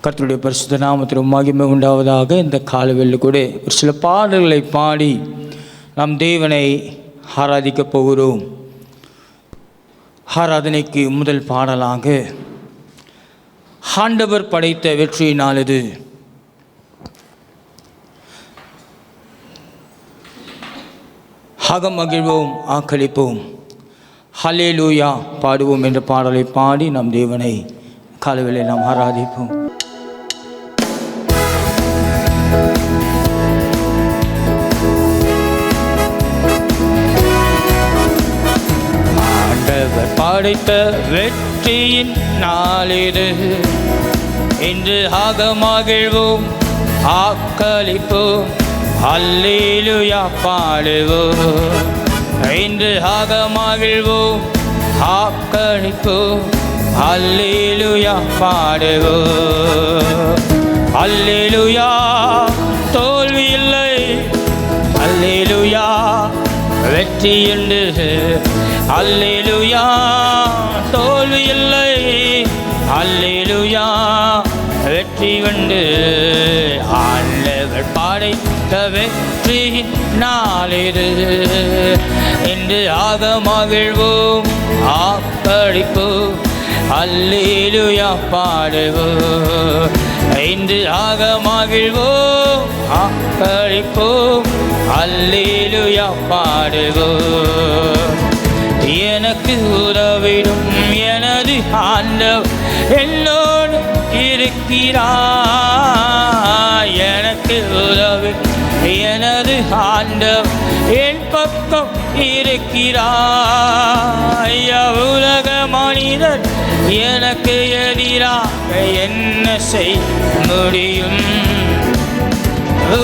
கர்த்தருடைய பரிசுத்த நாமத்திற்கு மகிமை உண்டாவதாக. இந்த காலவெளியில் கூட ஒரு சில பாடல்களை பாடி நாம் தேவனை ஆராதிக்கப் போகிறோம். ஆராதனைக்கு முதல் பாடலாக ஆண்டவர் படைத்த வெற்றியினாலது. அகமகிழ்வோம், ஆக்களிப்போம், ஹல்லேலூயா பாடுவோம் என்ற பாடலை பாடி நம் தேவனை காலவேளையில் நாம் ஆராதிப்போம். ஆண்டவர் படைத்த வெற்றியின் நாளிது, இன்று அகமகிழ்வோம், ஆக்களிப்போம், அல்லேலூயா பாடுவோம். இன்று அகமகிழ்வோம், ஆக்களிப்போம், அல்லேலூயா பாடுவோம். அல்லேலூயா தோல்வி இல்லை, அல்லேலூயா வெற்றி உண்டு, அல்லேலூயா தோல்வி இல்லை, அல்லேலூயா வெற்றி உண்டு. ஆண்டவர் படைத்த வெற்றி நாளிது, இன்று அகமகிழ்வோம், ஆக்களிப்போம், அல்லேலூயா பாடுவோம். இன்று அகமகிழ்வோம், ஆக்களிப்போம், அல்லேலூயா பாடுவோம். எனக்கு உதவிடும் எனது ஆண்டவர் என்னோடு இருக்கிறார். எனக்கு உதவி எனது ஆண்டவர் என் பக்கம் இருக்கிறார். உலக மனிதர் எனக்கு எதிராக என்ன செய்ய முடியும்?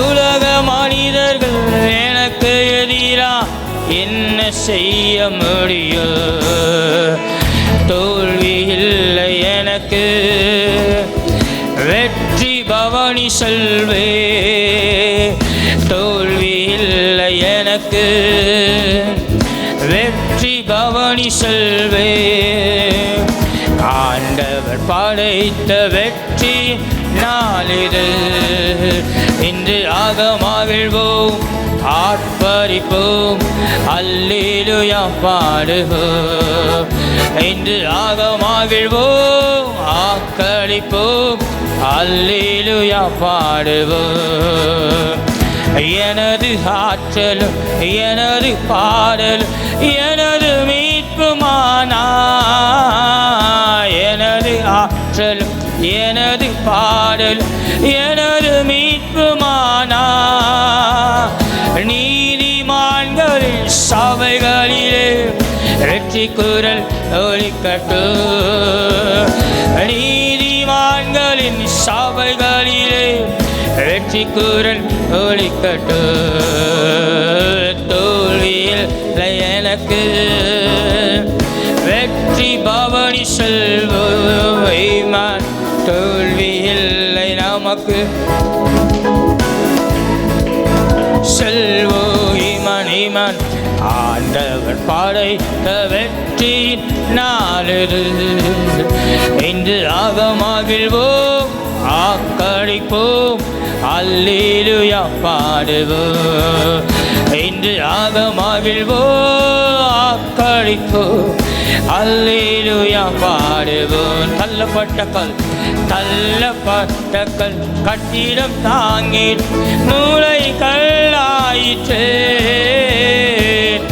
உலக மனிதர்கள் எனக்கு எதிராக என்ன செய்ய முடியும்? தோல்வி இல்லை எனக்கு, வெற்றி பவனி செல்வே. தோல்வி இல்லை எனக்கு, வெற்றி பவனி செல்வே. ஆண்டவர் படைத்த வெற்றி நாளிது, இன்று அகமகிழ்வோம், ஆர்ப்பரிப்போம், அல்லேலூயா பாடுவோம். இன்று அகமகிழ்வோம், ஆக்களிப்போம், அல்லேலூயா பாடுவோம். எனது ஆற்றலும் எனது பாடலும் எனது மீட்புமானா. எனது ஆற்றலும் எனது பாடலும் எனது மீட்புமானா. நீதிமான்களின் சபைகளிலே வெற்றி குரல் ஒலிக்கட்டும். நீதிமான்களின் சபைகளிலே வெற்றி குரல் ஒலிக்கட்டும். தோல்வியில் எனக்கு, வெற்றி பவனி செல்வோம். தோல்வி இல்லை நமக்கு, செல்வோம் ஈமான் ஈமான். ஆண்டவர் படைத்த வெற்றி நாளிது, இன்று அகமகிழ்வோம், ஆக்களிப்போம், அல்லேலூயா பாடுவோம். இன்று அகமகிழ்வோம், ஆக்களிப்போம், அல்லேலூயா பாடுவோம். தள்ளப்பட்ட கல் கட்டிடம் தாங்கி நூலை கல்லாயிற்றே.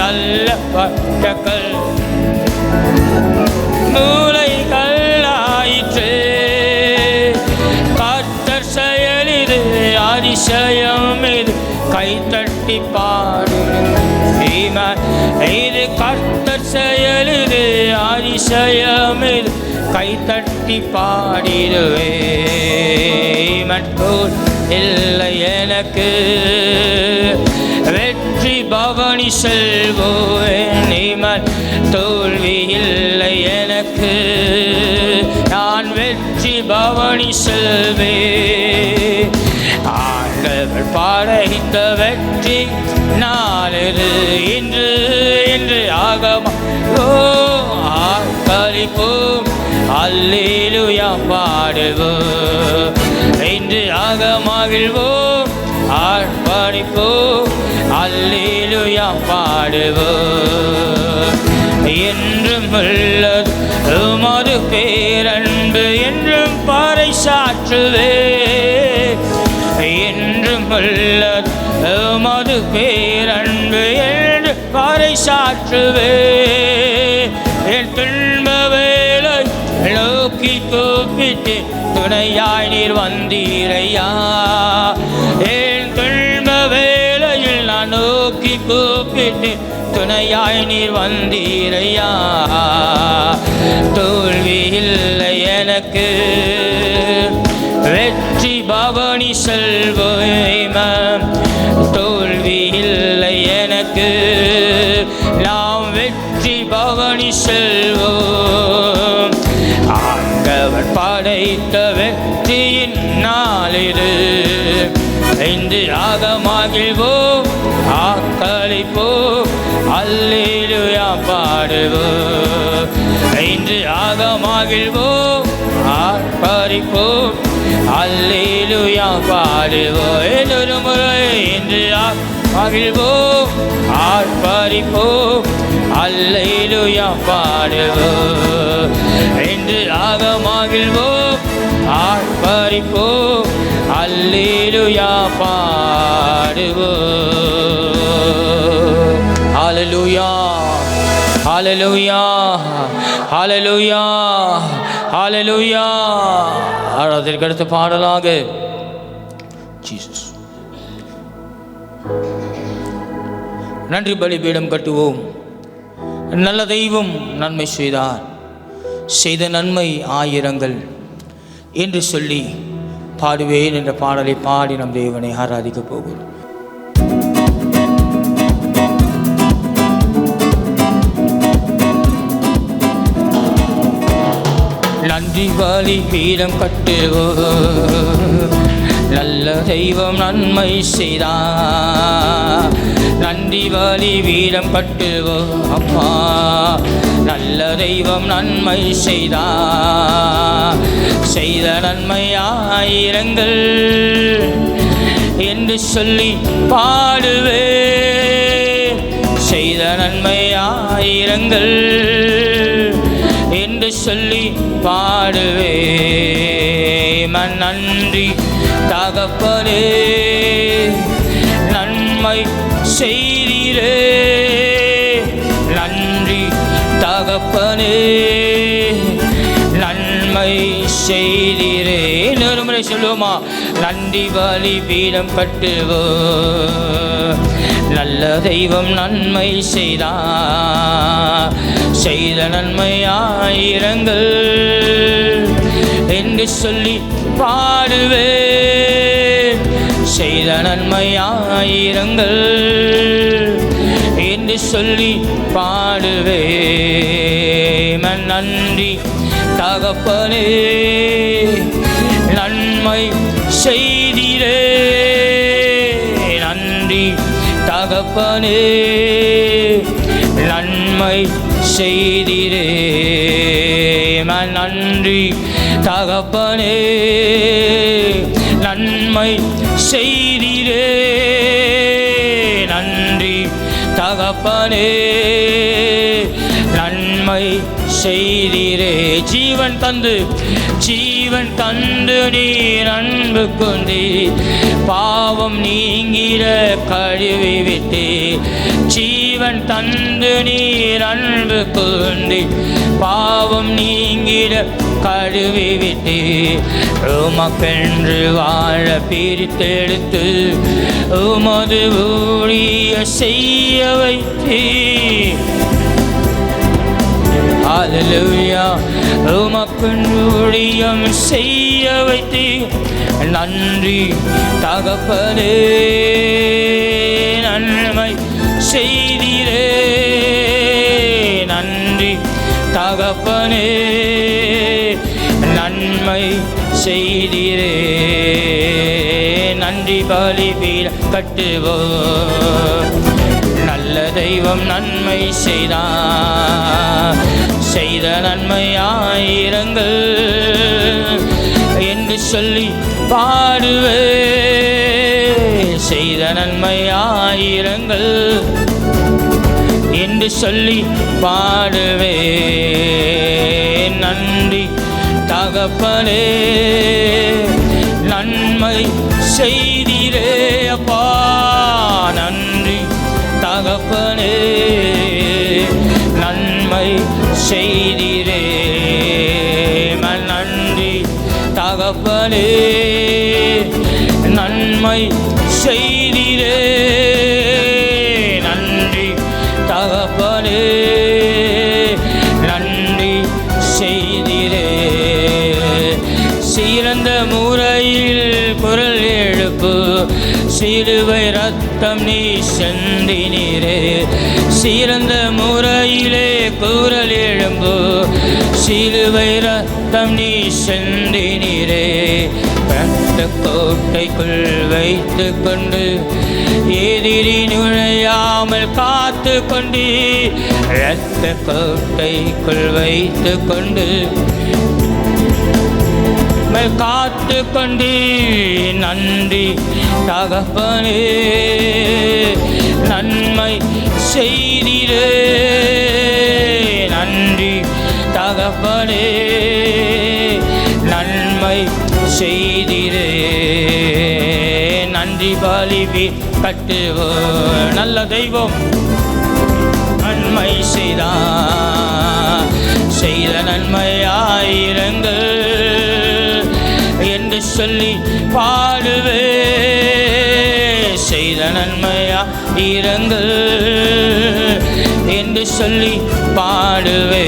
தள்ளப்பட்ட கல் நூலை கல்லாயிற்றே. கர்த்தர் செயலிது, அதிசயம் இது, கைத்தட்டி பாடு. இது கர்த்தர் செயலிது, அதிசயம் இது, கைத்தட்டி பாடிடுவே. மற்றோர் இல்லை எனக்கு, வெற்றி பவனி செல்வோம். தோல்வி இல்லை எனக்கு, நான் வெற்றி பவனி செல்வே. ஆண்டவர் படைத்த வெற்றி நாளிது, இன்று இன்று ஆக்களிப்போம், அல்லேலூயா பாடுவோம். ஆக மகிழ்வோம், ஆர்ப்பரிப்போம், அல்லேலூயா பாடுவோம். என்றும் உள்ளது உமது பேரன்பு, என்றும் பறைசாற்றுவே. என்றும் உள்ளது உமது பேரன்பு, என்று பறைசாற்றுவே. என் துன்ப வேளை நோக்கி கூப்பிட்டு துணையாய் நீர் வந்தீரையா. என் துன்ப வேளையில் நான் நோக்கி கூப்பிட்டு துணையாய் நீர் வந்தீரையா. தோல்வி இல்லை எனக்கு, வெற்றி பவனி செல்வோம். தோல்வி இல்லை எனக்கு, நாம் வெற்றி பவனி செல்வோம். ஆண்டவர் படைத்த வெற்றியின் நாளிது, இன்று ஆக மகிழ்வோம், ஆக்களிப்போம், அல்லேலூயா பாடுவோம். இன்று ஆக மகிழ்வோம், ஆர்ப்பரிப்போம், அல்லேலூயா பாடுவோம். இன்னொரு முறை இன்று மகிழ்வோம், ஆர்ப்பரிப்போம், அல்லேலூயா பாடுவோம். இன்று ஆக மகிழ்வோம், ஆர்ப்பரிப்போம், அல்லேலூயா பாடுவோம். ஹல்லேலூயா, ஹல்லேலூயா, ஹல்லேலூயா, ஹல்லேலூயா. அதற்கு அடுத்த பாடலாக ஜீசஸ். நன்றி பலிபீடம் கட்டுவோம். நல்ல தெய்வம் நன்மை செய்தார், செய்த நன்மை ஆயிரங்கள் என்று சொல்லி பாடுவேன் என்ற பாடலை பாடி நம் தேவனை ஆராதிக்கப் போகிறோம். நன்றி பலிபீடம் கட்டுவோம், நல்ல தெய்வம் நன்மை செய்தார். நன்றி பலிபீடம் கட்டுவோம் அப்பா, நல்ல தெய்வம் நன்மை செய்தார். செய்த நன்மை ஆயிரங்கள் என்று சொல்லி பாடுவே. செய்த நன்மை ஆயிரங்கள் என்று சொல்லி பாடுவே. நன்றி தகப்பனே, நன்மை செய்தீரே. நன்றி தகப்பனே, நன்மை செய்தீரே. இன்னொரு முறை சொல்லுவோமா? நன்றி பலிபீடம் கட்டுவோம், நல்ல தெய்வம் நன்மை செய்தார். செய்த நன்மை ஆயிரங்கள் என்று சொல்லி பாடுவே. செய்த நன்மை ஆயிரங்கள் என்று சொல்லி பாடுவே. நன்றி தகப்பனே, நன்மை செய்தீரே. நன்றி தகப்பனே, நன்மை செய்தீரே. நன்றி தகப்பனே, நன்மை செய்தீரே. நன்றி தகப்பனே, நன்மை செய்தீரே. ஜீவன் தந்து நீர் அன்பு கொண்டே, பாவம் நீங்கிற கழுவி விட்டே. ஜீவன் தந்து நீர் அன்பு கொண்டே, பாவம் நீங்கிற கழுவி விட்டே. உமக்கென்று வாழ பிரித்தெடுத்து உமது ஊழிய செய்ய வைத்தே. ஹல்லேலூயா, உமக்கென்று ஊழியம் செய்ய வைத்தே. நன்றி தகப்பனே, நன்மை செய்தீரே. நன்றி தகப்பனே, நன்மை செய்தீரே. நன்றி பலிபீடம் கட்டுவோம், நல்ல தெய்வம் நன்மை செய்தார். செய்த நன்மை ஆயிரங்கள் என்று சொல்லி பாடுவே, செய்த நன்மை ஆயிரங்கள் என்று சொல்லி பாடுவே. நன்றி தகப்பனே, நன்மை செய்தீரே அப்பா. நன்றி தகப்பனே, நன்மை செய்தீரே. நன்றி தகப்பனே, நன்மை செய்தீரே. நன்றி தகப்பனே, நன்றி செய்தீரே. சிறந்த முறையில் குரல் எழுப்பு, சிலுவை ரத்தம் நீ சிந்தினீரே. சிறந்த முறையிலே குரல் எழும்பு, சிலுவை ரத்தம் நீ சிந்தினீரே. இரத்த கோட்டைக்குள் வைத்து கொண்டு எதிரி நுழையாமல் காத்து கொண்டு, இரத்த கோட்டைக்குள் வைத்து கொண்டு காத்து கொண்டு. நன்றி தகப்பனே, நன்மை செய்தீரே. நன்றி தகப்பனே, நன்மை செய்தீரே. நன்றி பலி கட்டுவோ நல்ல தெய்வம், நன்மை செய்த நன்மை ஆயிரங்கள் என்று சொல்லி பாடுவே. செய்த நன்மையா இரங்கள் என்று சொல்லி பாடுவே.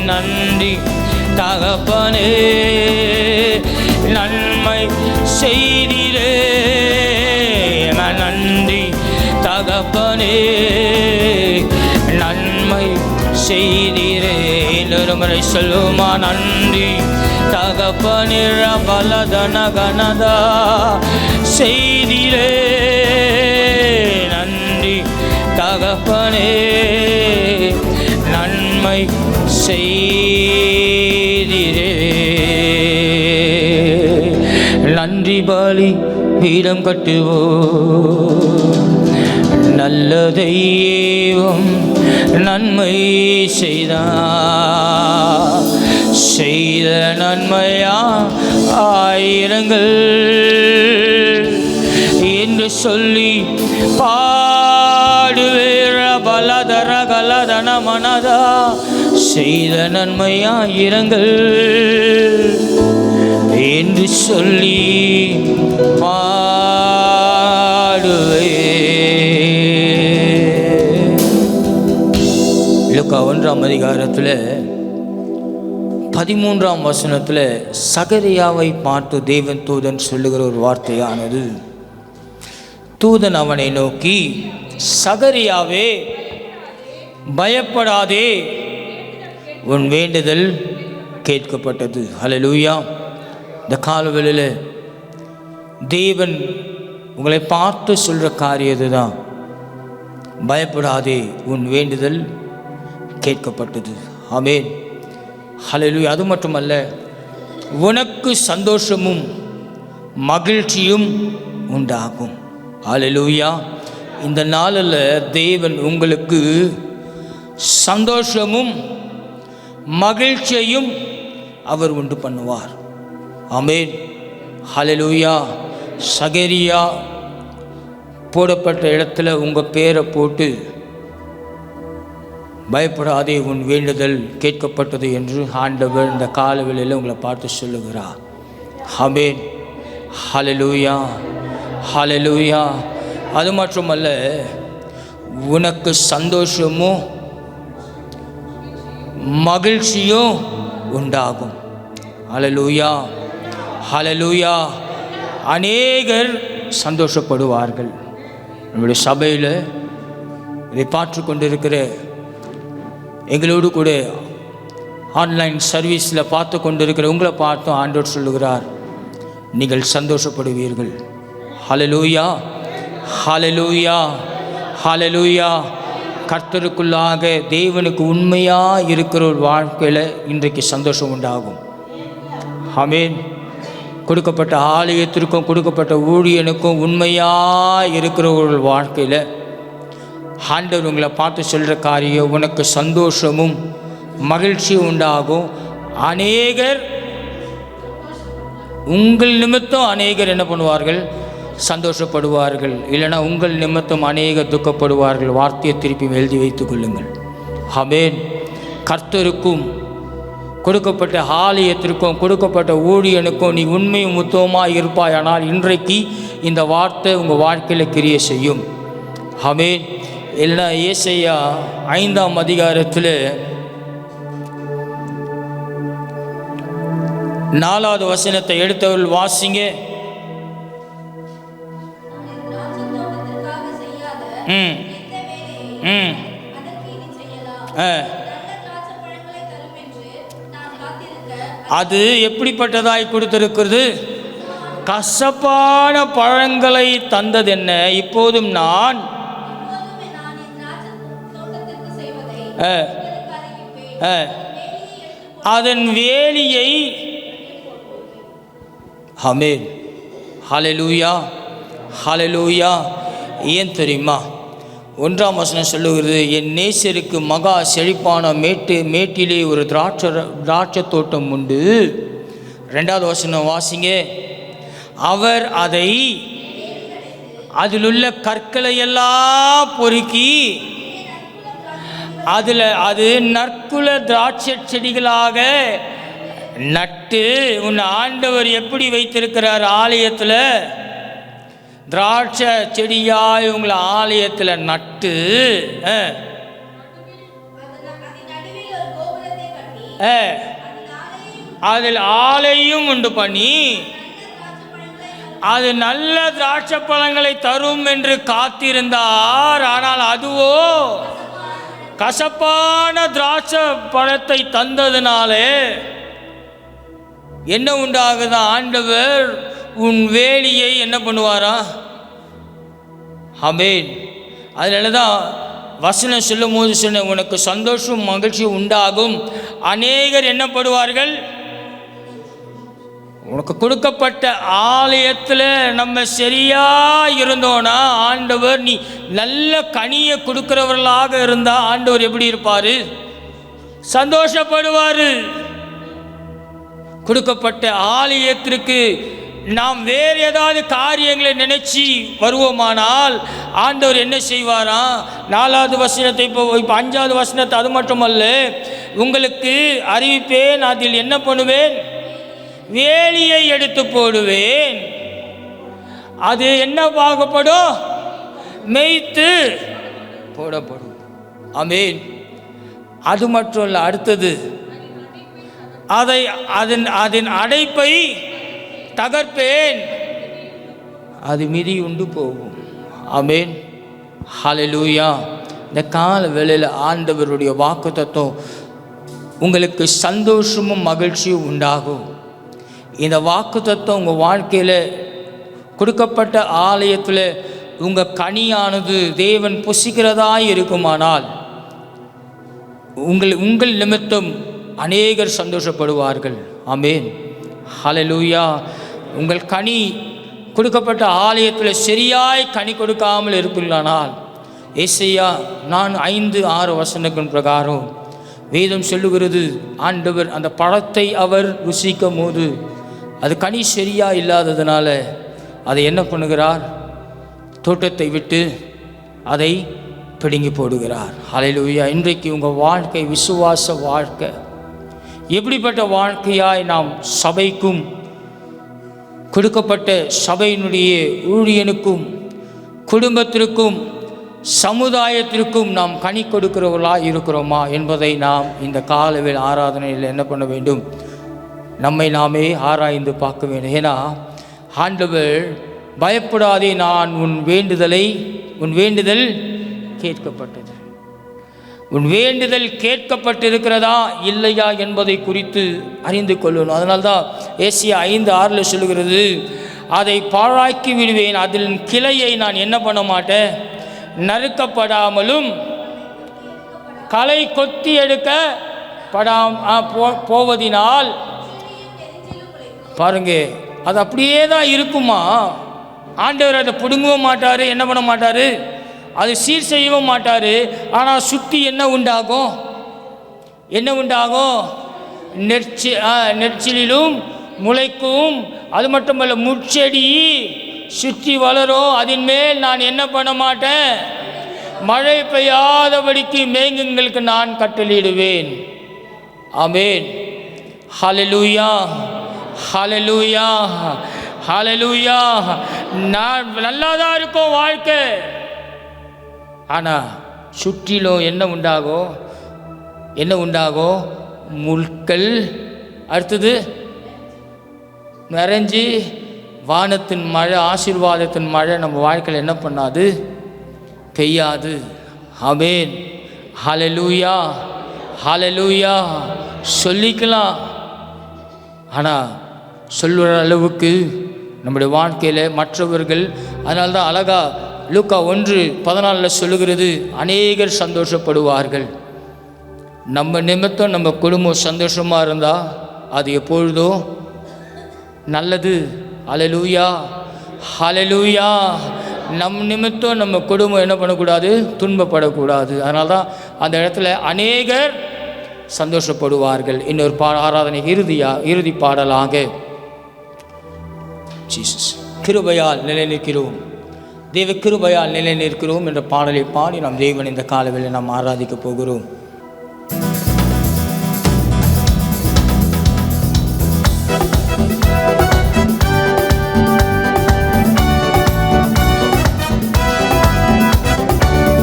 நன்றி தகப்பனே, நன்மை செய்தீரே. நன்றி தகப்பனே, நன்மை செய்தீரே. இன்னொரு முறை சொல்லுமா, நன்றி தகப்பனே, பலதன கனதா செய்தீரே. நன்றி தகப்பனே, நன்மை செய்தீரே. நன்றி பலி பீடம் கட்டுவோ, நல்ல தெய்வம் நன்மை செய்த நன்மையா ஆயிரங்கள் என்று சொல்லி பாடுவேற. பலதர கலதன மனதா செய்த நன்மையா இரங்கள் என்று சொல்லி பாடுவே. லூக்கா 1ஆம் அதிகாரத்தில் 13ஆம் வசனத்தில் சகரியாவை பார்த்து தேவன் தூதன் சொல்லுகிற ஒரு வார்த்தையானது, தூதன் அவனை நோக்கி, சகரியாவே பயப்படாதே, உன் வேண்டுதல் கேட்கப்பட்டது. ஹல்லேலூயா. இந்த காலவெளியில் தேவன் உங்களை பார்த்து சொல்கிற காரியம் இதுதான், பயப்படாதே, உன் வேண்டுதல் கேட்கப்பட்டது. ஆமென். ஹல்லேலூயா. அது மட்டுமல்ல, உனக்கு சந்தோஷமும் மகிழ்ச்சியும் உண்டாகும். ஹல்லேலூயா. இந்த நாளில் தேவன் உங்களுக்கு சந்தோஷமும் மகிழ்ச்சியையும் அவர் உண்டு பண்ணுவார். ஆமென். ஹல்லேலூயா. சகரியா போடப்பட்ட இடத்துல உங்கள் பேரை போட்டு, பயப்படாதே, உன் வேண்டுதல் கேட்கப்பட்டது என்று ஆண்டவர் இந்த காலவெளியில் உங்களை பார்த்து சொல்லுகிறார். ஆமென். ஹல்லேலூயா. ஹல்லேலூயா. அது மட்டுமல்ல, உனக்கு சந்தோஷமும் மகிழ்ச்சியும் உண்டாகும். ஹல்லேலூயா. ஹல்லேலூயா. அநேகர் சந்தோஷப்படுவார்கள். நம்முடைய சபையில் இதை பார்த்து கொண்டிருக்கிற எங்களோடு கூட ஆன்லைன் சர்வீஸில் பார்த்து கொண்டிருக்கிற உங்களை பார்த்தும் ஆண்டவர் சொல்லுகிறார், நீங்கள் சந்தோஷப்படுவீர்கள். ஹல்லேலூயா. ஹல்லேலூயா. ஹல்லேலூயா. கர்த்தருக்குள்ளாக தேவனுக்கு உண்மையாக இருக்கிற ஒரு வாழ்க்கையில் இன்றைக்கு சந்தோஷம் உண்டாகும். ஆமென். கொடுக்கப்பட்ட ஆலயத்திற்கும் கொடுக்கப்பட்ட ஊழியனுக்கும் உண்மையாக இருக்கிறவர்கள் வாழ்க்கையில் ஆண்டவர் உங்களை பார்த்து சொல்கிற காரியம் உனக்கு சந்தோஷமும் மகிழ்ச்சியும் உண்டாகும். அநேகர் உங்கள் நிமித்தம் அநேகர் என்ன பண்ணுவார்கள்? சந்தோஷப்படுவார்கள். இல்லைனா உங்கள் நிமித்தம் அநேகர் துக்கப்படுவார்கள். வார்த்தையை திருப்பி எழுதி வைத்துக் கொள்ளுங்கள். ஆமென். கர்த்தருக்கும் கொடுக்கப்பட்ட ஆலயத்திற்கும் கொடுக்கப்பட்ட ஊழியனுக்கும் நீ உண்மையும் முத்தமாக இருப்பாய். ஆனால் இன்றைக்கு இந்த வார்த்தை உங்கள் வாழ்க்கையில் கிரியை செய்யும். ஆமென். இல்லைனா ஏசாயா 5ஆம் அதிகாரத்தில் 4வது வசனத்தை எடுத்தவர்கள் வாசிங்க. அது எப்படிப்பட்டதாய் கொடுத்திருக்கிறது? கசப்பான பழங்களை தந்தது என்ன? இப்போதும் நான் அதன் வேலியை ஆமென். ஹல்லேலூயா, ஹல்லேலூயா. ஏன் தெரியுமா? 1ஆம் வசனம் சொல்லுகிறது, என் நேசருக்கு மகா செழிப்பான மேட்டிலே ஒரு திராட்சை தோட்டம் உண்டு. 2வது வசனம் வாசிங்க. அவர் அதை அதிலுள்ள கற்களை எல்லாம் பொறுக்கி அது நற்குல திராட்சை செடிகளாக நட்டு. உன் ஆண்டவர் எப்படி வைத்திருக்கிறார்? ஆலயத்தில் திராட்சை செடியாய் உங்களை ஆலயத்தில் நட்டு அதில் ஆலையும் உண்டு பண்ணி அது நல்ல திராட்சை பழங்களை தரும் என்று காத்திருந்தார். ஆனால் அதுவோ கசப்பான திராட்சை பழத்தை தந்ததினாலே என்ன உண்டாகுதா? ஆண்டவர் உன் வேலியை என்ன பண்ணுவாரா? ஆமென். அதனால தான் வசனம் சொல்லும் போது சொன்ன, உனக்கு சந்தோஷம் மகிழ்ச்சி உண்டாகும். அநேகர் என்னப்படுவார்கள்? உனக்கு கொடுக்கப்பட்ட ஆலயத்தில் நம்ம சரியா இருந்தோன்னா ஆண்டவர், நீ நல்ல கனியை கொடுக்கிறவர்களாக இருந்தால் ஆண்டவர் எப்படி இருப்பார்? சந்தோஷப்படுவார். கொடுக்கப்பட்ட ஆலயத்திற்கு நாம் வேறு ஏதாவது காரியங்களை நினைச்சு வருவோமானால் ஆண்டவர் என்ன செய்வாரா? 4வது வசனத்தை இப்போ 5வது வசனத்தை அது மட்டுமல்ல, உங்களுக்கு அறிவிப்பேன், அதில் என்ன பண்ணுவேன்? வேலியை எடுத்து போடுவேன். அது என்ன பார்க்கப்படும்? மேய்த்து போடப்படும். ஆமென். அது மட்டும் இல்லை, அடுத்தது அதன் அடைப்பை தகர்ப்பேன், அது மிதி உண்டு போகும். ஆமென். ஹல்லேலூயா. இந்த கால வேளையில் ஆண்டவருடைய வாக்குத்தத்தம் உங்களுக்கு சந்தோஷமும் மகிழ்ச்சியும் உண்டாகும். இந்த வாக்குத்தத்தம் உங்கள் வாழ்க்கையில் கொடுக்கப்பட்ட ஆலயத்தில் உங்கள் கனியானது தேவன் புசிக்கிறதாய் இருக்குமானால் உங்கள் நிமித்தம் அநேகர் சந்தோஷப்படுவார்கள். ஆமென். ஹல்லேலூயா. உங்கள் கனி கொடுக்கப்பட்ட ஆலயத்தில் சரியாய் கனி கொடுக்காமல் இருப்பீர்களானால் ஏசாயா 5:6 வசனத்தின் பிரகாரம் வேதம் சொல்லுகிறது, ஆண்டவர் அந்த பழத்தை அவர் ருசிக்கும் போது அது கனி சரியா இல்லாததுனால அதை என்ன பண்ணுகிறார்? தோட்டத்தை விட்டு அதை பிடுங்கி போடுகிறார். ஹல்லேலூயா. இன்றைக்கு உங்கள் வாழ்க்கை விசுவாச வாழ்க்கை எப்படிப்பட்ட வாழ்க்கையாய் நாம் சபைக்கும் கொடுக்கப்பட்ட சபையினுடைய ஊழியனுக்கும் குடும்பத்திற்கும் சமுதாயத்திற்கும் நாம் கனி கொடுக்கிறவர்களாக இருக்கிறோமா என்பதை நாம் இந்த காலவேளை ஆராதனையில் என்ன பண்ண வேண்டும்? நம்மை நாமே ஆராய்ந்து பார்க்க வேண்டும். ஏன்னா ஆண்டவர் பயப்படாதே, நான் உன் வேண்டுதல் கேட்கப்பட்டது. உன் வேண்டுதல் கேட்கப்பட்டிருக்கிறதா இல்லையா என்பதை குறித்து அறிந்து கொள்ளணும். அதனால்தான் ஏசாயா 5:6 சொல்லுகிறது, அதை பாழாக்கி விடுவேன், அதில் கிளையை நான் என்ன பண்ண மாட்டேன்? நறுக்கப்படாமலும் களை கொத்தி எடுக்க போவதினால். பாருங்க, அது அப்படியே தான் இருக்குமா? ஆண்டவர் அதை பிடுங்கவும் மாட்டார், என்ன பண்ண மாட்டார், அது சீர் செய்யவும் மாட்டார். ஆனால் சுற்றி என்ன உண்டாகும்? என்ன உண்டாகும்? நெற்சிலும் முளைக்கும். அது மட்டுமல்ல, முட்செடி சுற்றி வளரும். அதன் மேல் நான் என்ன பண்ண மாட்டேன்? மழை பெய்யாதபடிக்கு மேகங்களுக்கு நான் கட்டளையிடுவேன். ஆமென். ஹல்லேலூயா, ஹல்லேலூயா, ஹல்லேலூயா. நான் நல்லா தான் இருக்கும் வாழ்க்கை. ஆனால் சுற்றிலும் என்ன உண்டாகும்? என்ன உண்டாகும்? முட்கள். அடுத்தது நிறைஞ்சி வானத்தின் மழை, ஆசீர்வாதத்தின் மழை நம்ம வாழ்க்கையில் என்ன பண்ணாது? பெய்யாது. ஆமென். ஹல்லேலூயா, ஹல்லேலூயா. சொல்லிக்கலாம், ஆனால் சொல்லுற அளவுக்கு நம்முடைய வாழ்க்கையில் மற்றவர்கள். அதனால தான் அழகா லூக்கா 1:14 சொல்லுகிறது, அநேகர் சந்தோஷப்படுவார்கள். நம்ம நிமித்தம் நம்ம குடும்பம் சந்தோஷமாக இருந்தால் அது எப்பொழுதும் நல்லது. ஹல்லேலூயா, ஹல்லேலூயா. நம் நிமித்தம் நம்ம குடும்பம் என்ன பண்ணக்கூடாது? துன்பப்படக்கூடாது. அதனால தான் அந்த இடத்துல அநேகர் சந்தோஷப்படுவார்கள். இன்னொரு ஆராதனை இறுதி பாடலாக ஜீசஸ் கிருபையால் நிலை நிற்கிறோம், தேவ கிருபையால் நிலை நிற்கிறோம் என்ற பாடலை பாடி நாம் தேவன் இந்த காலவேளை நாம் ஆராதிக்க போகிறோம்.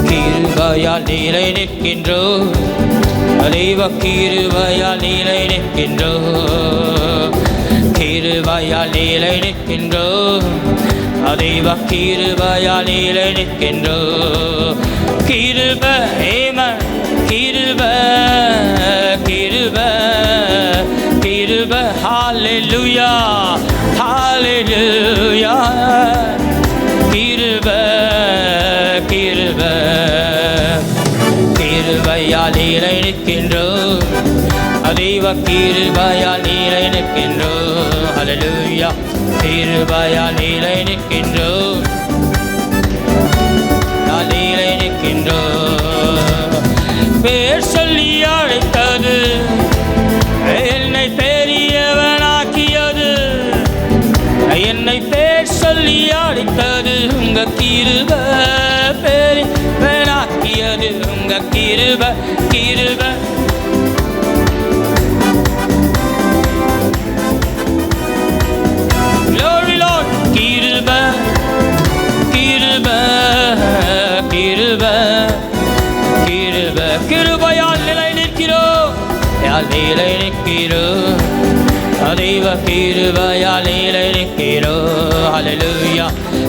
கிருபையால் நிலை நிற்கின்றோம், தெய்வ கிருபையால் நிலை நிற்கின்றோம். கிருபையால் நிலை நிற்கின்றோம், தெய்வ கிருபையால் நிலை நிற்கின்றோம். கிருபை, ஆமென். கிருபை, கிருபை, கிருபை. ஹல்லேலூயா, ஹல்லேலூயா. கிருபை, கிருபை, கிருபையால் நிலை நிற்கின்றோம், தெய்வ கிருபையால் நிலை நிற்கின்றோம். ஹல்லேலூயா. கிருபையால் நிலை நிற்கின்றோம், நிலை நிற்கின்றோம். பேர் சொல்லி அழைத்தது என்னை பெரியவனாக்கியது, என்னை பேர் சொல்லி அழைத்தது உங்க கிருபை, பெரியவனாக்கியது உங்க கிருபை, கிருபை. கிருபை, கிருபை, கிருபை, கிருபை. கிருபையால் நிலை நிற்கிறோம், நிலை நிற்கிறோம், தெய்வ கிருபையால் நிலை நிற்கிறோம். ஹல்லேலூயா.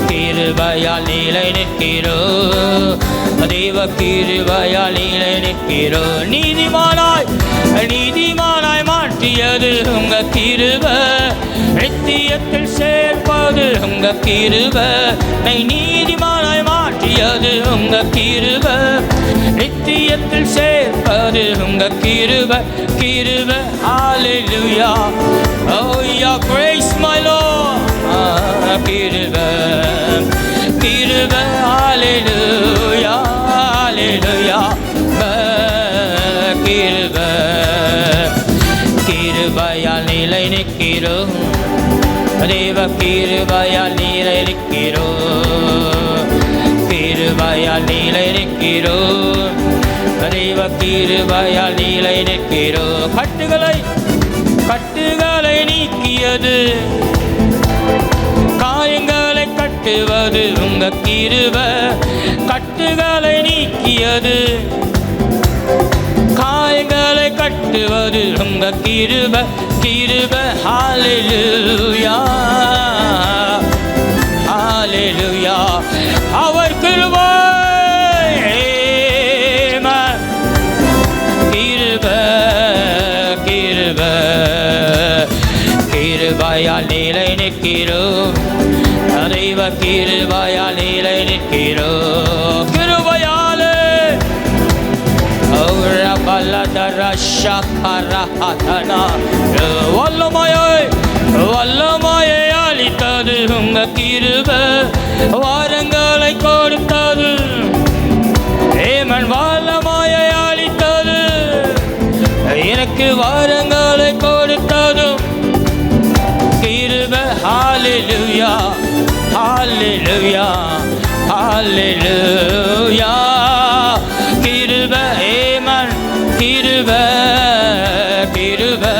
கிருபையால் நிலை நிற்கிறோம், தெய்வ கிருபையால் நிலை நிற்கிறோம். நீதிமானாய், நீதிமானாய் மாற்றியது உங்க கிருபை, நித்தியத்தில் சேர்ப்பது உங்க கிருபை. நீதிமானாய் மாற்றியது உங்க கிருபை, நித்தியத்தில் சேர்ப்பது உங்க கிருபை, கிருபை. ஹல்லேலூயா. Oh your grace my Lord. கிருபை, கிருபை. ஹல்லேலூயா, ஹல்லேலூயா. கிருபை, கிருபையால் நிலை நிற்கிறோம், தேவ கிருபையால் நிலை நிற்கிறோம். கிருபையால் நிலை நிற்கிறோம், தேவ கிருபையால் நிலை நிற்கிறோம். கட்டுகளை நீக்கியது, காயங்களை கட்டுவது உங்க கிருபை. கட்டுகளை நீக்கியது, காயங்களை கட்டுவது உங்க கிருபை, கிருபை. ஹல்லேலூயா, ஹல்லேலூயா. அவர் கிருபை, கிருபை, கிருபை, கிருபையால் நிலை நிற்கிறோம், தெய்வ கிருபையால் நிலை நிற்கிறோம். கிருபையாலே வல்லமையை உங்க கிருபை வாரங்களை கொடுத்தது ஏமன் வல்லமையை அளித்தது எனக்கு வாரங்களை கொடுத்ததும் கிருபை ஹalleluya ஹalleluya ஹalleluya கிருபை ஏமன் கிருபை கிருபை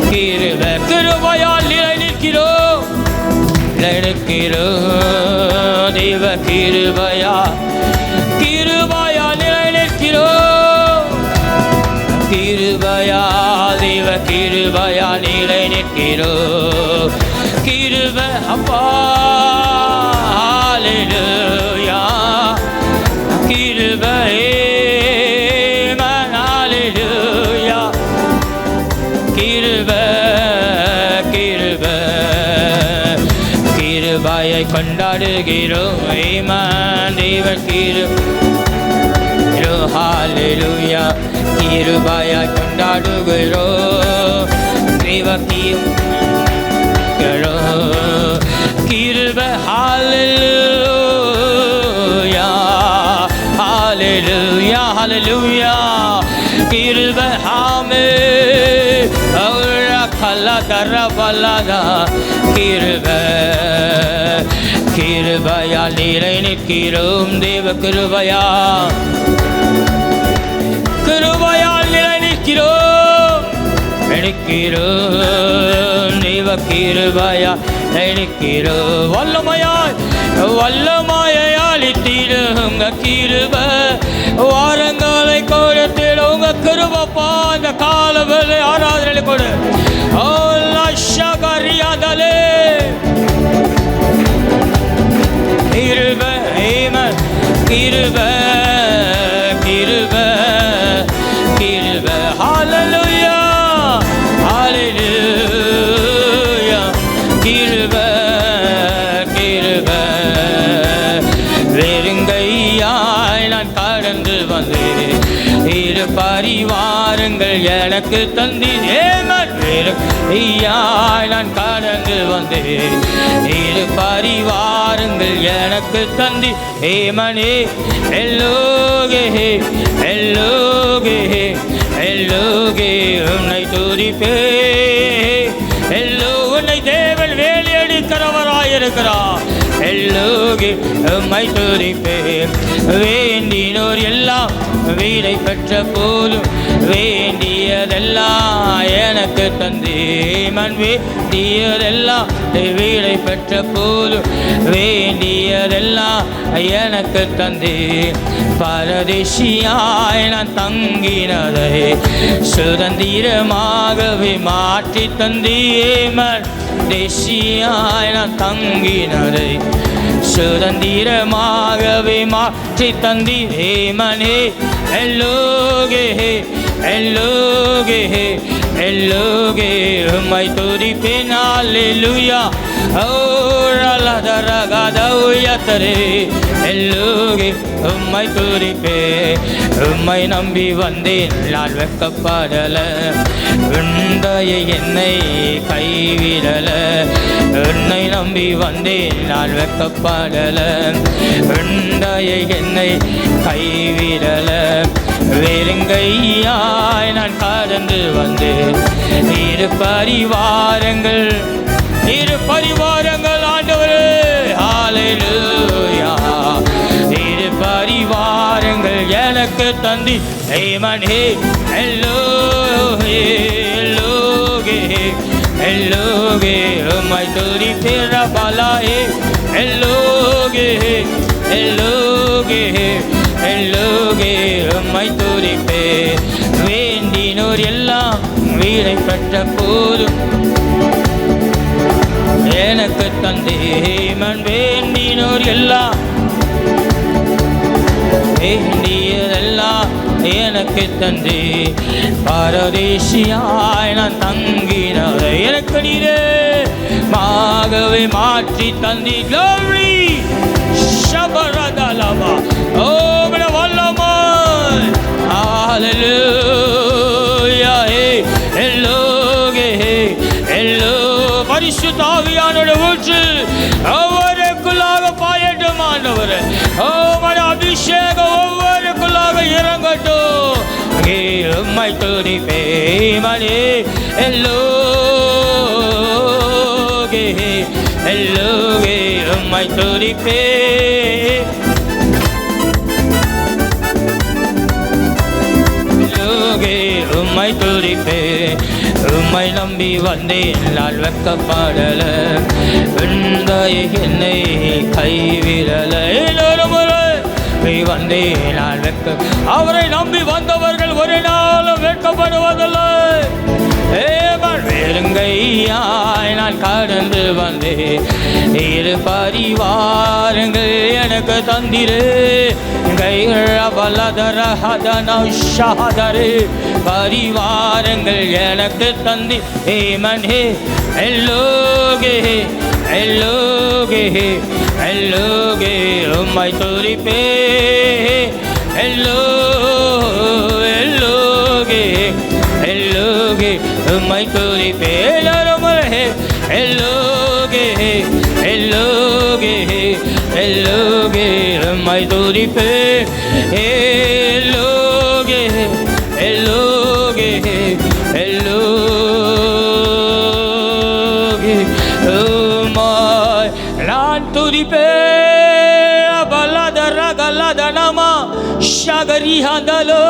கிருபை கிருபையால் நிலைநிற்கிறோம் தேவ கிருபையால் கிருபையால் நிலைநிற்கிறோம் கிருபையால் தேவ கிருபையால் நிலைநிற்கிறோம் கிருபை அப்பா ஹalleluya கிருபை ஹalleluya கிருபை கிருபை கிருபையை கொண்டாடுகிறோம் ஆமென் தேவ கிருபை ஹalleluya கிருபையை கொண்டாடுகிறோம் தேவ கிருபை ஹalleluya ஹalleluya ஹalleluya கிருபை ஆமென் அவரா கல்லா தரபலதா கிருபை கிருபையால் நிலைநிற்கிறோம் தேவ கிருபையால் கிருபையால் நிலைநிற்கிறோம் நிற்கிறோம் தேவ கிருபையால் நிற்கிறோம் வல்லமையாய் வல்லமையை அளித்திடும் உங்க கிருபை வாரங்களை கொடுத்திடும் உங்க கிருபைப்பா அந்த காலவேளை ஆராதனை கொடு ஓ லஷகரியாதலே கிருபை ஆமென் கிருபை கிருபை கிருபை ஹalleluya ஹalleluya கிருபை கிருபை வெறுங்கையாய் நான் கடந்து வந்தேன் இரு பரிவாரங்கள் எனக்கு தந்தீர் ஏமன் வெறுங்கையாய் நான் கடந்து வந்தேன் இரு பரிவாரங்கள் எனக்கு தந்தீர் ஏமனே எல்லோகே எல்லோகே எல்லோகே உன்னை துதிப்பே எல்லோ உன்னை தேவன் வேலையடிக்கிறவராயிருக்கிறார் எல்லோகே உம்மை துதிப்பேன் வேண்டினோர் எல்லாம் வீடை பெற்ற போதும் வேண்டியதெல்லாம் எனக்கு தந்தேன் வேண்டியதெல்லாம் வீடை பெற்ற போதும் வேண்டியதெல்லாம் எனக்கு தந்தேன் பரதேசியாய் நான் தங்கினதை சுதந்திரமாகவே மாற்றி தந்தேன் தேசியாய் நான் தங்கினதை சுதந்திரமாகவே மாற்றி தந்தீரே மனே எல்லோகே எல்லோகே எல்லோகே உம்மை துதிப்பேன் ஹalleluya ஓ ரலதரகதவுயதரே எல்லோகே உம்மை துதிப்பேன் உம்மை நம்பி வந்தேன் நான் வெட்கப்படல உந்தையை என்னை கைவிடல உன்னை நம்பி வந்தேன் நான் வெட்கப்படல உந்தையை என்னை கைவிடல வெறுங்கையாய் நான் கடந்து வந்தேன் இரு பரிவாரங்கள் ஆண்டவரே ஹalleluya இரு பரிவாரங்கள் எனக்கு தந்தி ஆமென் ஹே எல்லோகே எல்லோகே எல்லோகே உம்மை துதிப்பேன் பலாயே எல்லோகே எல்லோகே எல்லோகே உம்மை துதிப்பேன் வேண்டினோர் எல்லாம் வீடை பெற்ற போதும் எனக்கு தந்தேன் வேண்டினோர் எல்லாம் வேண்டியதெல்லாம் எனக்கு தந்தே பரதேசியாய் நான் தங்கினதை எனக்கு நீரே மாகவே மாற்றி தந்தி glory ஷபரதலமா ஓ மன வல்லமை ஹalleluya எல்லோகே எல்லோ பரிசுத்த ஆவியானவருடைய ஊற்று அபிஷேகம் ஒவ்வொருக்குள்ளாக இறங்கட்டும். உம்மை துதிப்பேன் எல்லோகே எல்லோகே உம்மை துதிப்பேன் எல்லோகே உம்மை துதிப்பேன். உம்மை நம்பி வந்தேன் நான் வெட்கப்படல, என்னை கைவிடல. இன்னொரு முறை வந்தேன் நான் வெட்க. அவரை நம்பி வந்தவர்கள் ஒரு நாளும் வெட்கப்படுவதில்லை. வெறுங்கையாய் நான் கடந்து வந்தேன், இரு பரிவாரங்கள் எனக்கு தந்திரு. பரிவாரங்கள் எனக்கு தந்தி ஏமனே எல்லோகே எல்லோகே எல்லோகே உம்மை துதிப்பே எல்லோ எல்லோகே எல்லோகே உம்மை துதிப்பே எல்லோரே எல்லோகே எல்லோகே எல்லோகே உம்மை துதிப்பே எல்லோகே எல்லோகே எல்லோகே உம்மை நான் துதிப்பே. பலதரகலதனமா ஷகரிஹந்தலோ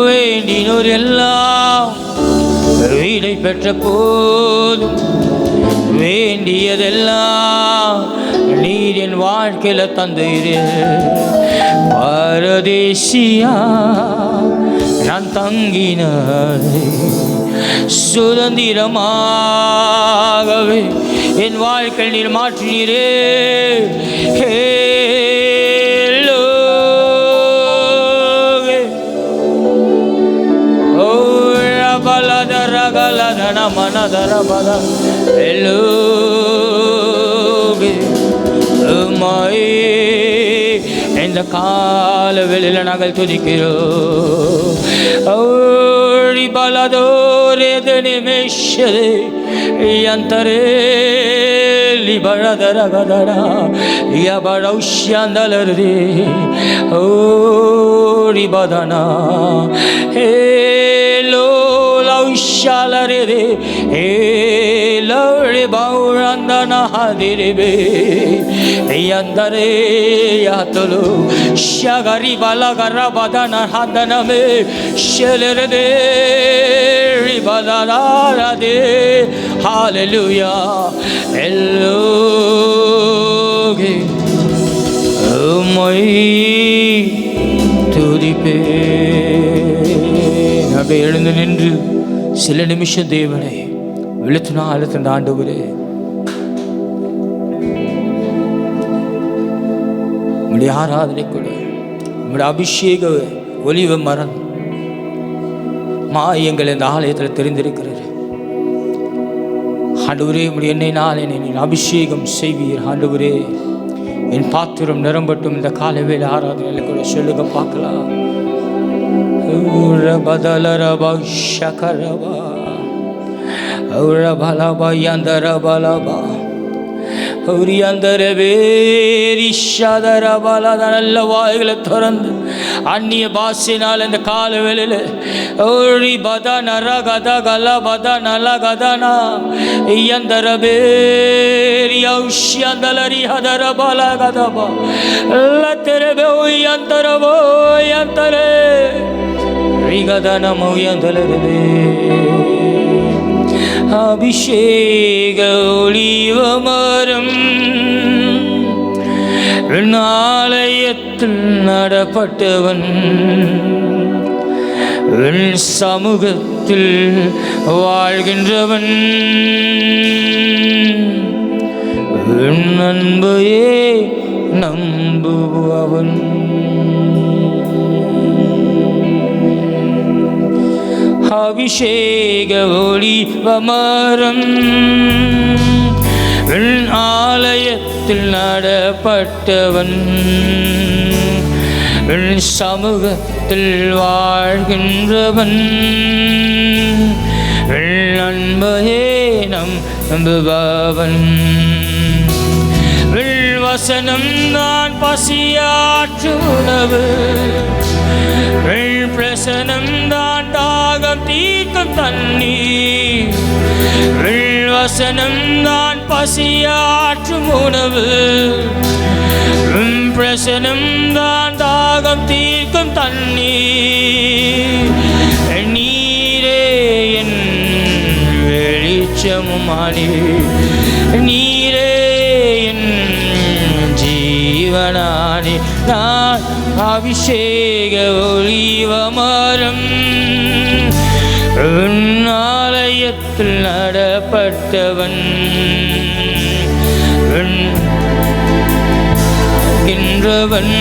வேண்டினோர் எல்லாம் வீடை பெற்ற போதும் வேண்டியதெல்லாம் நீர் என் வாழ்க்கையில தந்தீரே. பரதேசியா நான் தங்கினதை சுதந்திரமாகவே என் வாழ்க்கை நீர் மாற்றினீரே. பலதரகலதன மனதரபல எல்லோகே உம்மை இந்த கால வேளையில நாங்கள் துதிக்கிறோம். பலதோரேது நிமிஷதே யந்தரே லிபரதரகதர யபரௌஷ்யந்தலரே ஓரி பதனா ஹேலோ லௌஷாலரே ஹேலோரி பௌரந்தனா ஹதிரிபே யந்தரே யாத்தலு ஷகரி பலகர பதன ஹதனமே ஷலரதே ரிபதனாரதே ஹalleluya எல்லோகே உம்மை துதிப்பேன். அப்படியே எழுந்து நின்று சில நிமிஷம் தேவனை விழுத்துனா அழுத்தண்ட ஆண்டவரே உங்களுடைய ஆராதனை கூட உங்களுடைய அபிஷேக ஒலிவ மரம் மாயங்கள் இந்த ஆலயத்தில் தெரிந்திருக்கிறது. ஆண்டவரே உம்முடைய எண்ணெய் நாள் என்னை அபிஷேகம் செய்வீர். ஆண்டவரே என் பாத்திரம் நிரம்பட்டும். இந்த கால வேலை ஆராதனையில் கூட சொல்லுங்க பார்க்கலாம். பதலரபா ஷகரபா பலபா யந்தரபலபா நல்ல வாய்களை திறந்து அந்நிய பாசினால் இந்த கால வேளையில ஓரி பத நர கத கல பத நல கதனா யந்தரபேரி ஔஷ்யந்தலரி ஹதர பல கதபா லத்தரபே யந்தரபோ யந்தரே ரிகதனமோ யந்தலரே அபிஷேக ஒளிவ மரம் ஆலயத்தில் நடப்பட்டவன் சமூகத்தில் வாழ்கின்றவன் அன்பையே நம்புபவன். அபிஷேக ஒளிவ மரம் ஆலயத்தில் நடப்பட்டவன் சமூகத்தில் வாழ்கின்றவன் அன்பையே நம்புபவன். வசனம் தான் பசியாற்று உணவு, பிரசனம் தான் தாகம் தீர்க்கும் தண்ணீர். வசனம் தான் பசியாற்றும் உணவு, பிரசனம் தான் தாகம் தீர்க்கும் தண்ணீர். நீரே என் வெளிச்சமுமானே, நீரே என் ஜீவனானே. நான் அபிஷேக ஒளிவமரம், ஆலயத்தில் நடப்பட்டவன், கின்றவன்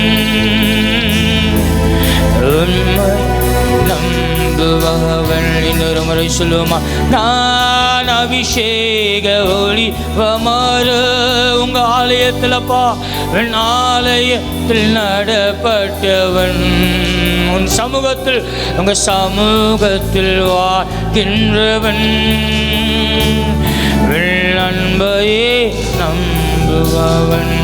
நம்புபவன். இன்னொரு முறை சொல்லுமா, நான் அபிஷேக ஒளிவமர. உங்க ஆலயத்தில்ப்பா, ஆலயத்தில் நடப்பட்டவன், உன் சமூகத்தில், உங்க சமூகத்தில் வாழ்கின்றவன், அன்பையே நம்புபவன்.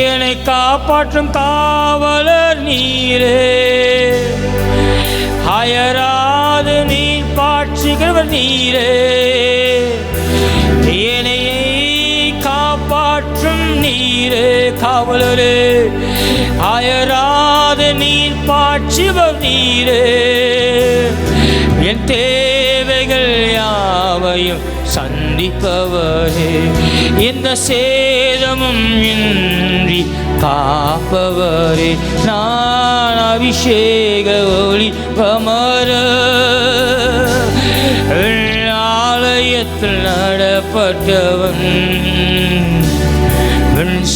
என்னை காப்பாற்றும் காவலர் நீரே, அயராது நீர் பாட்சிக்கிறவர் நீரே. என்னை காப்பாற்றும் நீரே, காவலரே, அயராது நீர் பாட்சிவர் நீரே. என் தேவைகள் யாவையும் சந்திப்பவரே, எந்த சேதமும் இன்றி காப்பவரே. நான் அபிஷேக ஒளிவமர, ஆலயத்தில் நடப்பட்டவன்,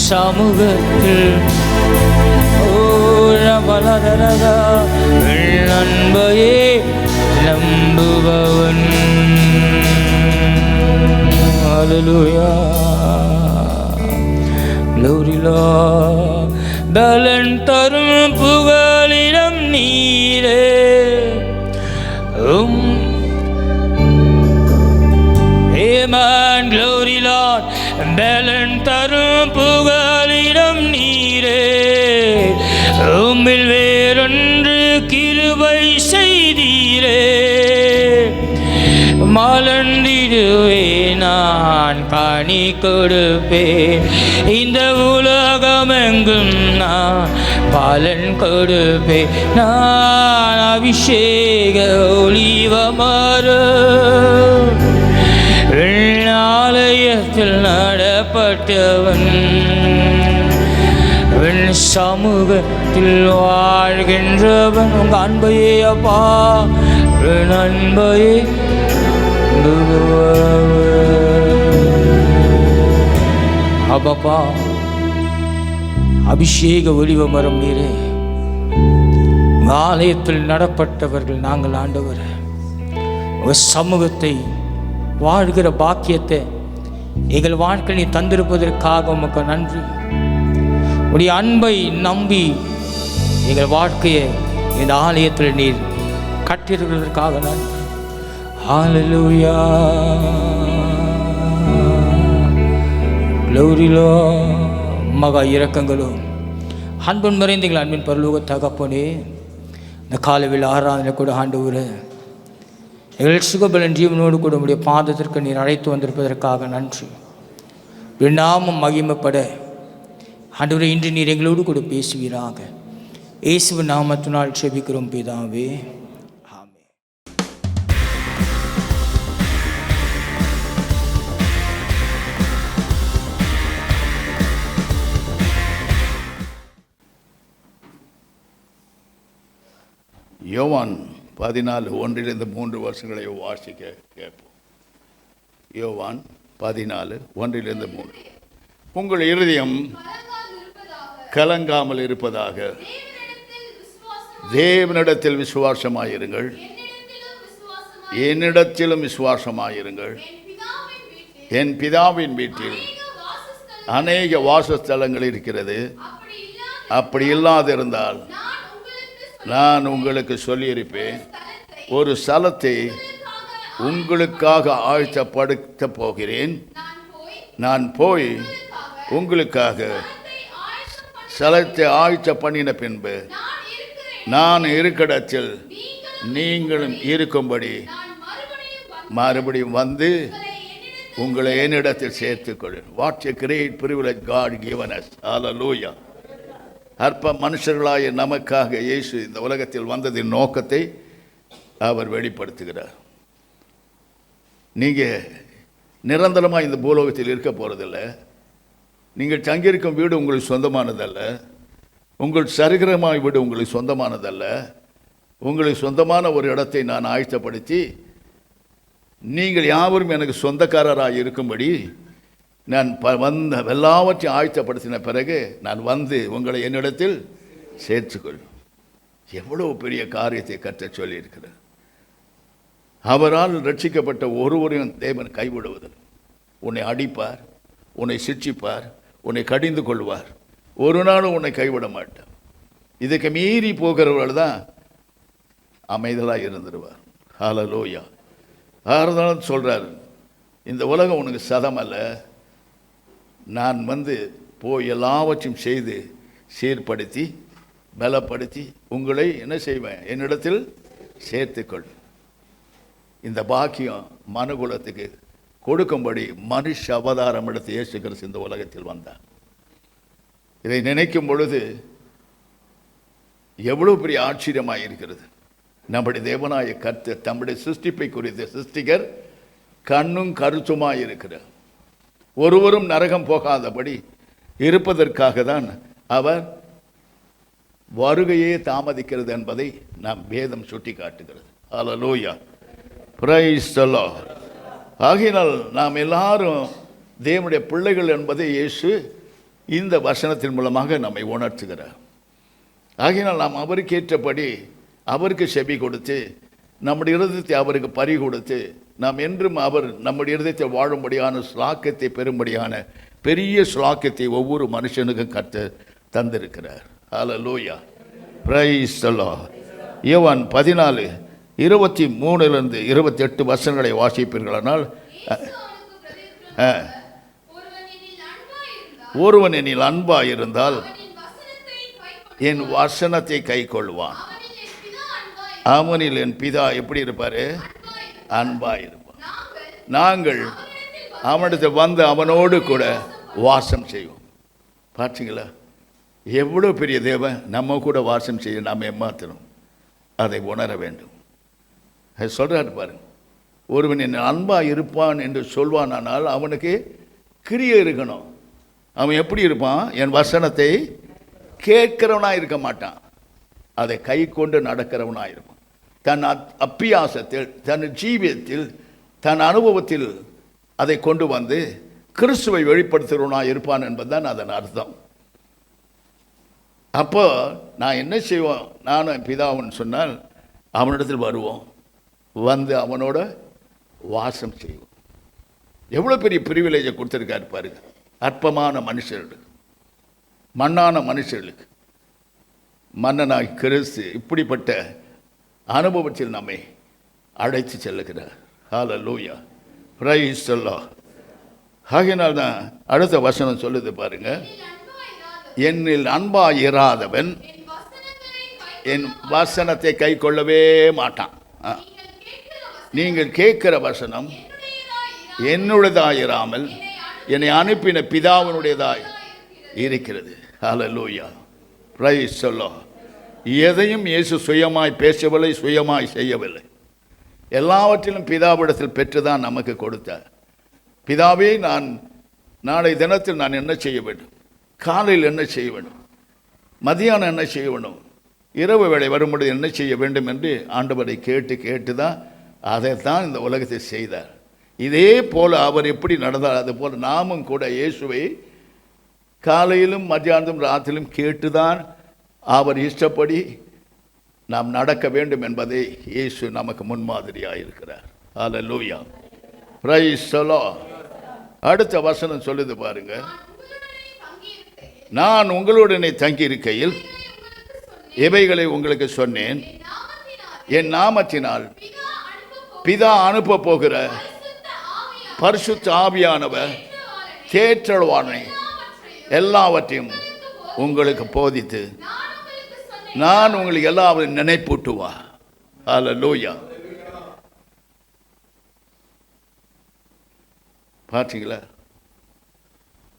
சமூகத்தில் அன்பையே நம்புபவன். Hallelujah, glory Lord. பலன் தரும் புகலிடம் நீரே, Amen, glory Lord. பலன் தரும் புகலிடம் நீரே, உம்மில் வேறொன்று கிருபை செய்தீரே. மலர்ந்திடுவே நான் கனி கொடுப்பேன், இந்த உலகமெங்கும் நான் பலன் கொடுப்பேன். நான் அபிஷேக ஒளிவமர, ஆலயத்தில் நடப்பட்டவன், சமூகத்தில் வாழ்கின்றவன். உங்க அன்பையே அப்பா, அன்பையே அப்பா. அபிஷேக ஒளிவமரம் நீரே, ஆலயத்தில் நடப்பட்டவர்கள் நாங்கள் ஆண்டவர். உங்க சமூகத்தை வாழ்கிற பாக்கியத்தை எங்கள் வாழ்க்கை நீ தந்திருப்பதற்காக உமக்கு நன்றி. உடைய அன்பை நம்பி எங்கள் வாழ்க்கையை இந்த ஆலயத்தில் நீர் கட்டியிருக்கிறதற்காக நன்றி. ஹல்லேலூயா, glory Lord. மகா இரக்கங்களும் அன்பும் நிறைந்த எங்கள் அன்பின் பரலோக தகப்பனே, இந்த காலையில் ஆராதனை கூட ஆண்டவரே, எங்கள் சுகபலன் ஜீவனோடு கூட உடைய பாதத்திற்கு நீர் அழைத்து வந்திருப்பதற்காக நன்றி. நாமம் மகிமைப்பட ஆண்டவரே, இன்று நீர் எங்களோடு கூட பேசுவீராக. இயேசுவின் நாமத்தினால் செபிக்கிறோம் பிதாவே, ஆமென். யோவான் 14:1-3 வாசிக்க கேட்போம். யோவான் 14:1-3. உங்கள் இருதயம் கலங்காமல் இருப்பதாக தேவனிடத்தில் விசுவாசமாயிருங்கள், என்னிடத்திலும் விசுவாசமாயிருங்கள். என் பிதாவின் வீட்டில் அநேக வாசஸ்தலங்கள் இருக்கிறது. அப்படி இல்லாதிருந்தால் நான் உங்களுக்கு சொல்லியிருப்பேன். ஒரு ஸ்தலத்தை உங்களுக்காக ஆயத்தப்படுத்த போகிறேன். நான் போய் உங்களுக்காக ஸ்தலத்தை ஆயத்த பண்ணின பின்பு நான் இருக்கிறத்தில் நீங்களும் இருக்கும்படி மறுபடியும் வந்து உங்களை என்னிடத்தில் சேர்த்துக்கொள்ளும். What a great privilege God given us. ஹல்லேலூயா. அற்ப மனுஷர்களாய நமக்காக இயேசு இந்த உலகத்தில் வந்ததின் நோக்கத்தை அவர் வெளிப்படுத்துகிறார். நீங்கள் நிரந்தரமாக இந்த பூலோகத்தில் இருக்க போகிறதில்ல. நீங்கள் தங்கியிருக்கும் வீடு உங்களுக்கு சொந்தமானதல்ல. உங்கள் சரிகிரமாய் வீடு உங்களுக்கு சொந்தமானதல்ல. உங்களுக்கு சொந்தமான ஒரு இடத்தை நான் ஆயத்தப்படுத்தி நீங்கள் யாவரும் எனக்கு சொந்தக்காரராக இருக்கும்படி நான் வந்த எல்லாவற்றையும் ஆயத்தப்படுத்தின பிறகு நான் வந்து உங்களை என்னிடத்தில் சேர்த்துக்கொள்ளும். எவ்வளோ பெரிய காரியத்தை கற்ற சொல்லியிருக்கிறார். அவரால் ரட்சிக்கப்பட்ட ஒருவரையும் தேவன் கைவிடுவதில்லை. உன்னை அடிப்பார், உன்னை சிட்சிப்பார், உன்னை கடிந்து கொள்வார். ஒரு நாளும் உன்னை கைவிட மாட்டார். இதுக்கு மீறி போகிறவர்கள் தான் அமைதலாக இருந்துடுவார். ஹல்லேலூயா. ஆறுதலும் சொல்கிறார், இந்த உலகம் உனக்கு சதம் அல்ல. நான் வந்து போய் எல்லாவற்றையும் செய்து சீர்படுத்தி பலப்படுத்தி உங்களை என்ன செய்வேன், என்னிடத்தில் சேர்த்துக்கொள். இந்த பாக்கியம் மனுகுலத்துக்கு கொடுக்கும்படி மனுஷ அவதாரம் எடுத்து இயேசு கிறிஸ்து இந்த உலகத்தில் வந்தார். இதை நினைக்கும் பொழுது எவ்வளோ பெரிய ஆச்சரியமாக இருக்கிறது. நம்முடைய தேவனாய கர்த்தர் தம்முடைய சிருஷ்டிப்பை குறித்த சிருஷ்டிகர் கண்ணும் கருத்துமாய் இருக்கிறார். ஒருவரும் நரகம் போகாதபடி இருப்பதற்காக தான் அவர் வருகையே தாமதிக்கிறது என்பதை நாம் வேதம் சுட்டி காட்டுகிறது. ஹல்லேலூயா. Praise the Lord. ஆகையினால் நாம் எல்லாரும் தேவனுடைய பிள்ளைகள் என்பதை இயேசு இந்த வசனத்தின் மூலமாக நம்மை உணர்த்துகிறார். ஆகையினால் நாம் அவருக்கு ஏற்றபடி அவருக்கு செவி கொடுத்து நம்முடைய இருதயத்தை அவருக்கு பறி கொடுத்து நாம் என்றும் அவர் நம்முடைய இருதயத்தை வாழும்படியான ஸ்லாக்கியத்தை பெறும்படியான பெரிய ஸ்லாக்கியத்தை ஒவ்வொரு மனுஷனுக்கும் கற்று தந்திருக்கிறார். ஹல்லேலூயா. Praise the Lord. யோவான் 14:23 28 வசனங்களை வாசிப்பீர்களானால், ஒருவன் என்னில் அன்பாய் இருந்தால் என் வசனத்தை கை கொள்வான். அவனில் என் பிதா எப்படி இருப்பாரு? அன்பாய் இருப்பான். நாங்கள் அவனிடத்தில் வந்து அவனோடு கூட வாசம் செய்வோம். பார்த்தீங்களா, எவ்வளோ பெரிய தேவன் நம்ம கூட வாசம் செய்ய நாம் ஏமாத்தணும். அதை உணர வேண்டும். சொல்கிறார் பாருங்க, ஒருவன் என் அன்பாக இருப்பான் என்று சொல்வானால் அவனுக்கு கிரியை இருக்கணும். அவன் எப்படி இருப்பான்? என் வசனத்தை கேட்கிறவனாக இருக்க மாட்டான், அதை கை கொண்டு நடக்கிறவனாக இருப்பான். தன் அப்பியாசத்தில், தன் ஜீவியத்தில், தன் அனுபவத்தில் அதை கொண்டு வந்து கிறிஸ்துவை வெளிப்படுத்துகிறவனாக இருப்பான் என்பதுதான் அதன் அர்த்தம். அப்போ நான் என்ன செய்வோம்? நானும் பிதாவுன்னு சொன்னால் அவனிடத்தில் வருவோம், வந்து அவனோட வாசம் செய்வோம். எவ்வளோ பெரிய பிரிவிலேஜை கொடுத்துருக்காரு பாருங்க. அற்பமான மனுஷர்களுக்கு, மண்ணான மனுஷர்களுக்கு மன்னனாய் கிறிஸ்து இப்படிப்பட்ட அனுபவத்தில் நம்மை அழைத்து செல்லுகிறார். ஹல்லேலூயா. Praise the Lord. ஆகையினால் தான் அடுத்த வசனம் சொல்லுது பாருங்க, என்னில் அன்பாய் இராதவன் என் வசனத்தை கை கொள்ளவே மாட்டான். நீங்கள் கேட்கிற வசனம் என்னுடையதாயிராமல் என்னை அனுப்பின பிதாவினுடையதாய் இருக்கிறது. ஹல்லேலூயா. Praise the Lord. எதையும் இயேசு சுயமாய் பேசவில்லை, சுயமாய் செய்யவில்லை. எல்லாவற்றிலும் பிதாவிடத்தில் பெற்றுதான் நமக்கு கொடுத்தார். பிதாவே, நான் நாளை தினத்தில் நான் என்ன செய்ய வேண்டும், காலையில் என்ன செய்ய வேண்டும், மதியானம் என்ன செய்ய வேண்டும், இரவு வேளை வரும்பொழுது என்ன செய்ய வேண்டும் என்று ஆண்டவரை கேட்டு தான் அதைத்தான் இந்த உலகத்தை செய்தார். இதே போல் அவர் எப்படி நடந்தார், அது போல் நாமும் கூட இயேசுவை காலையிலும் மத்தியானமும் ராத்திரிலும் கேட்டுதான் அவர் இஷ்டப்படி நாம் நடக்க வேண்டும் என்பதை இயேசு நமக்கு முன்மாதிரியாக இருக்கிறார். ஹல்லேலூயா. Praise the Lord. அடுத்த வசனம் சொல்லுது பாருங்க, நான் உங்களுடனே தங்கி இருக்கையில் எவைகளை உங்களுக்கு சொன்னேன், என் நாமத்தினால் பிதா அனுப்ப போகிற பரிசுத்த ஆவியானவர் தேற்றல்வானை எல்லாவற்றையும் உங்களுக்கு போதித்து நான் உங்களுக்கு எல்லாவற்றையும் நினைப்பூட்டுவா. அல்லேலூயா. பார்த்தீங்களா?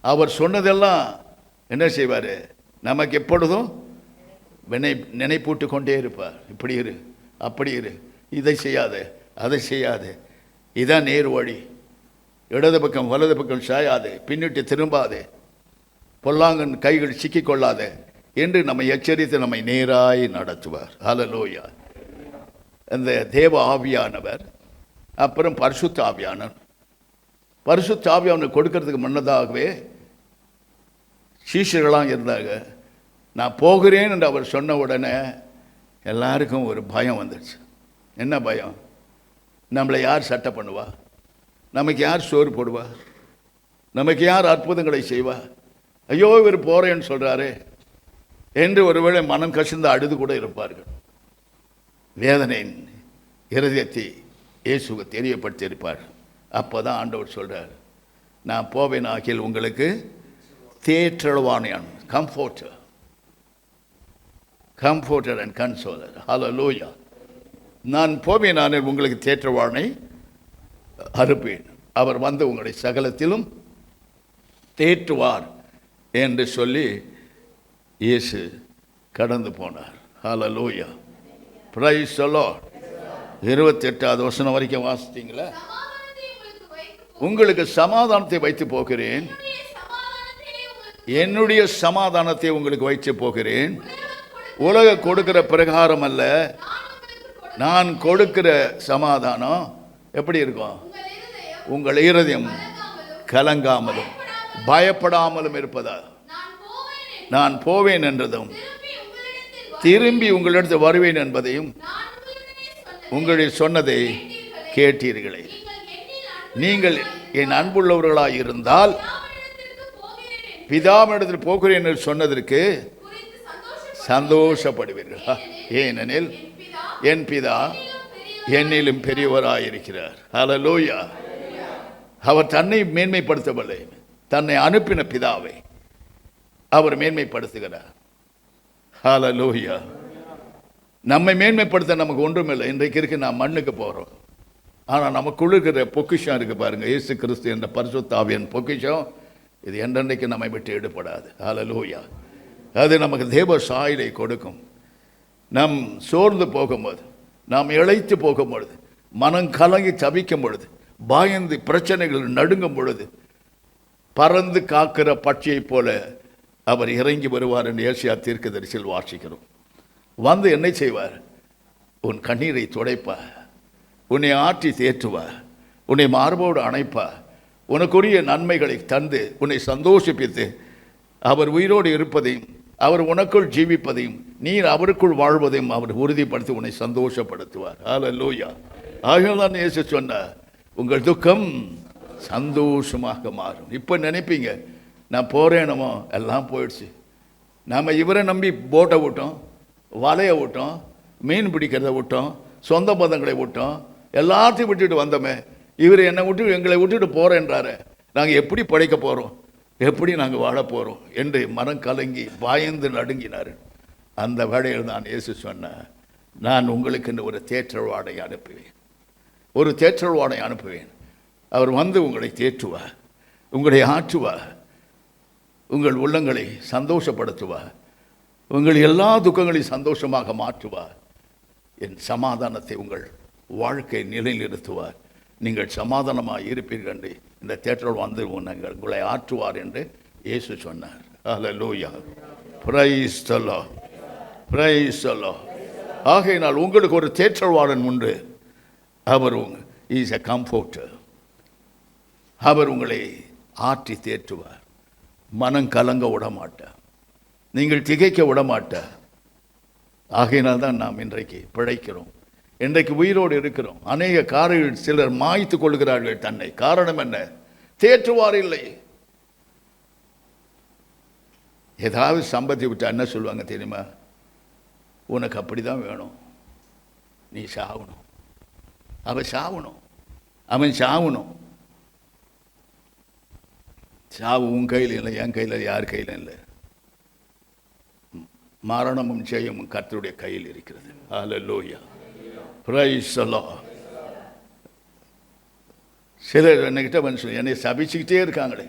அவர் சொன்னதெல்லாம் என்ன செய்வார்? நமக்கு எப்பொழுதும் நினைப்பூட்டு கொண்டே இருப்பார். இப்படி இரு, அப்படி இரு, இதை செய்யாத, அதை செய்யாத, இதான் நேர் வழி, இடது பக்கம் வலது பக்கம் சாயாதே, பின்னிட்டு திரும்பாதே, பொல்லாங்கன் கைகள் சிக்கிக்கொள்ளாதே என்று நம்மை எச்சரித்து நம்மை நேராய் நடத்துவார். ஹல்லேலூயா. அந்த தேவ ஆவியானவர், அப்புறம் பரிசுத்த ஆவியானவர். பரிசுத்த ஆவியானவர் கொடுக்கறதுக்கு முன்னதாகவே சீஷர்களாக இருந்தாங்க. நான் போகிறேன் என்று அவர் சொன்ன உடனே எல்லாருக்கும் ஒரு பயம் வந்துடுச்சு. என்ன பயம்? நம்மளை யார் சட்டை பண்ணுவா? நமக்கு யார் சோறு போடுவா? நமக்கு யார் அற்புதங்களை செய்வா? ஐயோ, இவர் போகிறேன்னு சொல்கிறாரு என்று ஒருவேளை மனம் கசிந்து அழுது கூட இருப்பார்கள். வேதனையின் இருதயத்தை இயேசுக்கு தெரியப்படுத்தியிருப்பார். அப்போ தான் ஆண்டவர் சொல்கிறார், நான் போவேன் ஆகில் உங்களுக்கு தேற்றல்வானான், கம்ஃபோர்ட்டர் அண்ட் கன்சோலர். ஹல்லேலூயா. நான் போவேன், நான் உங்களுக்கு தேற்றல்வானை அனுப்பேன், அவர் வந்து உங்களை சகலத்திலும் தேற்றுவார் என்று சொல்லி இயேசு கடந்து போனார். ஹல்லேலூயா. Praise the Lord. 28வது வசனம் வரைக்கும் வாசித்தீங்களா? உங்களுக்கு சமாதானத்தை வைத்து போகிறேன், என்னுடைய சமாதானத்தை உங்களுக்கு வைத்து போகிறேன். உலக கொடுக்கிற பிரகாரம் அல்ல, நான் கொடுக்கிற சமாதானம் எப்படி இருக்கும்? உங்கள் இருதயம் கலங்காமலும் பயப்படாமலும் இருப்பதா? நான் போவேன் என்றதும் திரும்பி உங்களிடத்தில் வருவேன் என்பதையும் உங்களுடைய சொன்னதை கேட்டீர்களே. நீங்கள் என் அன்புள்ளவர்களாக இருந்தால் பிதாவினிடத்தில் போகிறேன் என்று சொன்னதற்கு சந்தோஷப்படுவீர்கள். ஏனெனில் என் பிதா என்னிலும் பெரியவராயிருக்கிறார். ஹல்லேலூயா. அவர் தன்னை மேன்மைப்படுத்தவில்லை, தன்னை அனுப்பின பிதாவை அவர் மேன்மைப்படுத்துகிறார். ஹல்லேலூயா. நம்மை மேன்மைப்படுத்த நமக்கு ஒன்றுமில்லை. இன்றைக்கு இருக்கு, நாம் மண்ணுக்கு போகிறோம். ஆனால் நமக்குள்ள இருக்கிற பொக்கிஷம் இருக்குது பாருங்கள், இயேசு கிறிஸ்து என்ற பரிசுத்த ஆவியின் பொக்கிஷம். இது என்றென்றைக்கு நம்மை விட்டு எடுபடாது. ஹல்லேலூயா. அது நமக்கு தேவ சாயலை கொடுக்கும். நம் சோர்ந்து போகும்போது, நாம் இளைத்து போகும்பொழுது, மனம் கலங்கி தவிக்கும் பொழுது, பயந்து பிரச்சனைகள் நடுங்கும் பொழுது, பறந்து காக்கிற பட்சியைப் போல அவர் இறங்கி வருவார் என்று ஏசியா தீர்க்கதரிசியில் வாசிக்கிறோம். வந்து என்ன செய்வார்? உன் கண்ணீரை துடைப்பார், உன்னை ஆற்றி தேற்றுவார், உன்னை மார்போடு அணைப்பார், உனக்குரிய நன்மைகளை தந்து உன்னை சந்தோஷிப்பித்து அவர் உயிரோடு இருப்பதையும் அவர் உனக்குள் ஜீவிப்பதையும் நீர் அவருக்குள் வாழ்வதையும் அவர் உறுதிப்படுத்தி உன்னை சந்தோஷப்படுத்துவார். ஹல்லேலூயா. ஆகையால் தான் இயேசு சொன்னார், உங்கள் துக்கம் சந்தோஷமாக மாறும். இப்போ நினைப்பீங்க, நான் போகிறேனமோ, எல்லாம் போயிடுச்சு. நாம் இவரை நம்பி போட்டை விட்டோம், வலையை விட்டோம், மீன் பிடிக்கிறத விட்டோம், சொந்த பந்தங்களை விட்டோம், எல்லாத்தையும் விட்டுட்டு வந்தோமே, இவர் என்னை விட்டு எங்களை விட்டுட்டு போகிறேன்றாரு, நாங்கள் எப்படி படைக்க போகிறோம், எப்படி நாங்கள் வாழ போகிறோம் என்று மனம் கலங்கி பயந்து நடுங்கினார். அந்த வேளையில் தான் இயேசு சொன்னார், நான் உங்களுக்கு ஒரு தேற்றல்வானை அனுப்புவேன், ஒரு தேற்றல்வானை அனுப்புவேன். அவர் வந்து உங்களை தேற்றுவார், உங்களை ஆற்றுவார், உங்கள் உள்ளங்களை சந்தோஷப்படுத்துவார், உங்கள் எல்லா துக்கங்களையும் சந்தோஷமாக மாற்றுவார். என் சமாதானத்தை உங்கள் வாழ்க்கை நிலைநிறுத்துவார், நீங்கள் சமாதானமாக இருப்பீர்கள் என்று இந்த தேற்றல் வந்து உங்களை ஆற்றுவார் என்று இயேசு சொன்னார். ஹல்லேலூயா. Praise the Lord. Praise the Lord. ஆகையினால் உங்களுக்கு ஒரு தேற்றல்வாளன் உண்டு. அவர் இஸ் எ கம்ஃபோர்ட்டர். அவர் உங்களை ஆற்றி தேற்றுவார், மனம் கலங்க விடமாட்டார், நீங்கள் திகைக்க விடமாட்டார். ஆகையினால் தான் நாம் இன்றைக்கு பிழைக்கிறோம், இன்றைக்கு உயிரோடு இருக்கிறோம். அநேக காரியங்கள் சிலர் மாய்த்து கொள்கிறார்கள் தன்னை. காரணம் என்ன? தேற்றுவார் இல்லை. ஏதாவது சம்பத்தி விட்டா என்ன சொல்லுவாங்க தெரியுமா? உனக்கு அப்படிதான் வேணும், நீ சாவணும், அவன் சாவணும், அவன் சாவணும். சாவு உன் கையில் இல்லை, என் கையில், யார் கையில் இல்லை. மரணமும் ஜெயமும் கர்த்தருடைய கையில் இருக்கிறது. ஹல்லேலூயா, பிரைஸ் தி லார்ட். சிலர் என்கிட்ட வந்து என்னை சபிச்சுக்கிட்டே இருக்காங்களே,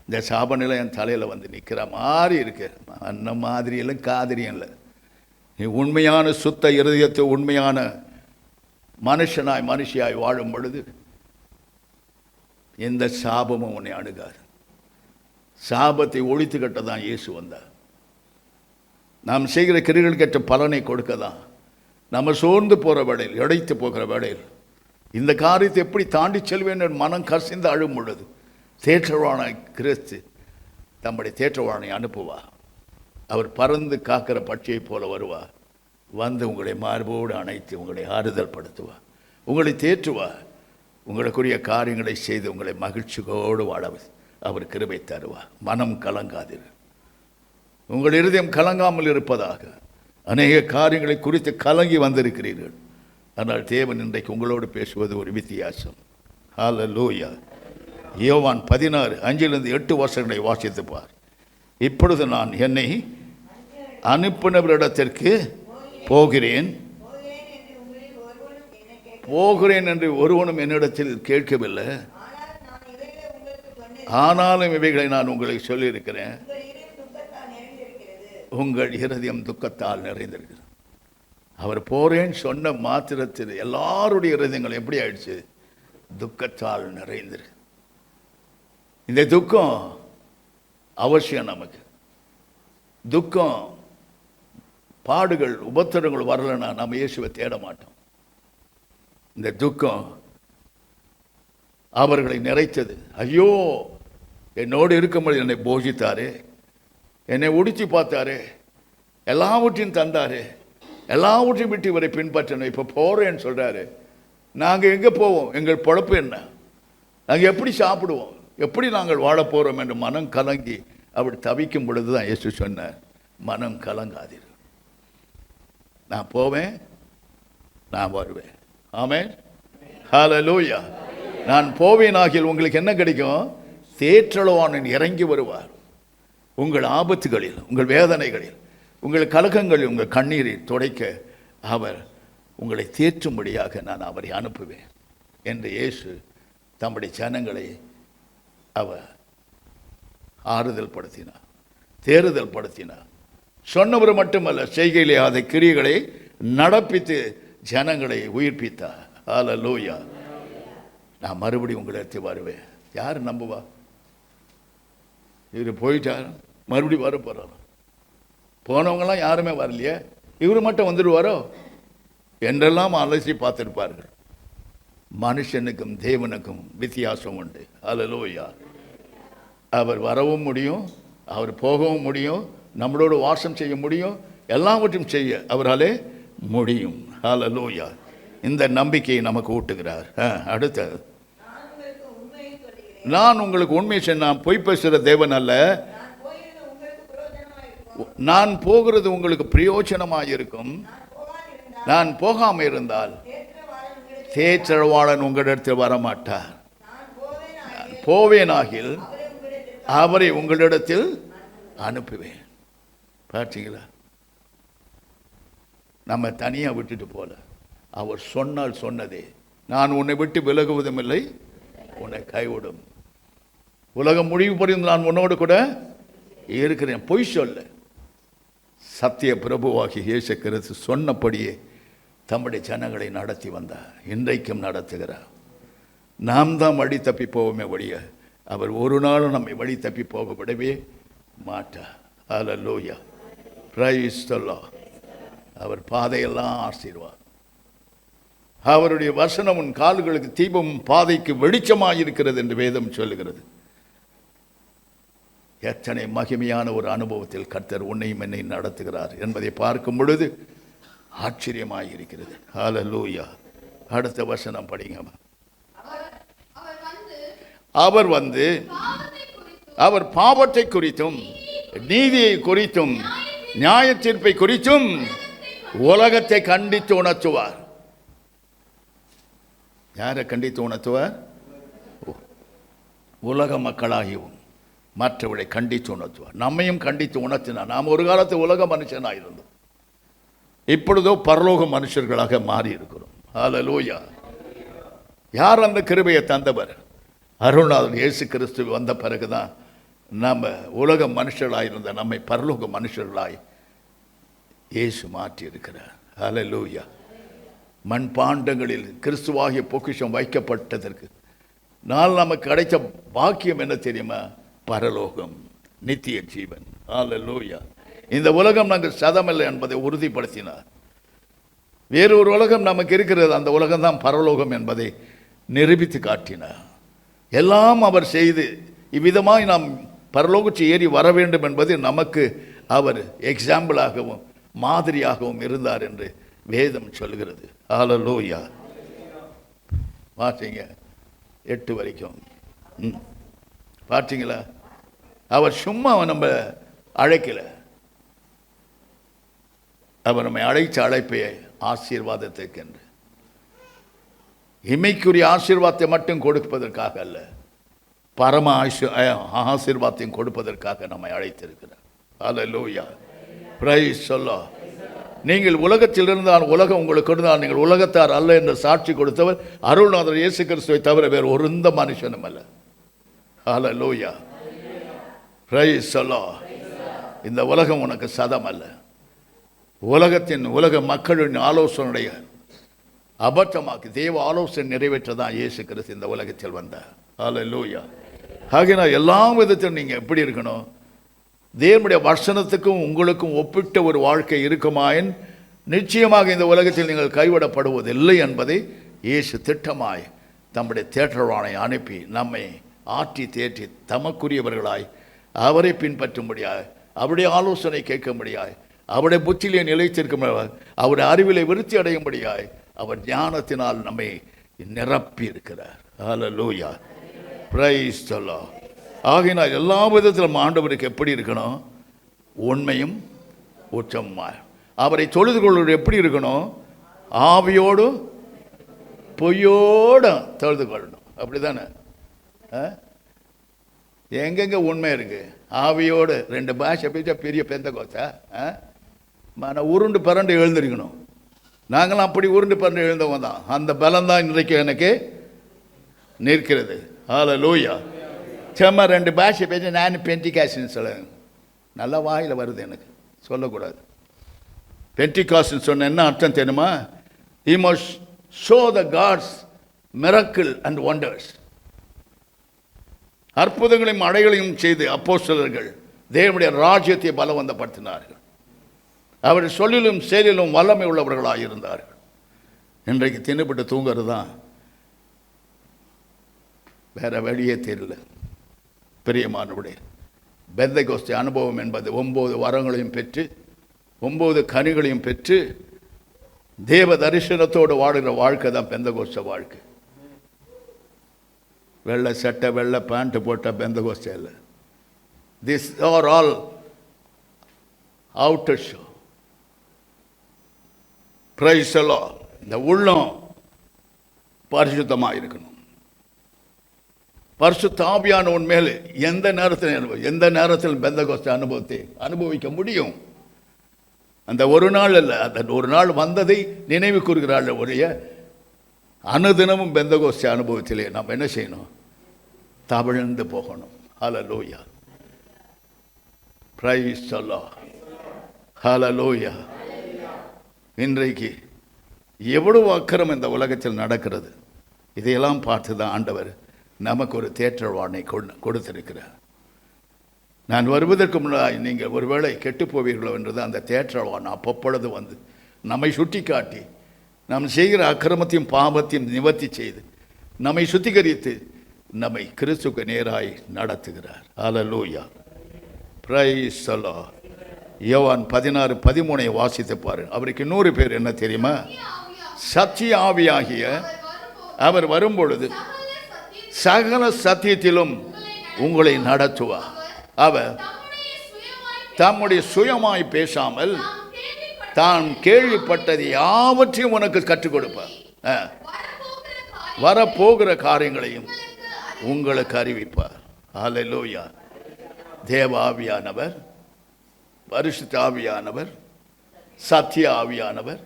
இந்த சாபநிலை என் தலையில் வந்து நிற்கிற மாதிரி இருக்கு. அந்த மாதிரியெல்லாம் காதிரியம் இல்லை. நீ உண்மையான சுத்த இருதயத்தை உண்மையான மனுஷனாய் மனுஷியாய் வாழும் பொழுது எந்த சாபமும் உன்னை அணுகாது. சாபத்தை ஒழித்து கட்ட தான் இயேசு வந்தார். நாம் செய்கிற கிரிகளுக்கேற்ற பலனை கொடுக்க தான். நம்ம சோர்ந்து போகிற வேளையில், இழைத்து போகிற வேளையில் இந்த காரியத்தை எப்படி தாண்டி செல்வேன் என்று மனம் கசிந்து அழும் பொழுது தேற்றவானாய் கிறிஸ்து தம்முடைய தேற்றவானை அனுப்புவா. அவர் பறந்து காக்கிற பட்சியை போல வருவார். வந்து உங்களை மார்போடு அணைத்து உங்களை ஆறுதல் படுத்துவார், உங்களை தேற்றுவார், உங்களுக்குரிய காரியங்களை செய்து உங்களை மகிழ்ச்சியோடு வாழ அவர் கிருபை தருவார். மனம் கலங்காதீர்கள், உங்கள் இருதயம் கலங்காமல் இருப்பதாக. அநேக காரியங்களை குறித்து கலங்கி வந்திருக்கிறீர்கள். ஆனால் தேவன் இன்றைக்கு உங்களோடு பேசுவது ஒரு வித்தியாசம். ஹல்லேலூயா. யோவான் 16:5-8 வசனங்களை வாசித்துப்பார். இப்பொழுது நான் என்னை அனுப்பினவரிடத்திற்கு போகிறேன் என்று ஒருவனும் என்னிடத்தில் கேட்கவில்லை, ஆனாலும் இவைகளை நான் உங்களுக்கு சொல்லியிருக்கிறேன். உங்கள் இருதயம் துக்கத்தால் நிறைந்திருக்கிறது. அவர் போறேன்னு சொன்ன மாத்திரத்தில் எல்லாருடைய இருதயங்கள் எப்படி ஆயிடுச்சு? துக்கத்தால் நிறைந்திருக்கு. இந்த துக்கம் அவசியம். நமக்கு துக்கம், பாடுகள், உபத்திரங்கள் வரலைன்னா நம்ம இயேசுவை தேட மாட்டோம். இந்த துக்கம் அவர்களை நிறைத்தது. ஐயோ, என்னோடு இருக்கும்போது என்னை போஷித்தாரு, என்னை உடிச்சு பார்த்தாரு, எல்லாவற்றையும் தந்தாரு, எல்லாவற்றையும் விட்டு இவரை பின்பற்றணும். இப்போ போகிறேன்னு சொல்கிறாரு. நாங்கள் எங்கே போவோம்? எங்கள் பொழப்பு என்ன? நாங்கள் எப்படி சாப்பிடுவோம்? எப்படி நாங்கள் வாழப் போகிறோம் என்று மனம் கலங்கி அப்படி தவிக்கும் பொழுது தான் இயேசு சொன்னார், மனம் கலங்காதீர்கள், நான் போவேன், நான் வருவேன். ஆமென், ஹல்லேலூயா. நான் போவேனாகில் உங்களுக்கு என்ன கிடைக்கும்? தேற்றளவானன் இறங்கி வருவார். உங்கள் ஆபத்துகளில், உங்கள் வேதனைகளில், உங்கள் கலக்கங்களில், உங்கள் கண்ணீரை துடைக்க அவர் உங்களை தேற்றும்படியாக நான் அவரை அனுப்புவேன் என்று இயேசு தம்முடைய ஜனங்களை அவர் ஆறுதல் படுத்தினார், தேறுதல் படுத்தினார். சொன்னவர் மட்டுமல்ல, செய்கையிலே அதை கிரியைகளை நடப்பித்து ஜனங்களை உயிர்ப்பித்தார். ஹல்லேலூயா. நான் மறுபடியும் உங்களிடத்தில் வருவேன். யார் நம்புவா? இவர் போயிட்டார், மறுபடியும் வர போகிறார். போனவங்களாம் யாருமே வரலையே, இவர் மட்டும் வந்துடுவாரோ என்றெல்லாம் அலசி பார்த்துருப்பார்கள். மனுஷனுக்கும் தேவனுக்கும் வித்தியாசம் உண்டு. ஹல்லேலூயா. அவர் வரவும் முடியும், அவர் போகவும் முடியும், நம்மளோடு வாசம் செய்ய முடியும், எல்லாவற்றையும் செய்ய அவராலே முடியும். ஹல்லேலூயா. இந்த நம்பிக்கையை நமக்கு ஊட்டுகிறார். அடுத்தது, நான் உங்களுக்கு உண்மை சொன்ன, நான் பொய் பேசுகிற தேவன் அல்ல, நான் போகிறது உங்களுக்கு பிரயோஜனமாக இருக்கும். நான் போகாமல் இருந்தால் தேற்றவாளன் உங்களிடத்தில் வரமாட்டார். போவேனாகில் அவரை உங்களிடத்தில் அனுப்புவேன். பார்த்தீங்களா? நம்ம தனியாக விட்டுட்டு போல, அவர் சொன்னால் சொன்னதே, நான் உன்னை விட்டு விலகுவதும் இல்லை, உன்னை கைவிடும், உலகம் முடிவு புரிந்து நான் உன்னோடு கூட இருக்கிறேன். பொய் சொல்ல. சத்திய பிரபுவாகி இயேசு கிறிஸ்து சொன்னபடியே தம்முடைய ஜனங்களை நடத்தி வந்தார், இன்றைக்கும் நடத்துகிறார். நாம் தான் வழி தப்பி போவோமே ஒழிய அவர் ஒரு நாளும் நம்மை வழி தப்பி போக விடவே மாட்டார். ஹல்லேலூயா, பிரைஸ் தி லார்ட். அவர் பாதையெல்லாம் ஆசீர்வாதம். அவருடைய வசனம் உன் கால்களுக்கு தீபம், பாதைக்கு வெளிச்சமாக இருக்கிறது என்று வேதம் சொல்லுகிறது. எத்தனை மகிமையான ஒரு அனுபவத்தில் கர்த்தர் உன்னையும் என்னை நடத்துகிறார் என்பதை பார்க்கும் பொழுது ஆச்சரியமாக இருக்கிறது. ஹல்லேலூயா. அடுத்த வசனம் படிங்க. அவர் வந்து அவர் பாவத்தை குறித்தும் நீதியை குறித்தும் நியாய தீர்ப்பை குறித்தும் உலகத்தை கண்டித்து உணர்த்துவார். யாரை கண்டித்து உணர்த்துவார்? உலக மக்களாகியும் மற்றவரை கண்டித்து உணர்த்துவார். நம்மையும் கண்டித்து உணர்த்தினார். நாம் ஒரு காலத்து உலக மனுஷனாக இருந்தோம், இப்பொழுதோ பரலோக மனுஷர்களாக மாறி இருக்கிறோம். ஹல்லேலூயா. யார் அந்த கிருபையை தந்தவர்? அருள்நாதர் இயேசு கிறிஸ்து வந்த பிறகுதான் நம்ம உலக மனுஷர்களாக இருந்த நம்மை பரலோக மனுஷர்களாய் இயேசு மாற்றி இருக்கிறார். ஹல்லேலூயா. மண்பாண்டங்களில் கிறிஸ்துவாகிய பொக்கிஷம் வைக்கப்பட்டதற்கு நாள் நமக்கு கிடைச்ச பாக்கியம் என்ன தெரியுமா? பரலோகம், நித்திய ஜீவன். ஹல்லேலூயா. இந்த உலகம் நாங்கள் சதமில்லை என்பதை உறுதிப்படுத்தினார். வேறொரு உலகம் நமக்கு இருக்கிறது, அந்த உலகம் தான் பரலோகம் என்பதை நிரூபித்து காட்டினார். எல்லாம் அவர் செய்து இவ்விதமாய் நாம் பரலோகத்தை ஏறி வர வேண்டும் என்பது நமக்கு அவர் எக்ஸாம்பிளாகவும் மாதிரியாகவும் இருந்தார் என்று வேதம் சொல்கிறது. ஹல்லேலூயா. பார்த்தீங்க 8 வரைக்கும் பார்த்தீங்களா? அவர் சும்மா நம்ம அழைக்கல, அவர் நம்மை அழைச்ச அழைப்பை ஆசீர்வாதத்துக்கு என்று, இமைக்குரிய ஆசீர்வாதத்தை மட்டும் கொடுப்பதற்காக அல்ல, பரம ஆசீர்வாதத்தையும் கொடுப்பதற்காக நம்மை அழைத்திருக்கிறார். ஹல்லேலூயா. Praise the. நீங்கள் உலகத்தில் இருந்தால் உலகம் உங்களுக்கு இருந்தால் நீங்கள் உலகத்தார் அல்ல என்று சாட்சி கொடுத்தவர் அருள்நாதர் இயேசு கிறிஸ்துவை தவிர வேறு ஒரு இந்த மனுஷனும் அல்ல. ஹல்லேலூயா. Praise the. இந்த உலகம் உனக்கு சதம் அல்ல. உலக மக்களின் ஆலோசனைய அபத்தமாக்கி தேவ ஆலோசனை நிறைவேற்றதான் இயேசு கிறிஸ்து இந்த உலகத்தில் வந்தார். ஹல்லேலூயா. ஆகையினால் எல்லா விதத்திலும் நீங்கள் எப்படி இருக்கணும்? தேவனுடைய வசனத்துக்கும் உங்களுக்கும் ஒப்பிட்ட ஒரு வாழ்க்கை இருக்குமாயின் நிச்சயமாக இந்த உலகத்தில் நீங்கள் கைவிடப்படுவதில்லை என்பதை இயேசு திட்டமாய் தம்முடைய தேற்றவானை அனுப்பி நம்மை ஆற்றி தேற்றி தமக்குரியவர்களாய் அவரை பின்பற்றும்படியாய், அவருடைய ஆலோசனை கேட்கும்படியாய், அவருடைய புத்தியிலே நிலைத்திருக்கும்படியாய், அவருடைய அறிவிலை விருத்தி அடையும்படியாய் அவர் ஞானத்தினால் நம்மை நிரப்பி இருக்கிறார். ஹல்லேலூயா. Praise the Lord. ஆகையினால் எல்லா விதத்திலும் ஆண்டவருக்கு எப்படி இருக்கணும்? உண்மையும் உச்சமாய். அவரை தொழுது கொள்வது எப்படி இருக்கணும்? ஆவியோடு பொய்யோடு தொழுது கொள்ளணும். அப்படி தானே? எங்கெங்க உண்மை இருக்கு? ஆவியோடு 2 பாஷை பேச்சா பெரிய பெந்தகோஸ்தா? நான் உருண்டு பரண்டு எழுந்திருக்கணும். நாங்களாம் அப்படி உருண்டு பரண்டு எழுந்தவங்க தான். அந்த பலம் தான் இன்றைக்கு எனக்கு நிற்கிறது. ஹல்லேலூயா. சும்மா 2 பாஷை பேச நான் பென்டிகாஸ்ட்னு சொல்ல நல்லா வாயில் வருது, எனக்கு சொல்லக்கூடாது. பென்டிகாஸ்ட்னு சொன்ன என்ன அர்த்தம் தெரியுமா? He must show the God's miracle and wonders. அற்புதங்களையும் அடைகளையும் செய்து அப்போஸ்தலர்கள் தேவனுடைய ராஜ்யத்தை பலவந்தப்படுத்தினார்கள். அவர் சொல்லிலும் செயலிலும் வல்லமை உள்ளவர்களாக இருந்தார்கள். இன்றைக்கு தின்னுபட்டு தூங்குறது தான், வேற வழியே தெரியல. பிரியமானவர்களே, பெந்தகோஸ்தே அனுபவம் என்பது 9 வரங்களையும் பெற்று 9 கனிகளையும் பெற்று தேவ தரிசனத்தோடு வாடுகிற வாழ்க்கை தான் பெந்தகோஸ்தே வாழ்க்கை. வெள்ளை சட்டை வெள்ளை பேண்ட் போட்ட பெந்தகோஸ்தே இல்லை. This are all outer show. Price the Lord. இந்த உள்ளம் பரிசுத்தமாக இருக்கணும். பரிசுத்த ஆவியான உண்மையில் எந்த நேரத்தில் பெந்தகோஸ்தே அனுபவத்தை அனுபவிக்க முடியும்? அந்த ஒரு நாள் அல்ல, அந்த ஒரு நாள் வந்ததை நினைவு கூறுகிறாள் ஒழிய அனுதினமும் பெந்தகோஸ்தே அனுபவத்திலே நாம் என்ன செய்யணும்? தவிழ்ந்து போகணும். ஹல்லேலூயா. Praise the Lord. ஹல்லேலூயா. இன்றைக்கு எவ்வளவு அக்கிரம் இந்த உலகத்தில் நடக்கிறது. இதையெல்லாம் பார்த்து தான் ஆண்டவர் நமக்கு ஒரு தேற்றவானை கொடுத்திருக்கிறார். நான் வருவதற்கு முன்னாடி நீங்கள் ஒருவேளை கெட்டு போவீர்களோ என்றது அந்த தேற்றவான் அப்பொழுது வந்து நம்மை சுட்டி காட்டி நாம் செய்கிற அக்கிரமத்தையும் பாவத்தையும் நிவர்த்தி செய்து நம்மை சுத்திகரித்து நம்மை கிறிஸ்துக்கு நேராய் நடத்துகிறார். ஹல்லேலூயா. Praise the Lord. யோவான் 16:13 வாசித்து பாரு. அவருக்கு இன்னொரு பேர் என்ன தெரியுமா? சத்திய ஆவியாகிய அவர் வரும்பொழுது சகல சத்தியத்திலும் உங்களை நடத்துவார். அவர் தம்முடைய சுயமாய் பேசாமல் தான் கேள்விப்பட்டது யாவற்றையும் உனக்கு கற்றுக் கொடுப்பார். வரப்போகிற காரியங்களையும் உங்களுக்கு அறிவிப்பார். ஹல்லேலூயா. தேவ ஆவியானவர், பரிசுத்த ஆவியானவர், சத்திய ஆவியானவர்,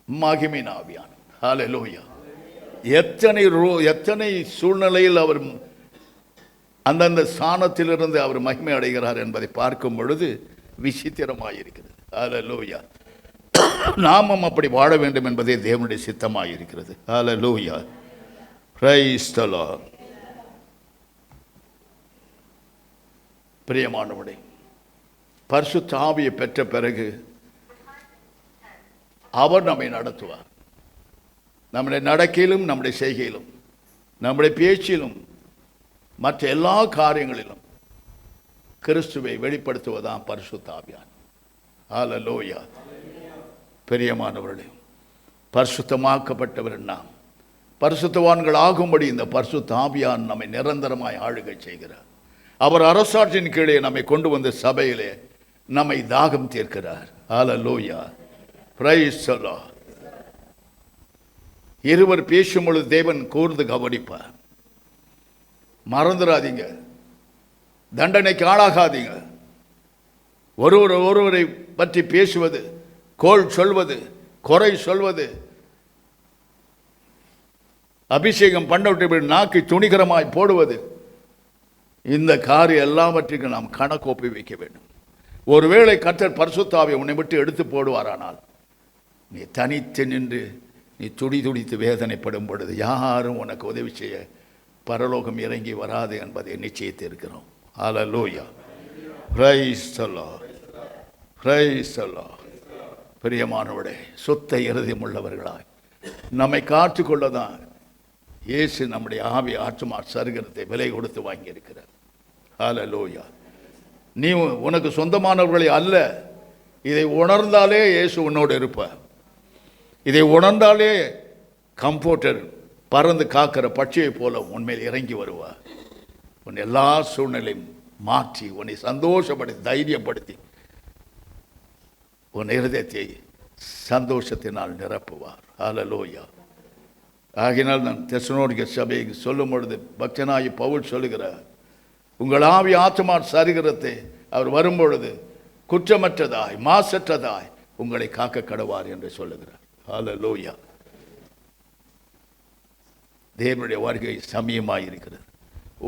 மகிமையின் ஆவியானவர். ஹல்லேலூயா. எத்தனை சூழ்நிலையில் அவர் அந்தந்த ஸ்தானத்திலிருந்து அவர் மகிமை அடைகிறார் என்பதை பார்க்கும் பொழுது விசித்திரமாயிருக்கிறது. ஹல்லேலூயா. நாமும் அப்படி வாழ வேண்டும் என்பதே தேவனுடைய சித்தமாயிருக்கிறது. ஹல்லேலூயா. Praise the Lord. பிரியமானவர்களே, பரிசுத்த ஆவியை பெற்ற பிறகு அவர் நம்மை நடத்துவார். நம்முடைய நடக்கையிலும், நம்முடைய செய்கையிலும், நம்முடைய பேச்சிலும், மற்ற எல்லா காரியங்களிலும் கிறிஸ்துவை வெளிப்படுத்துவதான் பரிசுத்த ஆவியானவர். ஹல்லேலூயா. பிரியமானவர்களே, பரிசுத்தமாக்கப்பட்டவர் நாம் பரிசுத்தவான்கள் ஆகும்படி இந்த பரிசுத்த ஆவியான் நம்மை நிரந்தரமாய் ஆளுகை செய்கிறார். அவர் அரசாட்சியின் கீழே நம்மை கொண்டு வந்த சபையிலே நம்மை தாகம் தீர்க்கிறார். ஹல்லேலூயா. Praise the Lord. இருவர் பேசும் பொழுது தேவன் கூர்ந்து கவனிப்பார். மறந்துடாதீங்க, தண்டனைக்கு ஆளாகாதீங்க. ஒருவரை பற்றி பேசுவது, கோள் சொல்வது, குறை சொல்வது, அபிஷேகம் பண்ணவிட்டு நாக்கை துணிகரமாய் போடுவது, இந்த காரியம் எல்லாவற்றுக்கும் நாம் கணக்கோப்பி வைக்க வேண்டும். ஒருவேளை கர்த்தர் பரிசுத்த ஆவியை உன்னை விட்டு எடுத்து போடுவாரானால் நீ தனித்து நின்று நீ துடித்து வேதனைப்படும் பொழுது யாரும் உனக்கு உதவி செய்ய பரலோகம் இறங்கி வராது என்பதை நிச்சயித்து இருக்கிறோம். ஹல்லேலூயா. Praise the Lord. Praise the Lord. பிரியமானவர்களே, சுத்த இருதயம் உள்ளவர்களாய் நம்மை காத்துக்கொள்ளதான் இயேசு நம்முடைய ஆவி ஆற்றுமா சரீரத்தை விலை கொடுத்து வாங்கியிருக்கிறார். ஹல்லேலூயா. நீ உனக்கு சொந்தமானவர்களை அல்ல, இதை உணர்ந்தாலே இயேசு உன்னோடு இருப்பார். இதை உணர்ந்தாலே கம்ஃபோர்டர் பறந்து காக்கிற பட்சியை போல உன்மேல் இறங்கி வருவார். உன் எல்லா சூழ்நிலையும் மாற்றி உன்னை சந்தோஷப்படுத்தி தைரியப்படுத்தி உன் இருதயத்தை சந்தோஷத்தினால் நிரப்புவார். ஹல்லேலூயா. ஆகினால் நான் தெசலோனிக்க சபைக்கு சொல்லும் பொழுது பக்தனாகி பவுல் சொல்லுகிறார், உங்கள் ஆவி ஆத்துமா சரீரத்தை அவர் வரும்பொழுது குற்றமற்றதாய் மாசற்றதாய் உங்களை காக்க கடவார் என்று சொல்லுகிறார். ஹல்லேலூயா. தேவனுடைய வருகை சமயமாயிருக்கிறது.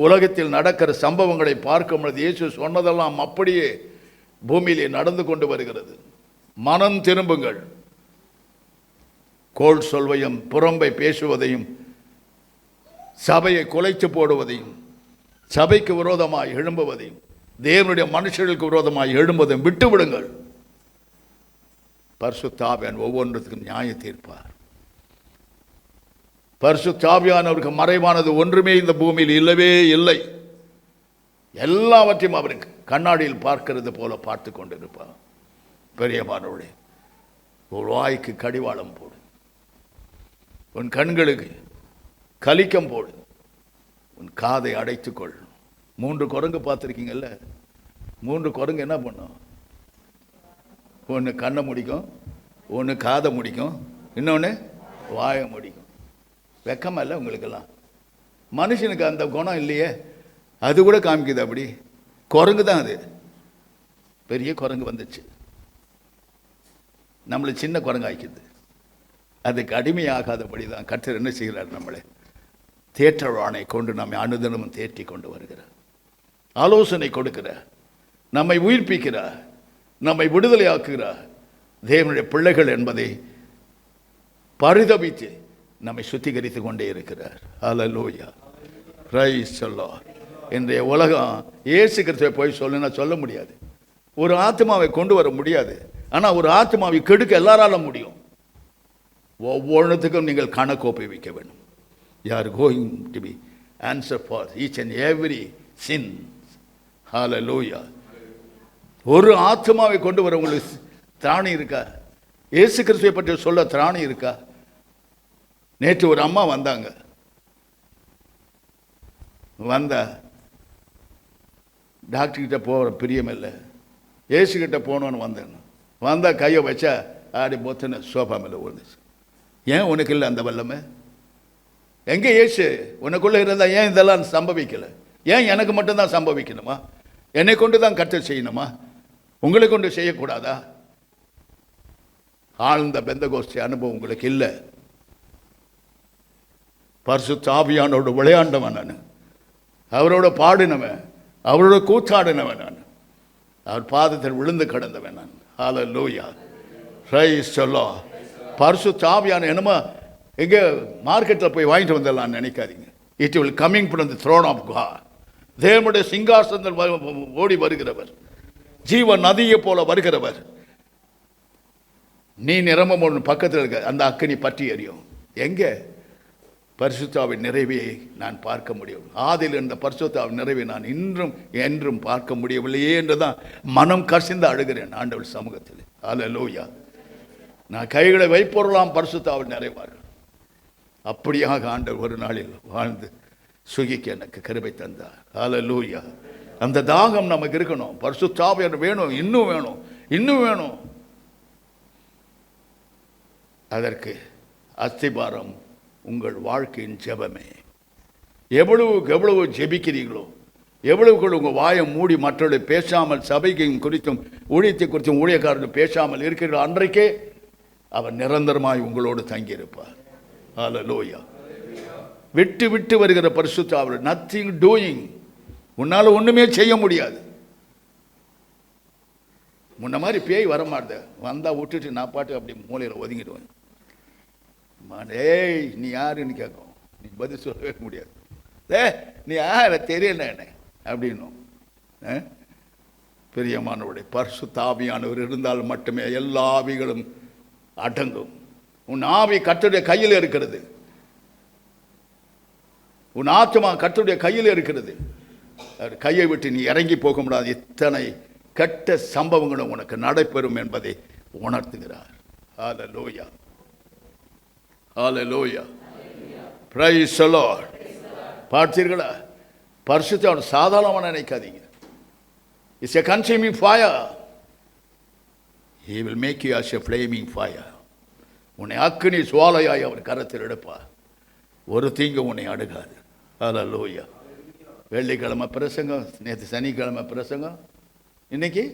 உலகத்தில் நடக்கிற சம்பவங்களை பார்க்கும் பொழுது இயேசு சொன்னதெல்லாம் அப்படியே பூமியிலே நடந்து கொண்டு வருகிறது. மனம் திரும்புங்கள். கோள் சொல்வையும் புறம்பை பேசுவதையும் சபையை குலைத்து போடுவதையும் சபைக்கு விரோதமாய் எழும்புவதையும் தேவனுடைய மனுஷர்களுக்கு விரோதமாய் எழும்புவதையும் விட்டு விடுங்கள். பரிசுத்த ஆவியானவர் ஒவ்வொன்றுக்கும் நியாயம் தீர்ப்பார். பரிசுத்த ஆவியானவருக்கு மறைவானது ஒன்றுமே இந்த பூமியில் இல்லவே இல்லை. எல்லாவற்றையும் அவருக்கு கண்ணாடியில் பார்க்கிறது போல பார்த்து கொண்டிருப்பார். பெரியமானவர்களே, ஒரு வாய்க்கு கடிவாளம் போடு, உன் கண்களுக்கு கலிக்கம் போடு, உன் காதை அடைத்துக்கொள். 3 குரங்கு பார்த்துருக்கீங்கல்ல? 3 குரங்கு என்ன பண்ணும்? ஒன்று கண்ணை முடிக்கும், ஒன்று காதை முடிக்கும், இன்னொன்று வாயை முடிக்கும். வெக்கமா இல்லை உங்களுக்கெல்லாம்? மனுஷனுக்கு அந்த குணம் இல்லையே, அது கூட காமிக்குது. அப்படி குரங்கு தான் அது. பெரிய குரங்கு வந்துச்சு, நம்மளை சின்ன குரங்கு ஆக்கிது. அதுக்கு அடிமையாகாதபடி தான் கர்த்தர் என்ன செய்கிறார்? நம்மளை தேற்றவானை கொண்டு நம்மை அனுதினமும் தேற்றி கொண்டு வருகிறார். ஆலோசனை கொடுக்கிறார், நம்மை உயிர்ப்பிக்கிறார், நம்மை விடுதலையாக்குகிறார். தேவனுடைய பிள்ளைகள் என்பதை பரிதபித்து நம்மை சுத்திகரித்து கொண்டே இருக்கிறார். ஹல்லேலூயா. Praise the Lord. இன்றைய உலகம் இயேசு கிறிஸ்துவை போய் சொல்ல முடியாது, ஒரு ஆத்மாவை கொண்டு வர முடியாது. ஆனால் ஒரு ஆத்மாவை கெடுக்க எல்லாராலும் முடியும். ஒவ்வொன்றுத்துக்கும் நீங்கள் கணக்கோப்பை வைக்க வேண்டும். You are going to be answer for each and every sin. Hallelujah. ஒரு ஆத்மாவை கொண்டு வர உங்களுக்கு திராணி இருக்கா? இயேசு கிறிஸ்துவை பற்றி சொல்ல திராணி இருக்கா? நேற்று ஒரு அம்மா வந்தாங்க. டாக்டர்கிட்ட போகிற பிரியம் இல்லை, ஏசுக்கிட்ட போகணுன்னு வந்தால் கையை வச்சா ஆடி போத்துன்னு சோஃபா மேலே விழுந்துச்சு. ஏன் உனக்கு இல்லை அந்த வல்லமை? எங்கே இயேசு? உனக்குள்ளே இருந்தால் ஏன் இதெல்லாம் சம்பவிக்கலை? ஏன் எனக்கு மட்டும்தான் சம்பவிக்கணுமா? என்னை கொண்டு தான் கர்த்தர் செய்யணுமா? உங்களை கொண்டு செய்யக்கூடாதா? ஆழ்ந்த பெந்தகோஸ்தே அனுபவம் உங்களுக்கு இல்லை. பரிசுத்த ஆவியானோட விளையாண்டவன் நான், அவரோட பாடினவன், அவரோட கூத்தாடினவன் நான், அவர் பாதத்தில் விழுந்து கிடந்தவன் நான். Hallelujah, praise the Lord. பரிசுத்த ஆவியான என்னமோ எங்கே மார்க்கெட்டில் போய் வாங்கிட்டு வந்துடலாம்னு நினைக்காதீங்க. It will coming from the throne of God. தேவனுடைய சிங்காசனத்தில் ஓடி வருகிறவர், ஜீவ நதியை போல வருகிறவர். நீ நிரம்பம் ஒன்று பக்கத்தில் இருக்க அந்த அக்கினி பற்றி எறியும். எங்கே? பரிசுத்தாவின் நிறைவை நான் பார்க்க முடியும். ஆதியில் இருந்த பரிசுத்தாவின் நிறைவை நான் இன்றும் என்றும் பார்க்க முடியவில்லையே என்றுதான் மனம் கசிந்து அழுகிறேன் ஆண்டவர் சமூகத்தில். ஹல்லேலூயா. நான் கைகளை வைப்பொருளாம் பரிசுத்தாவின் நிறைவார்கள். அப்படியாக ஆண்டவர் ஒரு நாளில் வாழ்ந்து சுகிக்கு எனக்கு கிருபை தந்தார். ஹல்லேலூயா. அந்த தாகம் நமக்கு இருக்கணும். பரிசுத்தாவியார் வேணும், இன்னும் வேணும், இன்னும் வேணும். அதற்கு அஸ்திபாரம் உங்கள் வாழ்க்கையின் ஜெபமே. எவ்வளவு ஜெபிக்கிறீர்களோ, எவ்வளவுக்கு உங்கள் வாயை மூடி மற்றவர்களை பேசாமல், சபைக்கும் குறித்தும் ஊழியத்தை குறித்தும் ஊழியக்காரர்கள் பேசாமல் இருக்கிறீர்கள், அன்றைக்கே அவர் நிரந்தரமாய் உங்களோடு தங்கியிருப்பார். ஹல்லேலூயா. விட்டு விட்டு வருகிற பரிசுத்த ஆவி, நத்திங் டூயிங். உன்னால் ஒன்றுமே செய்ய முடியாது. முன்ன மாதிரி பேய் வரமாட்டேன், வந்தால் விட்டுட்டு நான் பாட்டு அப்படி மூலையில் ஒதுங்கிடுவேன். ஏய் நீ யாருன்னு கேட்கும், நீ பதில் சொல்லவே முடியாது. நீ யார தெரியல என்ன அப்படின்னும். பிரியமானவருடைய பரிசுத்த ஆவியானவர் இருந்தால் மட்டுமே எல்லா ஆவிகளும் அடங்கும். உன் ஆவி கர்த்தருடைய கையில் இருக்கிறது. உன் ஆத்மா கர்த்தருடைய கையில் இருக்கிறது. அவர் கையை விட்டு நீ இறங்கி போக முடியாது. இத்தனை கெட்ட சம்பவங்களும் உனக்கு நடைபெறும் என்பதை உணர்த்துகிறார். ஹல்லேலூயா, ஹல்லேலூயா, பிரைஸ் தி லார்ட். பார்த்தீர்களா? பரிசுத்தம் சாதாரணமாக நினைக்காதீங்க. It's a consuming fire. He will make you as a flaming fire. உன்னை அக்கினி சுவாலையாய் அவர் கரத்தில் எடுப்பார். ஒரு தீங்கு உன்னை அணுகாது. ஹல்லேலூயா. வெள்ளிக்கிழமை பிரசங்கம், நேற்று சனிக்கிழமை பிரசங்கம், இன்னைக்கு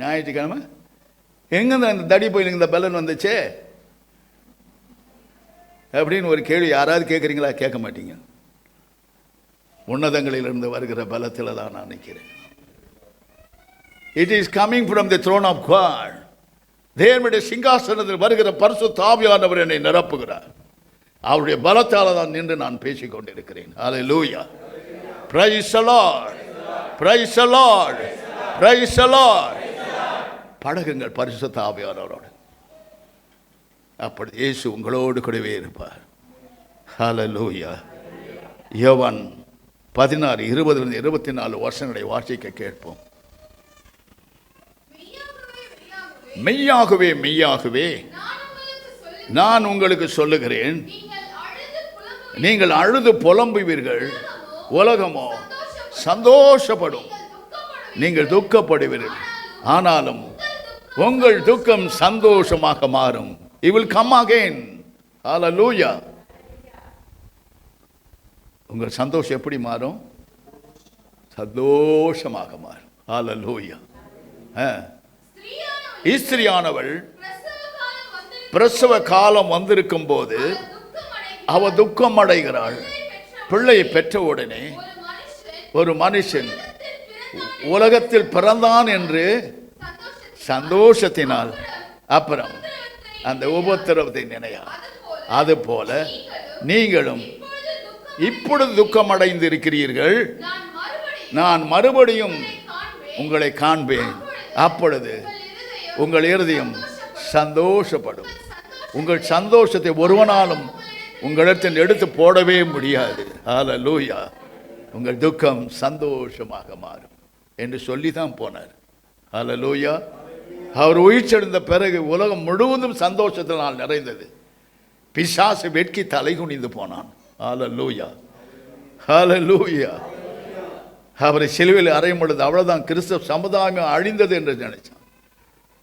ஞாயிற்றுக்கிழமை. எங்கேருந்து அந்த தடி போய் இந்த பலன் வந்துச்சே அப்படின்னு ஒரு கேள்வி யாராவது கேட்குறீங்களா? கேட்க மாட்டீங்க. உன்னதங்களிலிருந்து வருகிற பலத்தில் தான் நான் நிற்கிறேன். It is coming from the throne of God. தேவனுடைய சிங்காசனத்தில் வருகிற பரிசுத்த ஆவியானவர் என்னை நிரப்புகிறார். அவருடைய பலத்தால் தான் நின்று நான் பேசிக் கொண்டிருக்கிறேன். ஹல்லேலூயா, praise the Lord, praise the Lord, praise the Lord. பழகுங்கள் பரிசுத்த ஆவியானவரோடு. அப்படி இயேசு உங்களோடு கூடவே இருப்பார். ஹல்லேலூயா. யோவான் 16:20-24 வருஷங்களை வாசிக்க கேட்போம். மெய்யாகவே மெய்யாகவே நான் உங்களுக்கு சொல்லுகிறேன், நீங்கள் அழுது புலம்புவீர்கள், உலகமோ சந்தோஷப்படும். நீங்கள் துக்கப்படுவீர்கள், ஆனாலும் உங்கள் துக்கம் சந்தோஷமாக மாறும். It will come again. Hallelujah. உங்கள் சந்தோஷம் எப்படி மாறும்? சந்தோஷமாக மாறும். Hallelujah. ஸ்திரியானவள் பிரசவ காலம் வந்திருக்கும் போது அவ துக்கம் அடைகிறாள். பிள்ளையை பெற்ற உடனே ஒரு மனுஷன் உலகத்தில் பிறந்தான் என்று சந்தோஷத்தினால் அப்புறம் அந்த உபத்திரவத்தை நினையா. அதுபோல நீங்களும் இப்பொழுது துக்கம் அடைந்திருக்கிறீர்கள், நான் மறுபடியும் உங்களை காண்பேன், அப்பொழுது உங்கள் இருதயம் சந்தோஷப்படும். உங்கள் சந்தோஷத்தை ஒருவனாலும் உங்களிடத்தில் எடுத்து போடவே முடியாது. ஹல்லேலூயா. உங்கள் துக்கம் சந்தோஷமாக மாறும் என்று சொல்லி தான் போனார். ஹல்லேலூயா. அவர் உயிர்த்தெழுந்த பிறகு உலகம் முழுவதும் சந்தோஷத்தினால் நிறைந்தது. பிசாசு வெட்கி தலைகுனிந்து போனான். ஹல்லேலூயா, ஹல்லேலூயா. அவரை சிலுவையில் அறையும் பொழுது அவ்வளோதான், கிறிஸ்தவ சமுதாயம் அழிந்தது என்று நினைச்சான்.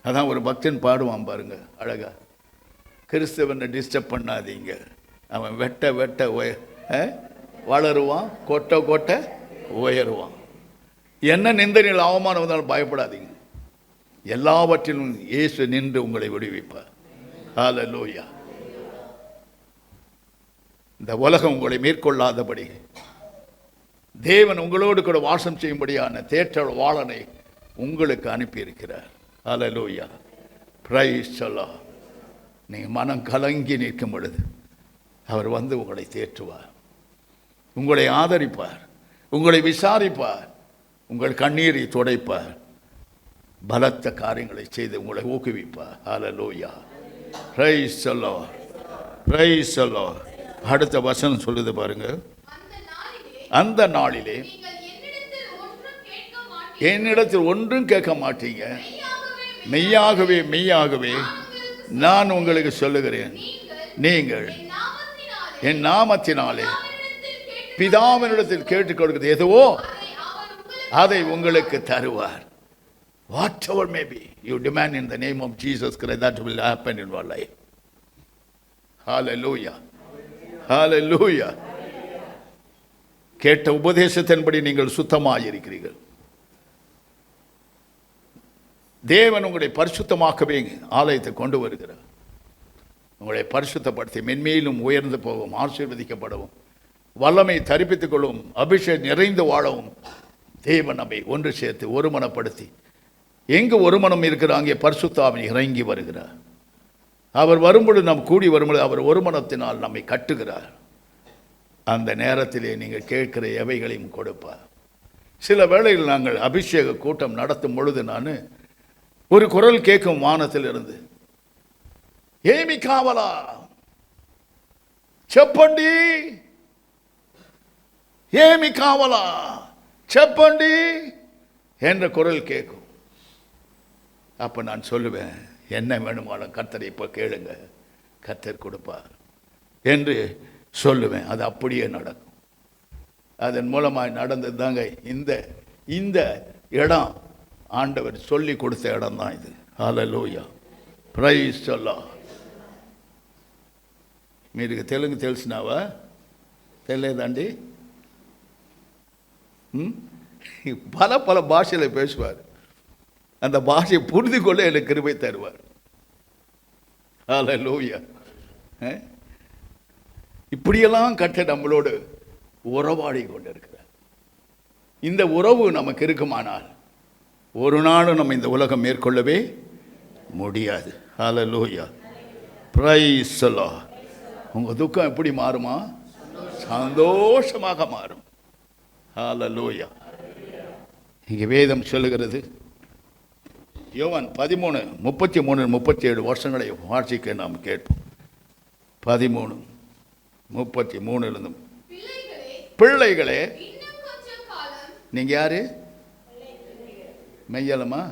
அதான் ஒரு பக்தன் பாடுவான் பாருங்க அழகா, கிறிஸ்தவனை டிஸ்டர்ப் பண்ணாதீங்க, அவன் வெட்ட வெட்ட வளருவான், கொட்ட கொட்ட உயருவான். என்ன நிந்தனையில் அவமானம் வந்தாலும் பயப்படாதீங்க. எல்லாவற்றிலும் இயேசு நின்று உங்களை விடுவிப்பார். ஹல்லேலூயா. இந்த உலகம் உங்களை மேற்கொள்ளாதபடி தேவன் உங்களோடு கூட வாசம் செய்யும்படியான தேற்ற வாளனை உங்களுக்கு அனுப்பியிருக்கிறார். ஹல்லேலூயா. Praise the Lord. நீங்கள் மனம் கலங்கி நிற்கும் பொழுது அவர் வந்து உங்களை தேற்றுவார், உங்களை ஆதரிப்பார், உங்களை விசாரிப்பார், உங்கள் கண்ணீரை துடைப்பார், பலத்த காரியங்களை செய்து உங்களை ஊக்குவிப்பார். ஹல்லேலூயா. Praise the Lord. Praise the Lord. அடுத்த வசனம் சொல்லுது பாருங்க. அந்த நாளிலே என்னிடத்தில் ஒன்றும் கேட்க மாட்டீங்க, மெய்யாகவே மெய்யாகவே நான் உங்களுக்கு சொல்லுகிறேன், நீங்கள் என் நாமத்தினாலே பிதாவினிடத்தில் கேட்டுக் கொடுக்கிறது எதுவோ அதை உங்களுக்கு தருவார். Whatever may be you demand in the name of Jesus Christ, that will happen in your life. Hallelujah. Hallelujah. கேட்ட உபதேசத்தின்படி நீங்கள் சுத்தமாயிருக்கிறீர்கள். தேவன் உங்களை பரிசுத்தமாக்கவே ஆலயத்தை கொண்டு வருகிறார். உங்களை பரிசுத்தப்படுத்தி மென்மேலும் உயர்ந்து போகவும் ஆசீர்வதிக்கப்படவும் வல்லமை தரிப்பித்துக் கொள்ளவும் அபிஷேகம் நிறைந்து வாழவும் தேவன் நம்மை ஒன்று சேர்த்து ஒருமனப்படுத்தி, எங்கு ஒருமனம் இருக்கிற அங்கே பரிசுத்த ஆவி இறங்கி வருகிறார். அவர் வரும்பொழுது நாம் கூடி வரும்பொழுது அவர் ஒருமனத்தினால் நம்மை கட்டுகிறார். அந்த நேரத்திலே நீங்கள் கேட்கிற எவைகளையும் கொடுப்பார். சில வேளையில் நாங்கள் அபிஷேக கூட்டம் நடத்தும் பொழுது நான் ஒரு குரல் கேட்கும் வானத்தில் இருந்து, ஏமி காவலா చెప్పండి, ஏமி காவலா చెప్పండి என்ற குரல் கேட்கும். அப்போ நான் சொல்லுவேன், என்ன வேணுமாலும் கர்த்தரை இப்போ கேளுங்க, கர்த்தர் கொடுப்பார் என்று சொல்லுவேன். அது அப்படியே நடக்கும். அதன் மூலமாக நடந்தது தாங்க இந்த இடம். ஆண்டவர் சொல்லி கொடுத்த இடம் தான் இது. ஹல்லேலூயா. Praise the Lord. మీకు తెలుగు తెలిసినావా? తెలియదండి? பல பல பாஷையில் பேசுவார். அந்த பாஷையை புரிந்து கொள்ள எனக்கு கிருபை தருவார். ஹல்லேலூயா. இப்படியெல்லாம் கட்ட நம்மளோடு உறவாடி கொண்டு இருக்கிறார். இந்த உறவு நமக்கு இருக்குமானால் ஒரு நாளும் நம்ம இந்த உலகம் மேற்கொள்ளவே முடியாது. ஹல்லேலூயா. Praise the Lord. உங்கள் துக்கம் எப்படி மாறுமா? சந்தோஷமாக மாறும். ஹல்லேலூயா. இங்கே வேதம் சொல்லுகிறது, யோவான் 13:33-37 வருஷங்களை வாசிக்க நாம் கேட்போம். 13:33 பிள்ளைகளே, நீங்கள் யாரு? மெய்யலமா?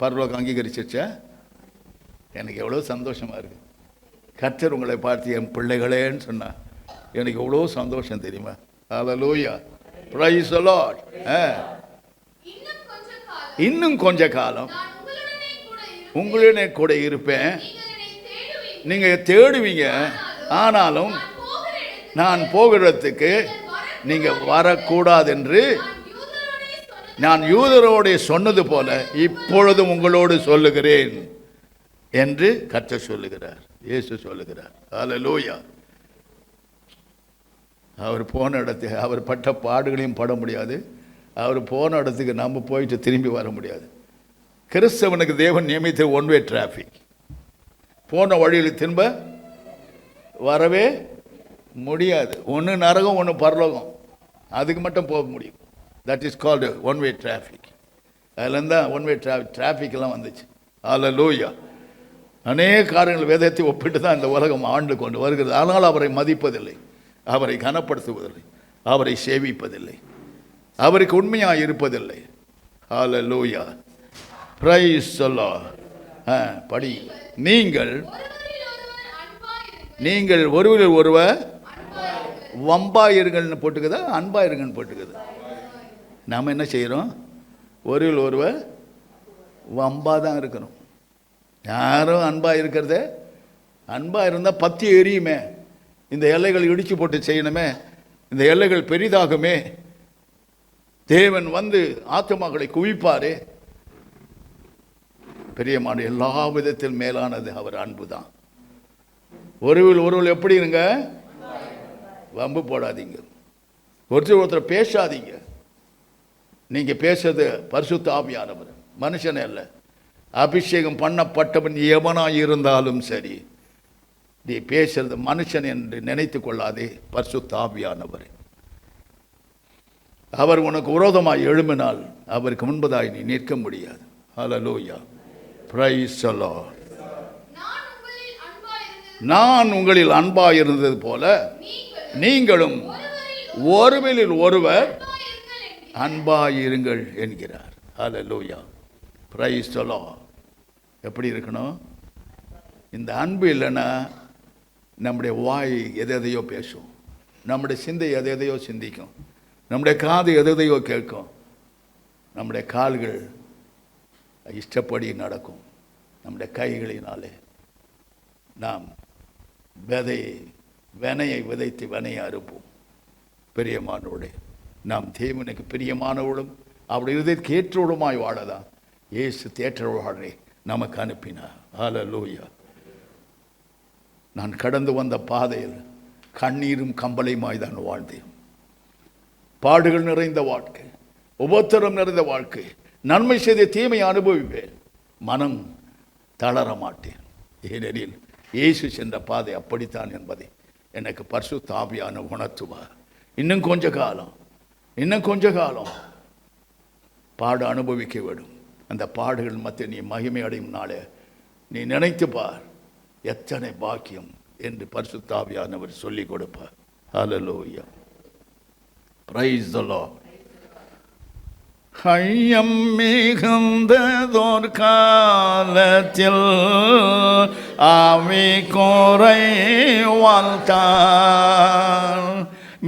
பரலோகம் அங்கீகரிச்சிருச்சா? எனக்கு எவ்வளோ சந்தோஷமாக இருக்குது. கர்த்தர் உங்களை பார்த்து என் பிள்ளைகளேன்னு சொன்னால் எனக்கு எவ்வளோ சந்தோஷம் தெரியுமா? ஹல்லேலூயா. Praise the Lord. இன்னும் கொஞ்ச காலம் உங்களுடனே கூட இருப்பேன், நீங்கள் தேடுவீங்க, ஆனாலும் நான் போகிறதுக்கு நீங்கள் வரக்கூடாது என்று நான் யூதரோடு சொன்னது போல இப்பொழுதும் உங்களோடு சொல்லுகிறேன் என்று கர்த்தர் சொல்லுகிறார், இயேசு சொல்லுகிறார். ஹல்லேலூயா. அவர் போன இடத்துக்கு அவர் பட்ட பாடுகளையும் பட முடியாது. அவர் போன இடத்துக்கு நம்ம போயிட்டு திரும்பி வர முடியாது. கிறிஸ்தவனுக்கு தேவன் நியமித்த ஒன்வே டிராஃபிக். போன வழியில் திரும்ப வரவே முடியாது. ஒன்று நரகம், ஒன்று பரலோகம். அதுக்கு மட்டும் போக முடியும். That is called one way traffic. அதுலேருந்து தான் ஒன்வே டிராஃபிக்லாம் வந்துச்சு. ஹல்லேலூயா. அநேக காரியங்கள் வேதத்தை ஒப்பிட்டு தான் இந்த உலகம் ஆண்டு கொண்டு வருகிறது. ஆனால் அவரை மதிப்பதில்லை, அவரை கனப்படுத்துவதில்லை, அவரை சேவிப்பதில்லை, அவருக்கு உண்மையாக இருப்பதில்லை. ஹல்லேலூயா. Praise the Lord. படி. நீங்கள் ஒருவர் ஒருவர் வம்பாயிருங்கள்னு போட்டுக்குதா, அன்பாயிருங்கன்னு போட்டுக்குது? நாம் என்ன செய்கிறோம்? ஒருவர் ஒருவர் வம்பாக தான் இருக்கிறோம். யாரும் அன்பாக இருக்கிறத, அன்பாக இருந்தால் பற்றி எரியுமே. இந்த எல்லைகள் இடிச்சு போட்டு செய்யணுமே, இந்த எல்லைகள் பெரிதாகுமே, தேவன் வந்து ஆத்துமாக்களை குவிப்பாரே. பெரியமான எல்லா விதத்தில் மேலானது அவர் அன்பு தான். ஒருவர் எப்படி இருங்க, வம்பு போடாதீங்க, ஒருத்தர் பேசாதீங்க. நீங்க பேசுறது பரிசுத்த ஆவியானவர், மனுஷனே அல்ல. அபிஷேகம் பண்ணப்பட்டவன் எவனாய் இருந்தாலும் சரி, நீ பேசுறது மனுஷன் என்று நினைத்து கொள்ளாதே, பரிசுத்த ஆவியானவர். அவர் உனக்கு விரோதமாய் எழும்பினால் அவருக்கு முன்பதாய் நீ நிற்க முடியாது. ஹல்லேலூயா, பிரைஸ் தி லார்ட். நான் உங்களில் அன்பாய் இருந்தது போல நீங்களும் ஒருவரில் ஒருவர் அன்பாயிருங்கள் என்கிறார். ஹல்லேலூயா, பிரைஸ் தி லார்ட். எப்படி இருக்கணும்? இந்த அன்பு இல்லைன்னா நம்முடைய வாய் எதையோ பேசும், நம்முடைய சிந்தை எதையோ சிந்திக்கும், நம்முடைய காது எதையோ கேட்கும், நம்முடைய கால்கள் இஷ்டப்படி நடக்கும், நம்முடைய கைகளினாலே நாம் வினையை விதைத்து வினையை அறுப்போம். பிரியமானவர்களே, நாம் தேவனுக்கு பிரியமானவளும் அவருடைய இதற்கு ஏற்றவளுமாய் வாழதான் இயேசு தேற்றவாளரை நமக்கு அனுப்பினார். ஹல்லேலூயா. நான் கடந்து வந்த பாதையில் கண்ணீரும் கம்பளையுமாய் தான் வாழ்ந்தேன். பாடுகள் நிறைந்த வாழ்க்கை, உபத்திரம் நிறைந்த வாழ்க்கை, நன்மை செய்த தீமையை அனுபவிப்பேன், மனம் தளர மாட்டேன். ஏனெனில் இயேசு சென்ற பாதை அப்படித்தான் என்பதை எனக்கு பரிசுத்த ஆவியான உணர்த்துவார். இன்னும் கொஞ்ச காலம் பாடு அனுபவிக்க வேண்டும். அந்த பாடுகள் மத்திய நீ மகிமை அடையும் நாளே நீ நினைத்து பார், எத்தனை பாக்கியம் என்று பரிசுத்த ஆவியானவர் சொல்லிக் கொடுப்பார். ஹல்லேலூயா, பிரைஸ் தி லார்ட். ஐயம் மிகுந்ததோர் காலத்தில் ஆவி குறைவாழ்த்தான்,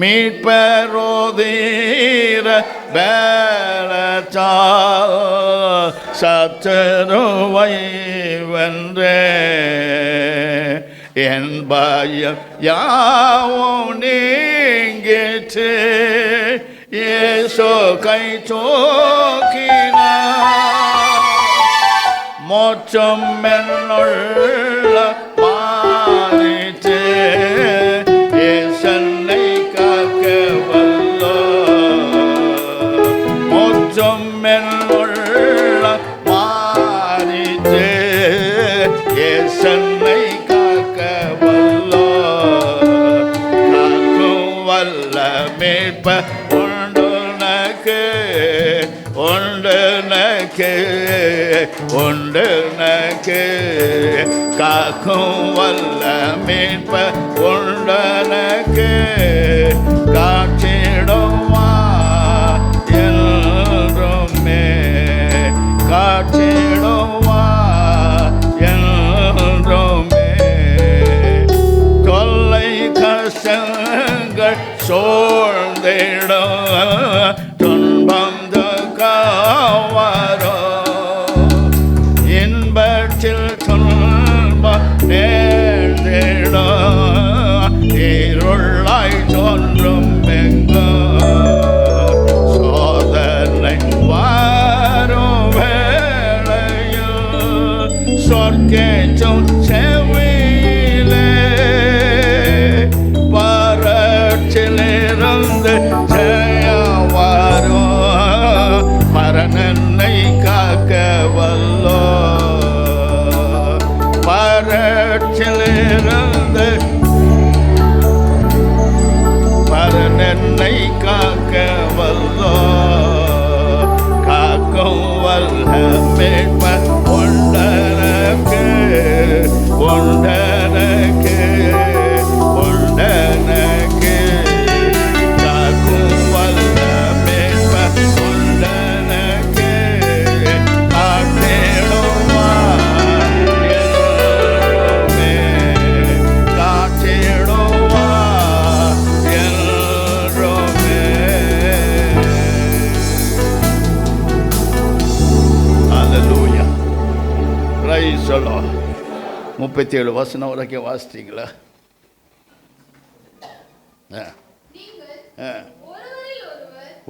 மீட்பரோதீர பேலத்தால் சத்துருவை வென்றே, என் பயம் யாவும் நீங்கிற்று, இயேசு கை தூக்கினார், மோட்சம் என்னுள்ள மாறிற்று, இயேசன்னை காக்க வல்லோ, மோட்சம் என்னுள்ள மாறிற்று, இயேசன்னை காக்க வல்லோ, காக்கும் வல்ல மீட்ப உண்டனக்கு, காக்கும் வல்ல மீட்ப உண்டனக்கு, காட்சிடுவா என்றுமே, காட்சிடுவா என்றுமே, தொல்லை கஷ்டங்கள் சூழ்ந்திடும், துன்பம் துக்காவாரோ, இன்பத்தில் துன்பம் நேர்ந்திடும், இருளாய் தோன்றும் எங்கோ, சோதனை வாரும் வேளையில் சொற்கேற்றும் செவியிலே, பரட்சிலிருந்து ஜெயவாரோ, மரணனை காக்க வல்லோ, பரட்சிலிருந்து மரணனை காக்க வல்லோ, காக்கும் வல்ல மீட்ப உண்டனக்கு, உண்டனக்கு, உண்டனக்கு, காக்கும் வல்ல மீட்ப உண்டனக்கு, காட்டிடுவா என்றுமே, காட்டிடுவா என்றுமே. ஹல்லேலூயா, பிரைஸ் தி லார்ட். 37 வசனம் வரைக்கும் வாசித்தீங்களா?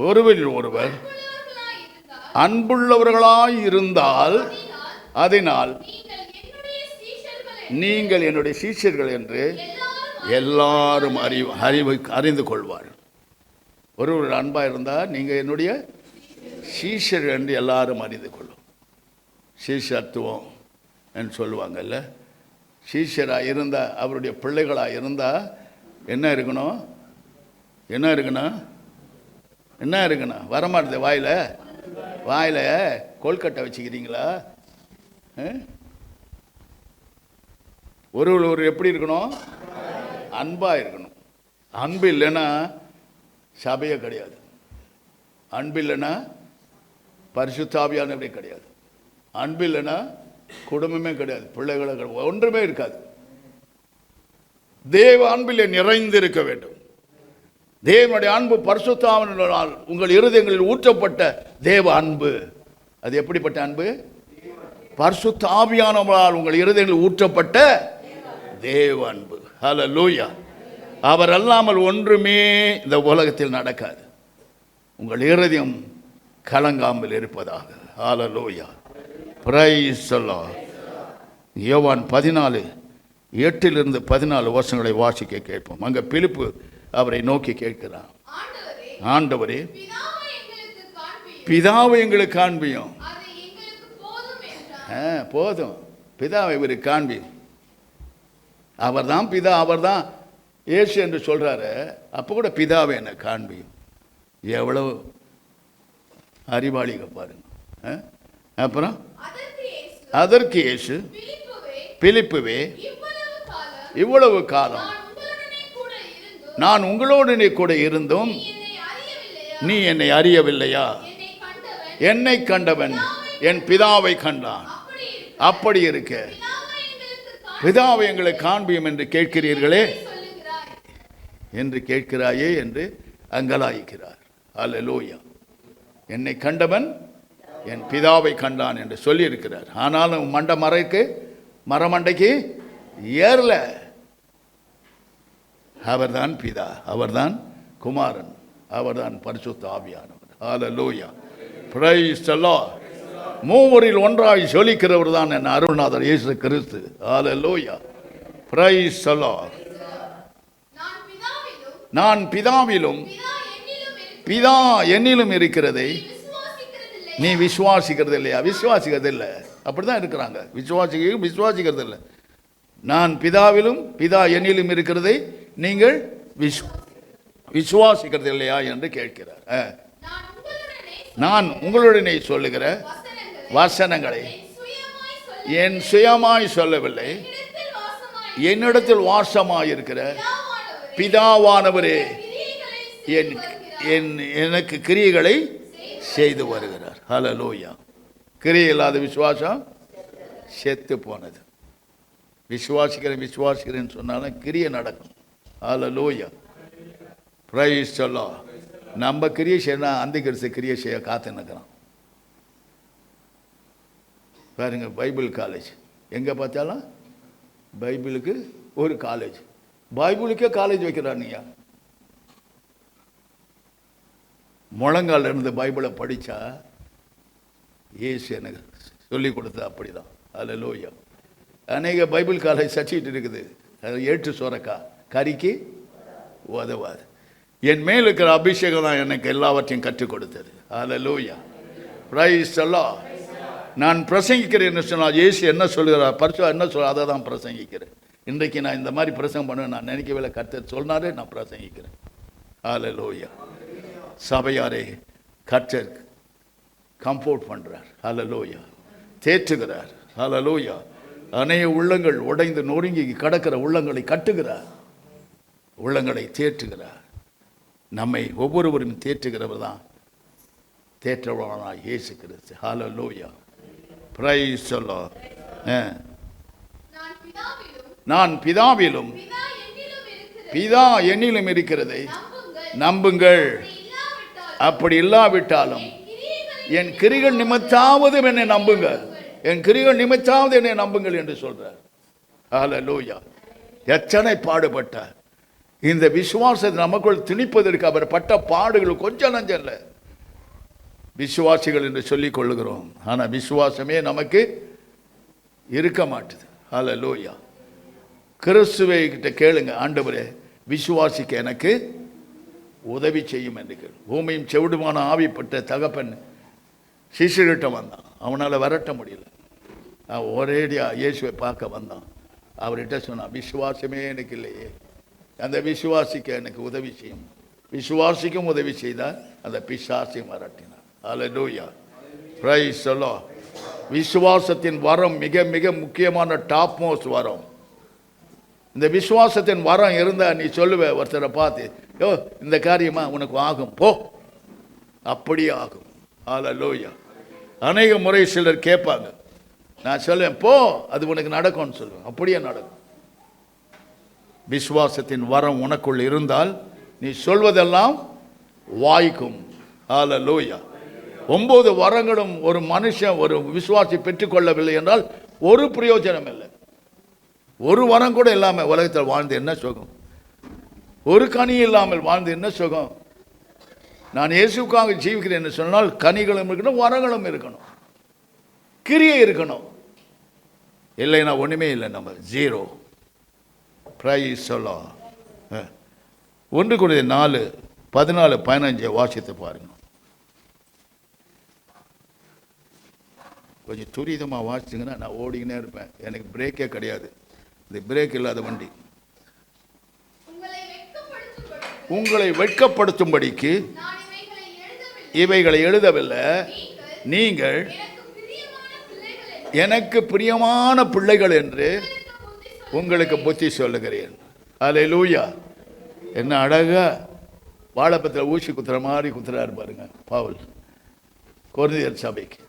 ஒருவரில் ஒருவர் அன்புள்ளவர்களாய் இருந்தால் அதனால் நீங்கள் என்னுடைய சீஷர்கள் என்று எல்லாரும் அறிந்து கொள்வார். ஒருவர் அன்பாக இருந்தால் நீங்கள் என்னுடைய சீஷர்கள் என்று எல்லாரும் அறிந்து கொள்ளும். சீஷத்துவம் என்று சொல்லுவாங்கல்ல. சீஷராக இருந்தால், அவருடைய பிள்ளைகளாக இருந்தால் என்ன இருக்கணும்? என்ன இருக்கணும்? என்ன இருக்கணும்? வரமாட்டுது வாயில் கொல்கட்டை வச்சுக்கிறீங்களா? ஒரு எப்படி இருக்கணும்? அன்பாக இருக்கணும். அன்பு இல்லைன்னா சபையே கிடையாது. அன்பு இல்லைன்னா பரிசுத்த ஆவியானவரே கிடையாது. அன்பு இல்லைன்னா குடும்பமே கிடையாது, பிள்ளைகளே கிடையாது, ஒன்றுமே இருக்காது. தேவ அன்பிலே நிறைந்திருக்க வேண்டும். தேவனுடைய அன்பு பரிசுத்த ஆவியினால் உங்கள் இருதயங்களில் ஊற்றப்பட்ட தேவ அன்பு. அது எப்படிப்பட்ட அன்பு? பரிசுத்த ஆவியானவரால் உங்கள் இருதயங்களில் ஊற்றப்பட்ட தேவ அன்பு. ஹல்லேலூயா. அவர் அல்லாமல் ஒன்றுமே இந்த உலகத்தில் நடக்காது. உங்கள் இருதயம் கலங்காமல் இருப்பதாக. ஹல்லேலூயா. Praise the Lord. யோவான் 14:8-14 வருஷங்களை வாசிக்க கேட்போம். அங்கே பிலிப்பு அவரை நோக்கி கேட்கிறார், ஆண்டவரே பிதாவை எங்களுக்கு காண்பியும். போதும், பிதாவை இவருக்கு காண்பியும். அவர் தான் பிதா, அவர் தான் இயேசு என்று சொல்றாரு. அப்போ கூட பிதாவை என்ன காண்பியும். எவ்வளவு அறிவாளிக பாருங்க. அப்புறம் அதற்கு இயேசு, பிலிப்புவே இவ்வளவு காலம் நான் உங்களோடு கூட இருந்தும் நீ என்னை அறியவில்லையா? என்னை கண்டவன் என் பிதாவை கண்டான். அப்படி இருக்க பிதாவை எங்களை காண்பியும் என்று கேட்கிறீர்களே என்று கேட்கிறாயே என்று அங்கலாய்க்கிறார். அல்லேலூயா. என்னை கண்டவன் என் பிதாவை கண்டான் என்று சொல்லி இருக்கிறார். ஆனாலும் மரமண்டைக்கு ஏறல. அவர்தான் பிதா, அவர்தான் குமாரன், அவர்தான் பரிசுத்த ஆவியானவர். ஹல்லேலூயா. Praise the Lord. மூவரில் ஒன்றாய் சொல்லிக்கிறவர் தான் என் அருள்நாதர் இயேசு கிறிஸ்து. ஹல்லேலூயா. Praise the Lord. நான் பிதாவிலும் பிதா என்னிலும் இருக்கிறதை நீ விசுவாசிக்கிறது இல்லையா? விசுவாசிக்கிறது இல்லை. அப்படிதான் இருக்கிறாங்க. விசுவாசிக்கிறது இல்லை. நான் பிதாவிலும் பிதா என்னிலும் இருக்கிறதை நீங்கள் விசுவாசிக்கிறது இல்லையா என்று கேட்கிறார். நான் உங்களுடனே சொல்லுகிற வசனங்களை என் சுயமாய் சொல்லவில்லை, என்னிடத்தில் வாசமாயிருக்கிற பிதாவானவரே எனக்கு கிரியைகளை செய்து வருகிறார். ஹல்லேலூயா. கிரியை இல்லாத விசுவாசம் செத்து போனது. விசுவாசிக்கிறேன்னு சொன்னாலும் கிரியை நடக்கும். ஹல்லேலூயா. Praise the Lord. நம்ம கிரியை செய்யணும், அந்த கிரியை செய்ய காத்து நிற்கிறான் பாருங்க. பைபிள் காலேஜ் எங்கே பார்த்தாலும் பைபிளுக்கு ஒரு காலேஜ், பைபிளுக்கே காலேஜ் வைக்கிறான். நீயா முழங்கால் இருந்து பைபிளை படித்தா இயேசு எனக்கு சொல்லி கொடுத்தது அப்படிதான். அல்லேலூயா. அநேக பைபிள் காலேஜ் சர்டிஃபிகேட் இருக்குது, அது ஏற்று சொரக்கா கறிக்கு உதவாது. என் மேல் இருக்கிற அபிஷேகம் தான் எனக்கு எல்லாவற்றையும் கற்றுக் கொடுத்தது. அல்லேலூயா. Praise the Lord. நான் பிரசங்கிக்கிறேன்னு சொன்னால் இயேசு என்ன சொல்கிறார், பரிசுத்தர் என்ன சொல்கிறார், அதை தான் பிரசங்கிக்கிறேன். இன்றைக்கு நான் இந்த மாதிரி பிரசங்கம் பண்ணுவேன் நான் நினைக்கவில்லை. கர்த்தர் சொன்னாரே நான் பிரசங்கிக்கிறேன். அல்லேலூயா. சபையாரே கர்த்தர் கம்ஃபோர்ட் பண்ணுறார். அல்லேலூயா. தேற்றுகிறார். அல்லேலூயா. அநேக உள்ளங்கள் உடைந்து நொறுங்கி கடக்கிற உள்ளங்களை கட்டுகிறார், உள்ளங்களை தேற்றுகிறார். நம்மை ஒவ்வொருவரும் தேற்றுகிறவர் தான் தேற்றவனாய் இயேசு கிறிஸ்து. ஹல்லேலூயா. Praise the Lord. நான் பிதாவிலும் பிதா என்னிலும் இருக்கிறதை நம்புங்கள். அப்படி இல்லாவிட்டாலும் என் கிரிகள் நிமித்தாவது என்னை நம்புங்கள், என் கிரிகள் நிமித்தாவது என்னை நம்புங்கள் என்று சொல்றார். ஹல்லேலூயா. எத்தனை பாடுபட்டார், இந்த விசுவாசத்தை நமக்குள் திணிப்பதற்கு அவர் பட்ட பாடுகள் கொஞ்சம் நஞ்சம் இல்லை. விசுவாசிகள் என்று சொல்லிக் கொள்ளுகிறோம், ஆனால் விசுவாசமே நமக்கு இருக்க மாட்டுது. ஹல்லேலூயா. கிறிஸ்துவை கிட்ட கேளுங்க, ஆண்டவரே விசுவாசிக்க எனக்கு உதவி செய்யும் என்று கேளு. பூமியும் செவிடுமான ஆவிப்பட்ட தகப்பன் சிஷ்யர்கிட்ட வந்தான், அவனால் விரட்ட முடியல. ஒரேடியா இயேசுவை பார்க்க வந்தான். அவர்கிட்ட சொன்னான், விசுவாசமே எனக்கு இல்லையே, அந்த விசுவாசிக்க எனக்கு உதவி செய்யும். விசுவாசிக்கும் உதவி செய்தால் அந்த பிசாசையும் விரட்டினார். ஹல்லேலூயா. Praise the Lord. விசுவாசத்தின் வரம் மிக மிக முக்கியமான டாப் மோஸ்ட் வரம். இந்த விசுவாசத்தின் வரம் இருந்தால் நீ சொல்லுவ ஒருத்தரை பார்த்து, யோ இந்த காரியமா உனக்கு ஆகும், போ, அப்படியே ஆகும். ஹல்லேலூயா. அநேக முறை சிலர் கேட்பாங்க, நான் சொல்லுவேன் போ அது உனக்கு நடக்கும்னு சொல்லுவேன், அப்படியே நடக்கும். விசுவாசத்தின் வரம் உனக்குள் இருந்தால் நீ சொல்வதெல்லாம் வாய்க்கும். ஹல்லேலூயா. 9 வரங்களும் ஒரு மனுஷன் ஒரு விசுவாசி பெற்றுக்கொள்ளவில்லை என்றால் ஒரு பிரயோஜனம் இல்லை. ஒரு வரம் கூட இல்லாமல் உலகத்தில் வாழ்ந்து என்ன சுகம்? ஒரு கனி இல்லாமல் வாழ்ந்து என்ன சுகம்? நான் இயேசுக்காக ஜீவிக்கிறேன் என்று சொன்னால் கனிகளும் இருக்கணும், வரங்களும் இருக்கணும், கிரியை இருக்கணும். இல்லைன்னா ஒன்றுமே இல்லை, நம்ம zero. Price the Lord. 1 Corinthians 4:14-15 வாசித்து பாருங்க. கொஞ்சம் துரிதமாக வாசிச்சிங்கன்னா நான் ஓடிக்கினே இருப்பேன், எனக்கு பிரேக்கே கிடையாது. இந்த பிரேக் இல்லாத வண்டி. உங்களை வெட்கப்படுத்தும்படிக்கு இவைகளை எழுதவில்லை, நீங்கள் எனக்கு பிரியமான பிள்ளைகள் என்று உங்களுக்கு புத்தி சொல்லுகிறேன். அல்லேலூயா. என்ன அழகா வாழைப்பத்தில் ஊசி குத்துற மாதிரி குத்துறாரு பாருங்க பவுல் கொரிந்தியர் சபைக்கு.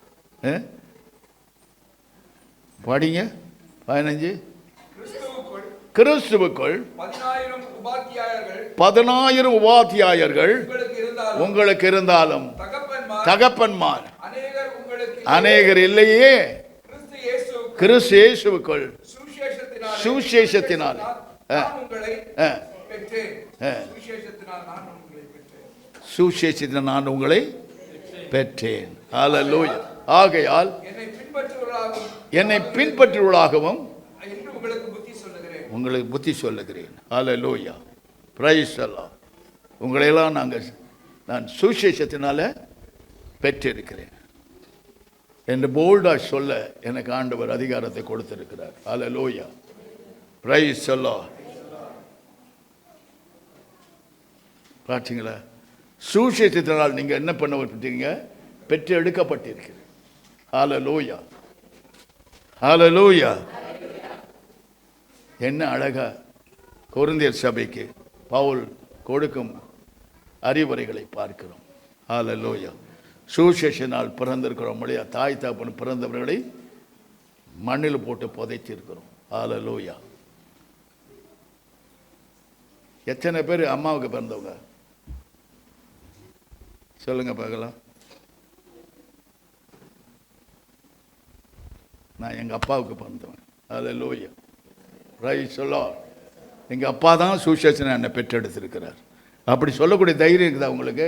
படிங்க 15. கிறிஸ்துவுக்குள் 10,000 உபாத்தியாயர்கள் உங்களுக்கு இருந்தாலும் தகப்பன்மார் அநேகர் இல்லையே, கிறிஸ்து இயேசுவுக்குள் சுவிசேஷத்தினால் சுவிசேஷத்தினால் நான் உங்களை பெற்றேன். ஹல்லேலூயா. ஆகையால் என்னை பின்பற்றுவர்களாகவும் உங்களுக்கு புத்தி சொல்லுகிறேன். ஹல்லேலூயா. Praise the Lord. உங்களையெல்லாம் நான் சுவிசேஷத்தினால பெற்றிருக்கிறேன் என்று போல்டாக சொல்ல எனக்கு ஆண்டவர் அதிகாரத்தை கொடுத்திருக்கிறார். ஹல்லேலூயா. Praise the Lord. பார்த்தீங்களா? சுவிசேஷத்தினால் நீங்கள் என்ன பண்ணப்பட்டீங்க? பெற்று எடுக்கப்பட்டிருக்கிறீங்க. ஹல்லேலூயா. ஹல்லேலூயா. என்ன அழகா கொரிந்தியர் சபைக்கு பவுல் கொடுக்கும் அறிவுரைகளை பார்க்கிறோம். ஹல்லேலூயா. சுவிசேஷனால் பிறந்திருக்கிறோம் இல்லையா? தாய் தகப்பன் பிறந்தவர்களை மண்ணில் போட்டு புதைத்திருக்கிறோம். ஹல்லேலூயா. எத்தனை பேர் அம்மாவுக்கு பிறந்தவங்க சொல்லுங்க பார்க்கலாம். நான் எங்கள் அப்பாவுக்கு பிறந்தவன். ஹல்லேலூயா. Praise the Lord. எங்கள் அப்பா தான் சுவிசேஷனை என்னை பெற்றெடுத்திருக்கிறார். அப்படி சொல்லக்கூடிய தைரியம் இருக்குதா உங்களுக்கு?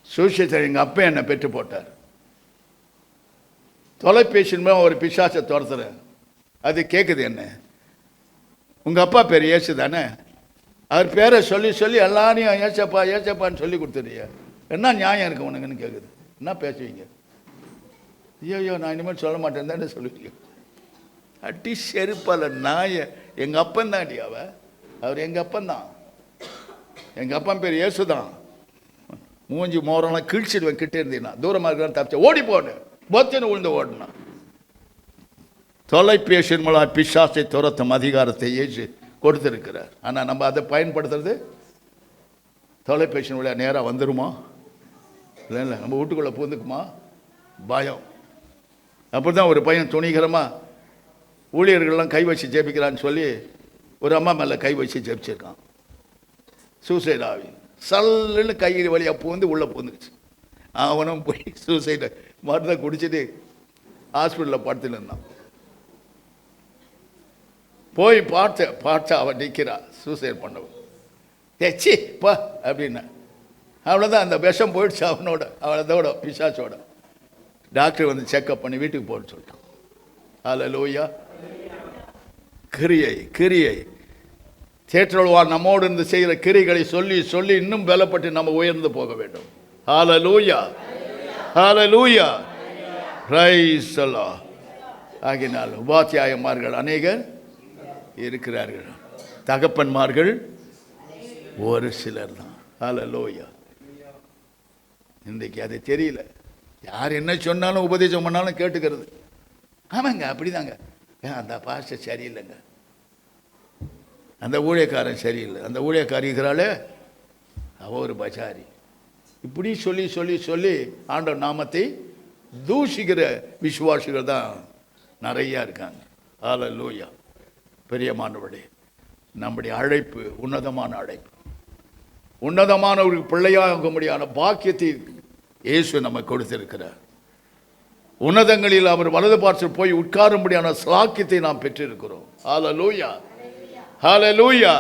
சுவிசேஷன் எங்கள் அப்பா என்னை பெற்று போட்டார். தொலைபேசியின் மூலம் ஒரு பிசாசை துரத்துறேன், அது கேட்குது என்ன, உங்கள் அப்பா பேர் இயேசு தானே, அவர் பேரை சொல்லி சொல்லி எல்லாரையும் ஏசப்பா ஏசப்பான்னு சொல்லி கொடுத்துறிய, என்ன நியாயம் இருக்கு உனக்குன்னு கேட்குது. என்ன பேசுவீங்க? ஐயோ நான் இனிமேல் சொல்ல மாட்டேன் தானே சொல்லுவீங்க. அட்டி செருப்பால நாய. எங்கள் அப்பன் தான் அடி அவர் எங்கள் அப்பன் தான். எங்கள் அப்பன் பேர் இயேசு தான். மூஞ்சி மோரெல்லாம் கிழிச்சிடுவேன் கிட்டே இருந்தீங்கன்னா. தூரமாக இருக்கிறான்னு தப்பிச்ச ஓடி போனேன், பொத்துன்னு விழுந்து ஓடினான். தொலைபேசியின் மூலம் பிசாசை துரத்தும் அதிகாரத்தை இயேசு கொடுத்திருக்கிறார். ஆனால் நம்ம அதை பயன்படுத்துறது தொலைபேசியின் வழியாக நேராக வந்துடுமா? இல்லை இல்லை, நம்ம வீட்டுக்குள்ளே பூந்துக்குமா? பயம். அப்படி தான் ஒரு பையன் துணிகரமாக ஊழியர்கள்லாம் கை வச்சு ஜெபிக்கிறான்னு சொல்லி ஒரு அம்மா மேலே கை வச்சு ஜெபிச்சிருக்கான். சூசைட் ஆகி சல்லுன்னு கையில் வழியாக பூந்து உள்ளே பூந்துக்குச்சு. அவனும் போய் சூசைடை மருந்தை குடிச்சிட்டு ஹாஸ்பிட்டலில் படுத்துன்னு இருந்தான். போய் பார்த்து அவன் நிற்கிறா சூசைட் பண்ணவன். சி பா அப்படின்னா அவ்வளோதான், அந்த விஷம் போயிடுச்சு அவனோட, அவளதோட பிசாச்சோட. டாக்டர் வந்து செக்அப் பண்ணி வீட்டுக்கு போன்னு சொல்லிட்டான். ஹல்லேலூயா. கிரியை தேற்றல்வார் நம்மோடு இருந்து செய்கிற கிரிகளை சொல்லி சொல்லி இன்னும் பலப்பட்டு நம்ம உயர்ந்து போக வேண்டும். ஹல்லேலூயா, ஹல்லேலூயா, பிரைஸ் தி லார்ட். ஆகினால் உபாத்தியாயமார்கள் அநேகர் இருக்கிறார்கள், தகப்பன்மார்கள் ஒரு சிலர் தான். ஹல்லேலூயா. இன்றைக்கு அது தெரியல. யார் என்ன சொன்னாலும் உபதேசம் பண்ணாலும் கேட்டுக்கிறது. ஆமாங்க அப்படிதாங்க, அந்த பாஸ்டர் சரியில்லைங்க, அந்த ஊழியக்காரன் சரியில்லை, அந்த ஊழியக்காரி இருக்கிறாளே அவ ஒரு பஜாரி, இப்படி சொல்லி சொல்லி சொல்லி ஆண்டவர் நாமத்தை தூஷிக்கிற விசுவாசிகள் தான் நிறையா இருக்காங்க. ஹல்லேலூயா. பிரியமானவர்களே, நம்முடைய அழைப்பு உன்னதமான அழைப்பு. உன்னதமான ஒரு பிள்ளையாக முடியாத பாக்கியத்தை இயேசு நமக்கு கொடுத்திருக்கிறார். உன்னதங்களில் அவர் வலது பார்த்து போய் உட்காரும்படியான சாக்கியத்தை நாம் பெற்றிருக்கிறோம். ஹல்லேலூயா, ஹல்லேலூயா.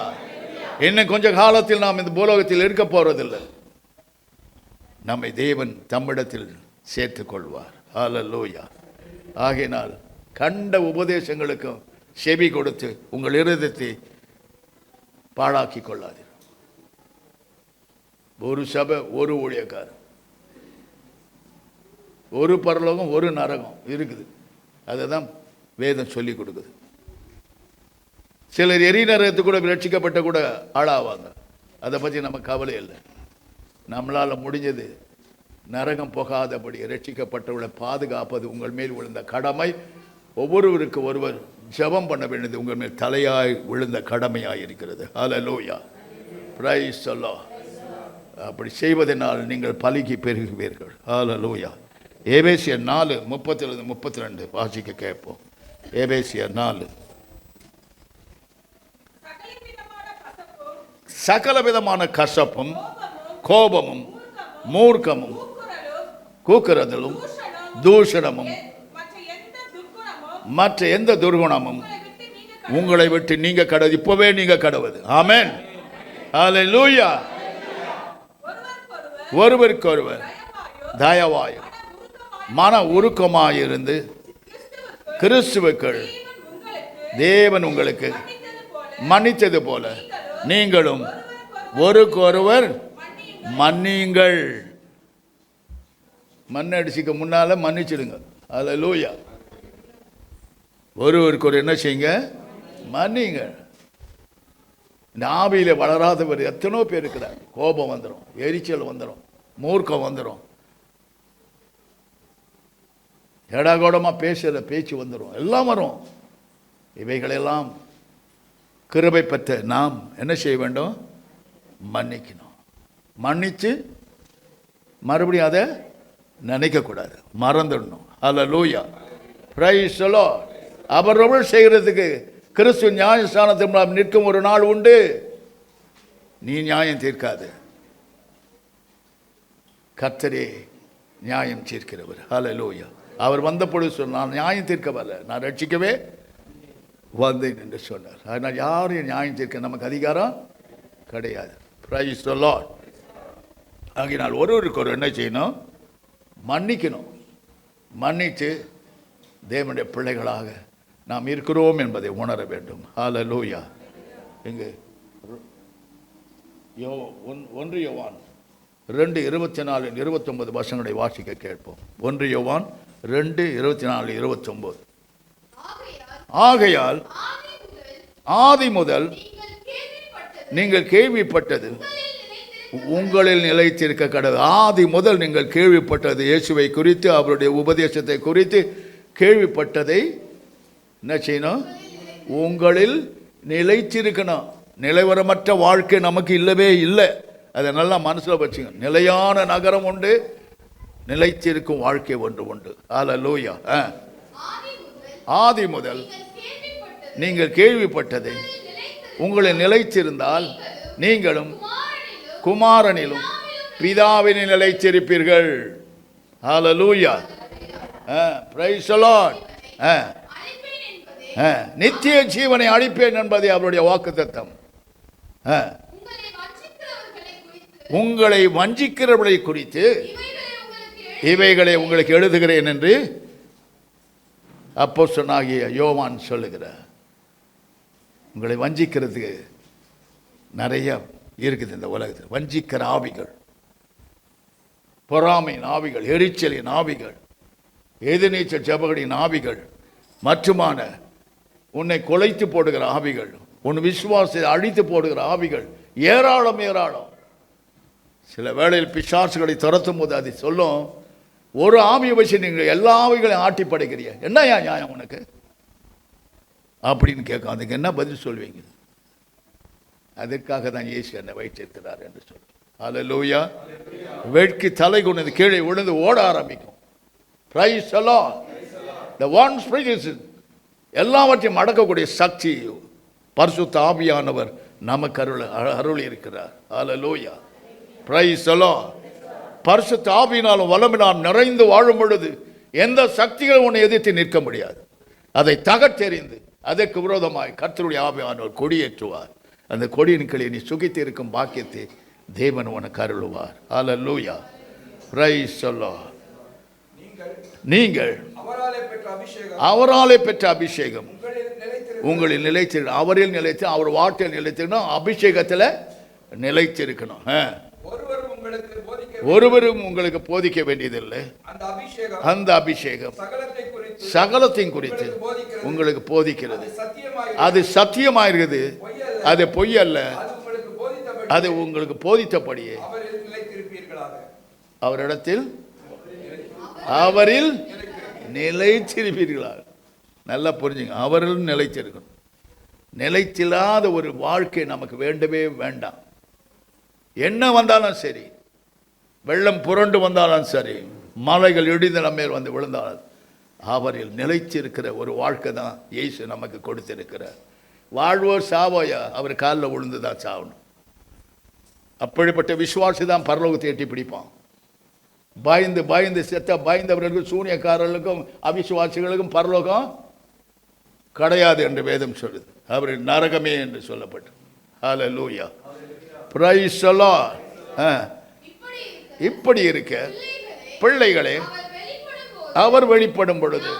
இன்னும் கொஞ்ச காலத்தில் நாம் இந்த பூலோகத்தில் இருக்க போறதில்லை. நம்மை தேவன் தம்மிடத்தில் சேர்த்துக் கொள்வார். ஹல்லேலூயா. ஆகையினால் கண்ட உபதேசங்களுக்கும் செவி கொடுத்து உங்கள் இருதயத்தை பாழாக்கி கொள்ளாது. ஒரு சபை, ஒரு ஊழியக்காரர், ஒரு பரலோகம், ஒரு நரகம் இருக்குது. அதை தான் வேதம் சொல்லி கொடுக்குது. சிலர் எரி நரகத்துக்கு கூட ரட்சிக்கப்பட்ட கூட ஆளாவாங்க. அதை பற்றி நம்ம கவலை இல்லை. நம்மளால் முடிஞ்சது நரகம் போகாதபடி ரட்சிக்கப்பட்டவர்களை பாதுகாப்பது உங்கள் மேல் விழுந்த கடமை. ஒவ்வொருவருக்கு ஒருவர் ஜெபம் பண்ண வேண்டியது உங்கள் மேல் தலையாய் விழுந்த கடமையாக இருக்கிறது. ஹல்லேலூயா, பிரைஸ் தி லார்ட். அப்படி செய்வதனால் நீங்கள் பலுகி பெருகுவீர்கள். ஹல்லேலூயா. எபேசியர் 4:30-32 வாசிக்க கேட்போம். எபேசியர் 4. சகல விதமான கசப்பும் கோபமும் மூர்க்கமும் கூக்குரதலும் தூஷணமும் மற்ற எந்த துர்குணமும் உங்களை விட்டு நீங்க கடவுது. இப்பவே நீங்க கடவுது. ஆமென், ஹல்லேலூயா. ஒருவருக்கொருவர் தயவாயும் மன உருக்கமாயிருந்து கிறிஸ்துவுக்குள் தேவன் உங்களுக்கு மன்னித்தது போல நீங்களும் ஒருவருக்கொருவர் மன்னியுங்கள். மண்ணடிச்சுக்க முன்னால மன்னிச்சிடுங்க. ஹல்லேலூயா. ஒருவருக்கு ஒரு என்ன செய்யுங்க, மன்னிங்க. இந்த ஆவியில வளராதவர் எத்தனோ பேர் இருக்கிறார். கோபம் வந்துடும், எரிச்சல் வந்துடும், மூர்க்கம் வந்துடும், ஏடாகோடமாக பேசுகிற பேச்சு வந்துடும், எல்லாம் வரும். இவைகளெல்லாம் கிருபை பெற்ற நாம் என்ன செய்ய வேண்டும், மன்னிக்கணும். மன்னித்து மறுபடியும் அதை நினைக்கக்கூடாது, மறந்துடணும். ஹல்லேலூயா, பிரைஸ் தி லார்ட். அவரவர்கள் செய்கிறதுக்கு கிறிஸ்து நியாயஸ்தானத்தில் நிற்கும் ஒரு நாள் உண்டு. நீ நியாயம் தீர்க்காது, கர்த்தரே நியாயம் தீர்க்கிறவர். ஹல்லேலூயா. அவர் வந்த பொழுது சொன்னார், நான் நியாயம் தீர்க்க வரல, நான் ரட்சிக்கவே வந்தேன் என்று சொன்னார். அதனால் யாரையும் நியாயம் தீர்க்க நமக்கு அதிகாரம் கிடையாது. Price the Lord. ஆகினால் ஒருவருக்கு ஒரு என்ன செய்யணும், மன்னிக்கணும். மன்னித்து தேவனுடைய பிள்ளைகளாக நாம் இருக்கிறோம் என்பதை உணர வேண்டும். ஹல்லேலூயா. இங்கு 1 யோவான் 2:24-29 வசனங்களை வாசிக்க கேட்போம். 1 யோவான் 2:24-29. ஆகையால் ஆதி முதல் நீங்கள் கேள்விப்பட்டது உங்களில் நிலைத்திருக்க கடவுள். ஆதி முதல் நீங்கள் கேள்விப்பட்டது இயேசுவை குறித்து, அவருடைய உபதேசத்தை குறித்து கேள்விப்பட்டதை என்ன செய்யணும், உங்களில் நிலைத்திருக்கணும். நிலைவரமற்ற வாழ்க்கை நமக்கு இல்லவே இல்லை. அதை நல்லா மனசில் வச்சுங்க. நிலையான நகரம் உண்டு, நிலைத்திருக்கும் வாழ்க்கை ஒன்று உண்டு. ஹல்லேலூயா. ஆதி முதல் நீங்கள் கேள்விப்பட்டதை உங்களில் நிலைத்திருந்தால் நீங்களும் குமாரனிலும் பிதாவினில் நிலைத்திருப்பீர்கள். ஹல்லேலூயா. Praise the Lord. நித்திய ஜீவனை அளிப்பேன் என்பதே அவருடைய வாக்குத்தத்தம். உங்களை வஞ்சிக்கிறவர்களை குறித்து இவைகளை உங்களுக்கு எழுதுகிறேன் என்று அப்போஸ்தலனாகிய யோவான் சொல்லுகிறார். உங்களை வஞ்சிக்கிறதுக்கு நிறைய இருக்குது இந்த உலகத்தில். வஞ்சிக்கிற ஆவிகள், பொறாமையின் ஆவிகள், எரிச்சலின் ஆவிகள், எதிர்நீச்சல் ஜபகடியின் ஆவிகள், மற்றுமான உன்னை கொலைத்து போடுகிற ஆவிகள், உன் விசுவாசத்தை அழித்து போடுகிற ஆவிகள் ஏராளம் ஏராளம். சில வேளையில் பிசாசுகளை துரத்தும் போது அது சொல்லும், ஒரு ஆவியை வச்சு நீங்கள் எல்லா ஆவிகளையும் ஆட்டி படைக்கிறீங்க, என்னையா நியாயம் உனக்கு அப்படின்னு கேட்கும். அதுக்கு என்ன பதில் சொல்வீங்க? அதற்காக தான் இயேசு என்னை வைத்திருக்கிறார் என்று சொல்லுவோம். அல்லேலூயா. வெட்கி தலை கொண்டு கீழே விழுந்து ஓட ஆரம்பிக்கும். Price the Lord. The one spirit is எல்லாவற்றையும் அடக்கக்கூடிய சக்தி பரிசுத்த ஆவியானவர் நமக்கு அருளி இருக்கிறார். அல்லேலூயா. Praise the Lord. பரிசுத்த ஆவியினாலும் வல்லமையினாலும் நிறைந்து வாழும் பொழுது எந்த சக்திகளும் உன்னை எதிர்த்து நிற்க முடியாது. அதை தகர்த்தெறிந்து அதற்கு விரோதமாய் கர்த்தருடைய ஆவியானவர் கொடியேற்றுவார். அந்த கொடியின் கீழே நீ சுகித்து இருக்கும் பாக்கியத்தை தேவன் உனக்கு அருளுவார். அல்லேலூயா. Praise the Lord. நீங்கள் அவராலே பெற்ற அபிஷேகம் உங்களில் நிலைத்திருக்க, அவரில் நிலைத்து, அவர் வார்த்தையில் நிலைத்திருக்கணும், அபிஷேகத்தில் நிலைத்திருக்கணும். ஒருவரும் உங்களுக்கு போதிக்க வேண்டியதில்லை. அந்த அபிஷேகம் சகலத்தையும் குறித்து உங்களுக்கு போதிக்கிறது. அது சத்தியமாயிருக்குது, அது பொய் அல்ல. அது உங்களுக்கு போதித்தபடியே அவரிடத்தில் அவரில் நிலைத்திருப்பீர்களா. நல்லா புரிஞ்சுங்க, அவரில் நிலைத்திருக்கணும். நிலைத்தில்லாத ஒரு வாழ்க்கை நமக்கு வேண்டவே வேண்டாம். என்ன வந்தாலும் சரி, வெள்ளம் புரண்டு வந்தாலும் சரி, மலைகள் இடிந்து நம்ம மேல் வந்து விழுந்தாலும் அவரில் நிலைத்திருக்கிற ஒரு வாழ்க்கை தான் இயேசு நமக்கு கொடுத்திருக்கிறார். வாழ்வோர் சாவோயா, அவர் காலில் விழுந்து தான் சாவணும். அப்படிப்பட்ட விசுவாசி தான் பரலோகத்தை எட்டி பிடிப்பான். பயந்து பயந்து செத்த பயந்தவர்களுக்கும் சூனியக்காரர்களுக்கும் அவிசுவாசிகளுக்கும் பரலோகம் கிடையாது என்று வேதம் சொல்லுது. அவர் நரகமே என்று சொல்லப்பட்டு. ஹல்லேலூயா. Praise the Lord. இப்படி இருக்க பிள்ளைகளே, அவர் வெளிப்படும் பொழுது,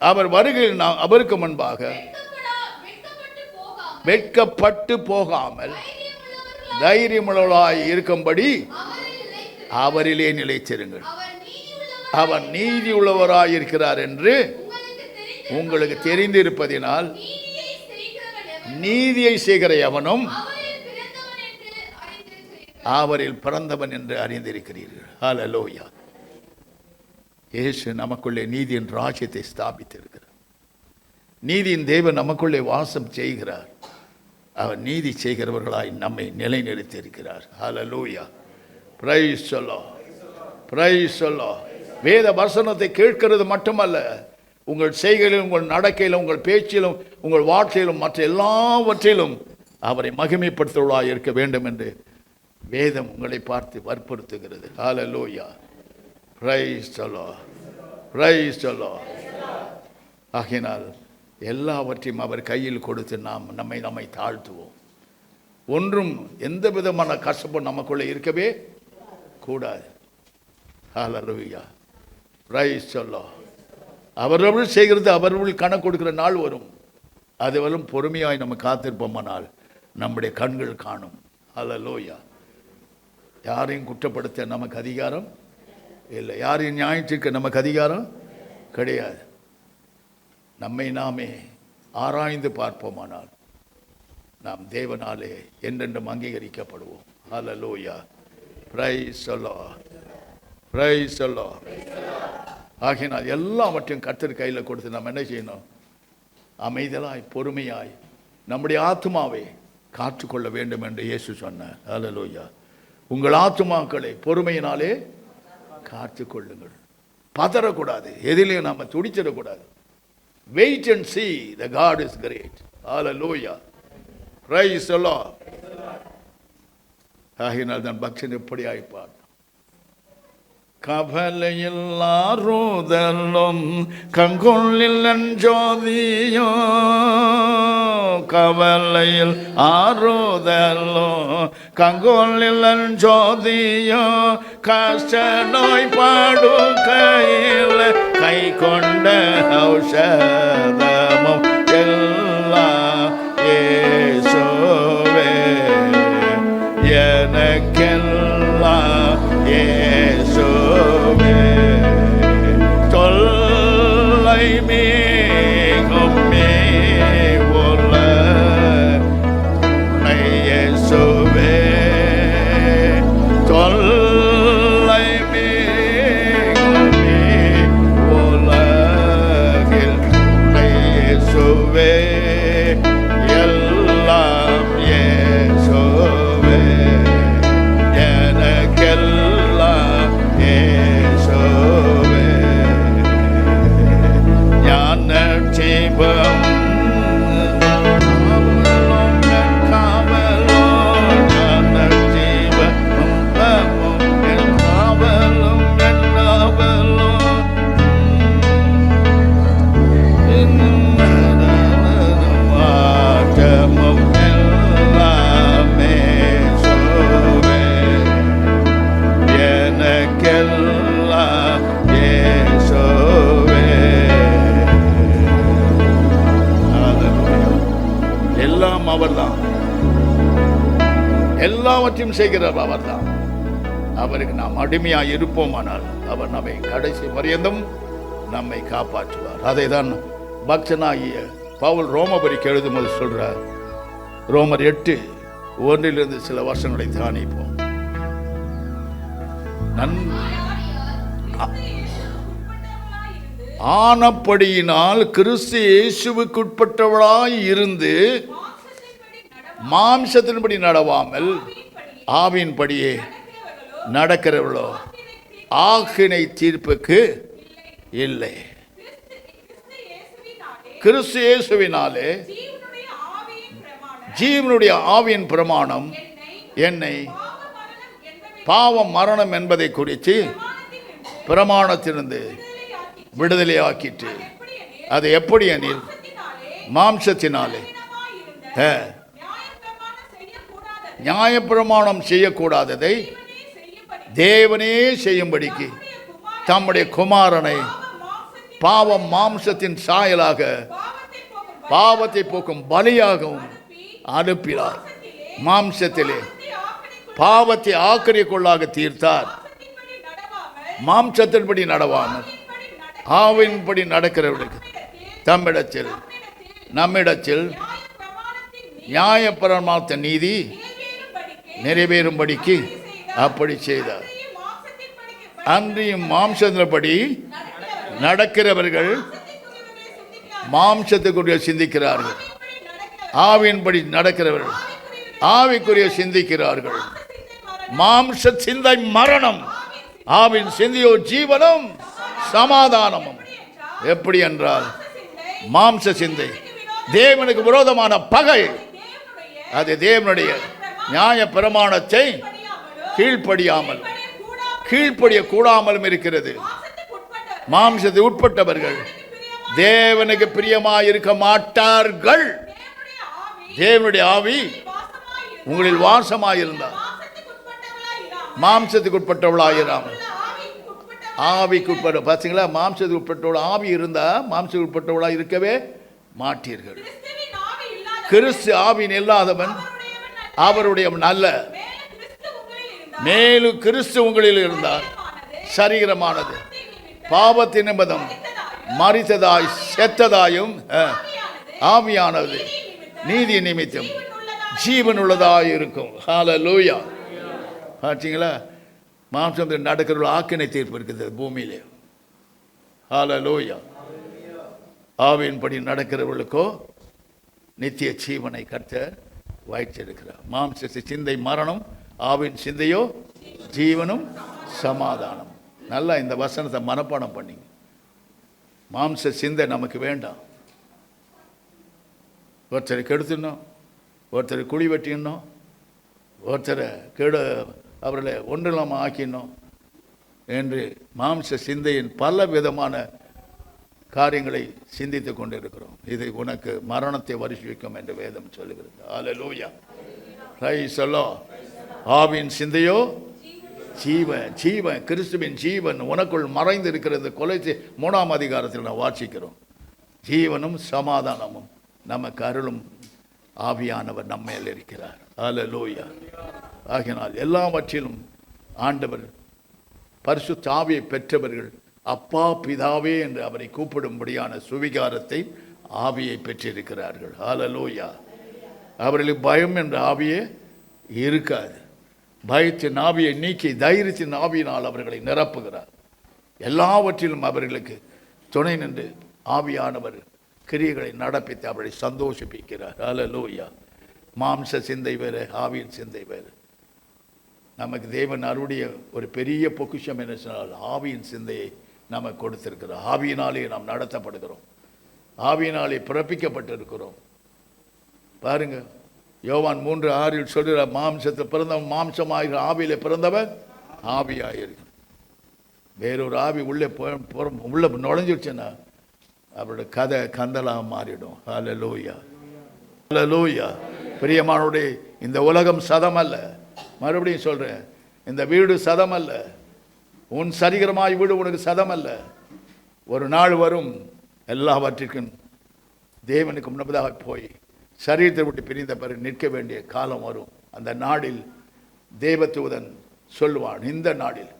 அவர் வருகையில் அவருக்கு முன்பாக வெட்கப்பட்டு போகாமல் தைரியமுள்ளவர்களாய் இருக்கும்படி அவரிலே நிலைத்திருங்கள். அவர் நீதி உள்ளவராய் இருக்கிறார் என்று உங்களுக்கு தெரிந்திருப்பதினால் நீதியை செய்கிற எவனும் அவரில் பிறந்தவன் என்று அறிந்திருக்கிறீர்கள். ஹல்லேலூயா. இயேசு நமக்குள்ளே நீதியின் ராஜ்யத்தை ஸ்தாபித்திருக்கிறார். நீதியின் தேவன் நமக்குள்ளே வாசம் செய்கிறார். அவர் நீதி செய்கிறவர்களாய் நம்மை நிலைநிறுத்தி இருக்கிறார். ஹல்லேலூயா. Praise the Lord. Praise the Lord. வேத வசனத்தை கேட்கிறது மட்டுமல்ல, உங்கள் செய்கையிலும், உங்கள் நடக்கையிலும், உங்கள் பேச்சிலும், உங்கள் வாழ்க்கையிலும், மற்ற எல்லாவற்றிலும் அவரை மகிமைப்படுத்துவதாக இருக்க வேண்டும் என்று வேதம் உங்களை பார்த்து வற்புறுத்துகிறது. ஹல்லேலூயா. Praise the Lord. Praise the Lord. ஆகையினால் எல்லாவற்றையும் அவர் கையில் கொடுத்து நம்மை தாழ்த்துவோம். ஒன்றும் எந்த விதமான கஷ்டமும் நமக்குள்ளே இருக்கவே கூடாது. ஹல்லேலூயா. Praise the Lord. அவரவர்கள் செய்கிறது அவர்கள் கணக்கு கொடுக்கிற நாள் வரும். அதுவரையும் பொறுமையாய் நம்ம காத்திருப்போமானால் நம்முடைய கண்கள் காணும். ஹல்லேலூயா. யாரையும் குற்றப்படுத்த நமக்கு அதிகாரம் இல்லை. யாரையும் நியாயத்திற்கு நமக்கு அதிகாரம் கிடையாது. நம்மை நாமே ஆராய்ந்து பார்ப்போமானால் நாம் தேவனாலே என்றென்றும் அங்கீகரிக்கப்படுவோம். ஹல்லேலூயா. Praise the Lord. Praise the Lord. ஆகையினால் எல்லாவற்றையும் கர்த்தர் கையில் கொடுத்து நாம் என்ன செய்யணும்? அமைதலாய் பொறுமையாய் நம்முடைய ஆத்மாவை காத்துக்கொள்ள வேண்டும் என்று இயேசு சொன்னார். ஹல்லேலூயா. உங்கள் ஆத்துமாக்களை பொறுமையினாலே காத்துக்கொள்ளுங்கள். பதறக்கூடாது, எதிலையும் நாம் துடிச்சிடக்கூடாது. Wait and see, the God is great. Hallelujah. Praise the Lord. ஆகையினால் தான் பக்தன் எப்படி ஆய்ப்பார். கவலையில்லாருதலும் கங்கொள்ளில் ஜோதியோ, கவலையில் ஆறுதலும் கங்கொள்ளில் ஜோதியோ, கஷ்ட நோய் பாடுகையில் கை கொண்ட ஔஷதமும் எல்லாம் இயேசுவே, எனக்கெல்லாம் இயேசுவே. தொல்லை மிகும் இயேசுவே, தொல்லை மிகும் உலகில் இயேசுவே, எல்லாம் இயேசுவே, எனக்கெல்லாம் இயேசுவே. ஞான ஜீவம் எல்லாம் அவர்தான், எல்லாவற்றையும் செய்கிறார் அவர்தான். அவருக்கு நாம் அடிமையாக இருப்போமானால் அவர் நம்மை கடைசி பரியந்தம் நம்மை காப்பாற்றுவார். அதை தான் பக்தனாகிய பவுல் ரோமபுரிக்கு எழுதும்போது சொல்றார். ரோமர் 8:1 சில வசனங்களை தியானிப்போம். ஆனப்படியினால் கிறிஸ்து இயேசுவுக்குட்பட்டவளாய் இருந்து மாம்சத்தின்படி நடவாமல் ஆவியின்படியே நடக்கிறவளோ ஆக்கினை தீர்ப்புக்கு இல்லை. கிறிஸ்து இயேசுவினாலே ஜீவனுடைய ஆவியின் பிரமாணம் என்னை பாவம் மரணம் என்பதை குறித்து பிரமாணத்திலிருந்து விடுதலை ஆக்கிட்டு. அது எப்படி எனில் மாம்சத்தினாலே நியாயப்பிரமாணம் செய்யக்கூடாததை தேவனே செய்யும்படிக்கு தம்முடைய குமாரனை பாவம் மாம்சத்தின் சாயலாக பாவத்தை போக்கும் பலியாகவும் அனுப்பினார். மாம்சத்திலே பாவத்தை ஆக்கினைக்குள்ளாக தீர்த்தார். மாம்சத்தின்படி நடவாமல் ஆவின்படி நடக்கிறவர்களுக்கு தம்மிடத்தில் நம்மிடத்தில் நியாயப்பிரமாண நீதி நிறைவேறும்படிக்கு அப்படி செய்தார். அன்றியும் மாம்சத்தின்படி நடக்கிறவர்கள் மாம்சத்துக்குரிய சிந்திக்கிறார்கள், ஆவியின்படி நடக்கிறவர்கள் ஆவிக்குரிய சிந்திக்கிறார்கள். மாம்ச சிந்தை மரணம், ஆவின் சிந்தையோ ஜீவனும் சமாதானமும். எப்படி என்றால் மாம்ச சிந்தை தேவனுக்கு விரோதமான பகை. அது தேவனுடைய நியாய பிரமாணத்தை கீழ்ப்படிய கூடாமலும் இருக்கிறது. மாம்சத்தை உட்பட்டவர்கள் தேவனுக்கு பிரியமாய் இருக்க மாட்டார்கள். தேவனுடைய ஆவி உங்களில் வாசமாயிருந்தார். மாம்சத்துக்கு உட்பட்டவளாயிராமல் ஆவிக்குட்பட்ட. பார்த்தீங்களா, மாம்சத்துக்கு உட்பட்டவள ஆவி இருந்தா மாம்சத்துக்கு உட்பட்டவளா இருக்கவே மாட்டீர்கள். கிறிஸ்து ஆவியின் இல்லாதவன் அவருடையவன் அல்ல. மேலும் கிறிஸ்து உங்களில் இருந்தார். சரீரமானது பாவத்தின் நிமித்தம் மரித்ததாய் செத்ததாயும் ஆவியானது நீதி நிமித்தம் ஜீவன் உள்ளதாய் இருக்கும். ஹல்லேலூயா. பார்த்தீங்களா, மாம்சத்தில் நடக்கிற ஆக்கினை தீர்ப்பு இருக்குது பூமியிலே. ஹல்லேலூயா. ஆவியின்படி நடக்கிறவர்களுக்கோ நித்திய ஜீவனை கர்த்தர் வைத்திருக்கிறார். மாம்ச சிந்தை மரணம், ஆவின் சிந்தையோ ஜீவனும் சமாதானம். நல்லா இந்த வசனத்தை மனப்பாடம் பண்ணிங்க. மாம்ச சிந்தை நமக்கு வேண்டாம். ஒருத்தரை கெடுத்துடணும், ஒருத்தரை குழி வெட்டிடணும், ஒருத்தரை கெடு அவர்களை ஒன்றில்லாமல் ஆக்கிடணும். என்று மாம்ச சிந்தையின் பல விதமான காரியங்களை சிந்தித்து கொண்டிருக்கிறோம். இது உனக்கு மரணத்தை வருஷிக்கும் என்று வேதம் சொல்லுகிறது. அல்லேலூயா, பிரைஸ் தி லார்ட். ஆவியின் சிந்தையோ ஜீவன், ஜீவன் கிறிஸ்துவின் ஜீவன் உனக்குள் மறைந்து இருக்கிறது. கொலைச்சி 3ஆம் அதிகாரத்தில் நான் வாசிக்கிறோம். ஜீவனும் சமாதானமும் நமக்கு அருளும் ஆவியானவர் நம்மேல் இருக்கிறார். அல்லேலூயா. ஆகினால் எல்லாவற்றிலும் ஆண்டவர் பரிசுத்த ஆவியை பெற்றவர்கள் அப்பா பிதாவே என்று அவரை கூப்பிடும்படியான சுவிகாரத்தை ஆவியை பெற்றிருக்கிறார்கள். அல்லேலூயா. அவர்களுக்கு பயம் என்ற ஆவியே இருக்காது. பயத்தின் ஆவியை நீக்கி தைரியத்தின் ஆவியினால் அவர்களை நிரப்புகிறார். எல்லாவற்றிலும் அவர்களுக்கு துணை நின்று ஆவியானவர் கிரியைகளை நடப்பித்து அவரை சந்தோஷிப்பிக்கிறார். அல்லேலூயா. மாம்ச சிந்தை வேறு, ஆவியின் சிந்தை வேறு. நமக்கு தேவன் அருடைய ஒரு பெரிய பொக்கிஷம் என்ன சொன்னால் ஆவியின் சிந்தையை நமக்கு கொடுத்திருக்கிறார். ஆவியினாலே நாம் நடத்தப்படுகிறோம், ஆவியினாலே பிறப்பிக்கப்பட்டிருக்கிறோம். பாருங்க, யோவான் 3:6 சொல்கிற மாம்சத்தில் பிறந்தவன் மாம்சமாகிற ஆவியிலே பிறந்தவன் ஆவியாயிருக்கு. வேறொரு ஆவி உள்ளே உள்ள நுழைஞ்சிடுச்சுன்னா அவருடைய கதை கந்தலாக மாறிடும். அல்லேலூயா, அல்லேலூயா. பிரியமானவருடைய இந்த உலகம் சதம் அல்ல. மறுபடியும் சொல்கிறேன், இந்த வீடு சதம் அல்ல. உன் சரீரமாய் வீடு உனக்கு சதம் அல்ல. ஒரு நாள் வரும், எல்லாவற்றிற்கும் தேவனுக்கு முன்னதாக போய் சரீரத்தை விட்டு பிரிந்த பிறகு நிற்க வேண்டிய காலம் வரும். அந்த நாளில் தேவதூதன் சொல்லுவான், இந்த நாளில்,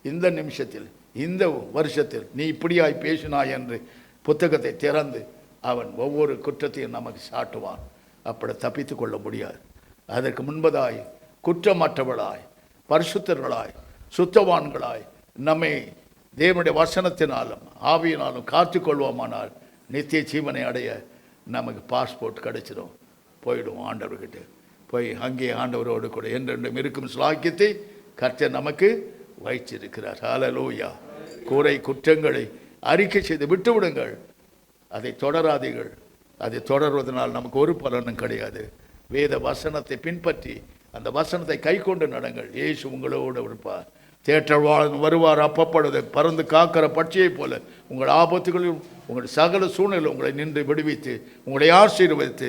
இந்த நிமிஷத்தில், இந்த வருஷத்தில் நீ இப்படியாய் பேசினாய் என்று புத்தகத்தை திறந்து அவன் ஒவ்வொரு குற்றத்தையும் நமக்கு சாட்டுவான். அப்படி தப்பித்து கொள்ள முடியாது. அதற்கு முன்பதாய் குற்றமற்றவர்களாய் பரிசுத்தர்களாய் சுத்தவான்களாய் நம்மை தேவனுடைய வசனத்தினாலும் ஆவியினாலும் காத்துக்கொள்வோமானால் நித்திய ஜீவனை அடைய நமக்கு பாஸ்போர்ட் கிடைச்சிடும். போயிடுவோம் ஆண்டவர்கிட்ட. போய் அங்கே ஆண்டவரோடு கூட என்றென்றும் இருக்கும் ஸ்லாக்கியத்தை கர்த்தர் நமக்கு வைச்சிருக்கிறார். ஹல்லேலூயா. குறை குற்றங்களை அறிக்கை செய்து விட்டு விடுங்கள், அதை தொடராதீர்கள். அதை தொடர்வதனால் நமக்கு ஒரு பலனும் கிடையாது. வேத வசனத்தை பின்பற்றி அந்த வசனத்தை கை கொண்டு நடங்கள். இயேசு உங்களோடு இருப்பார். தேற்றவாளன் வருவார், அப்பப்படுவதை பறந்து காக்கிற பட்சியை போல உங்கள் ஆபத்துகளிலும் உங்கள் சகல சூழ்நிலை உங்களை நின்று விடுவித்து உங்களை ஆசீர்வதித்து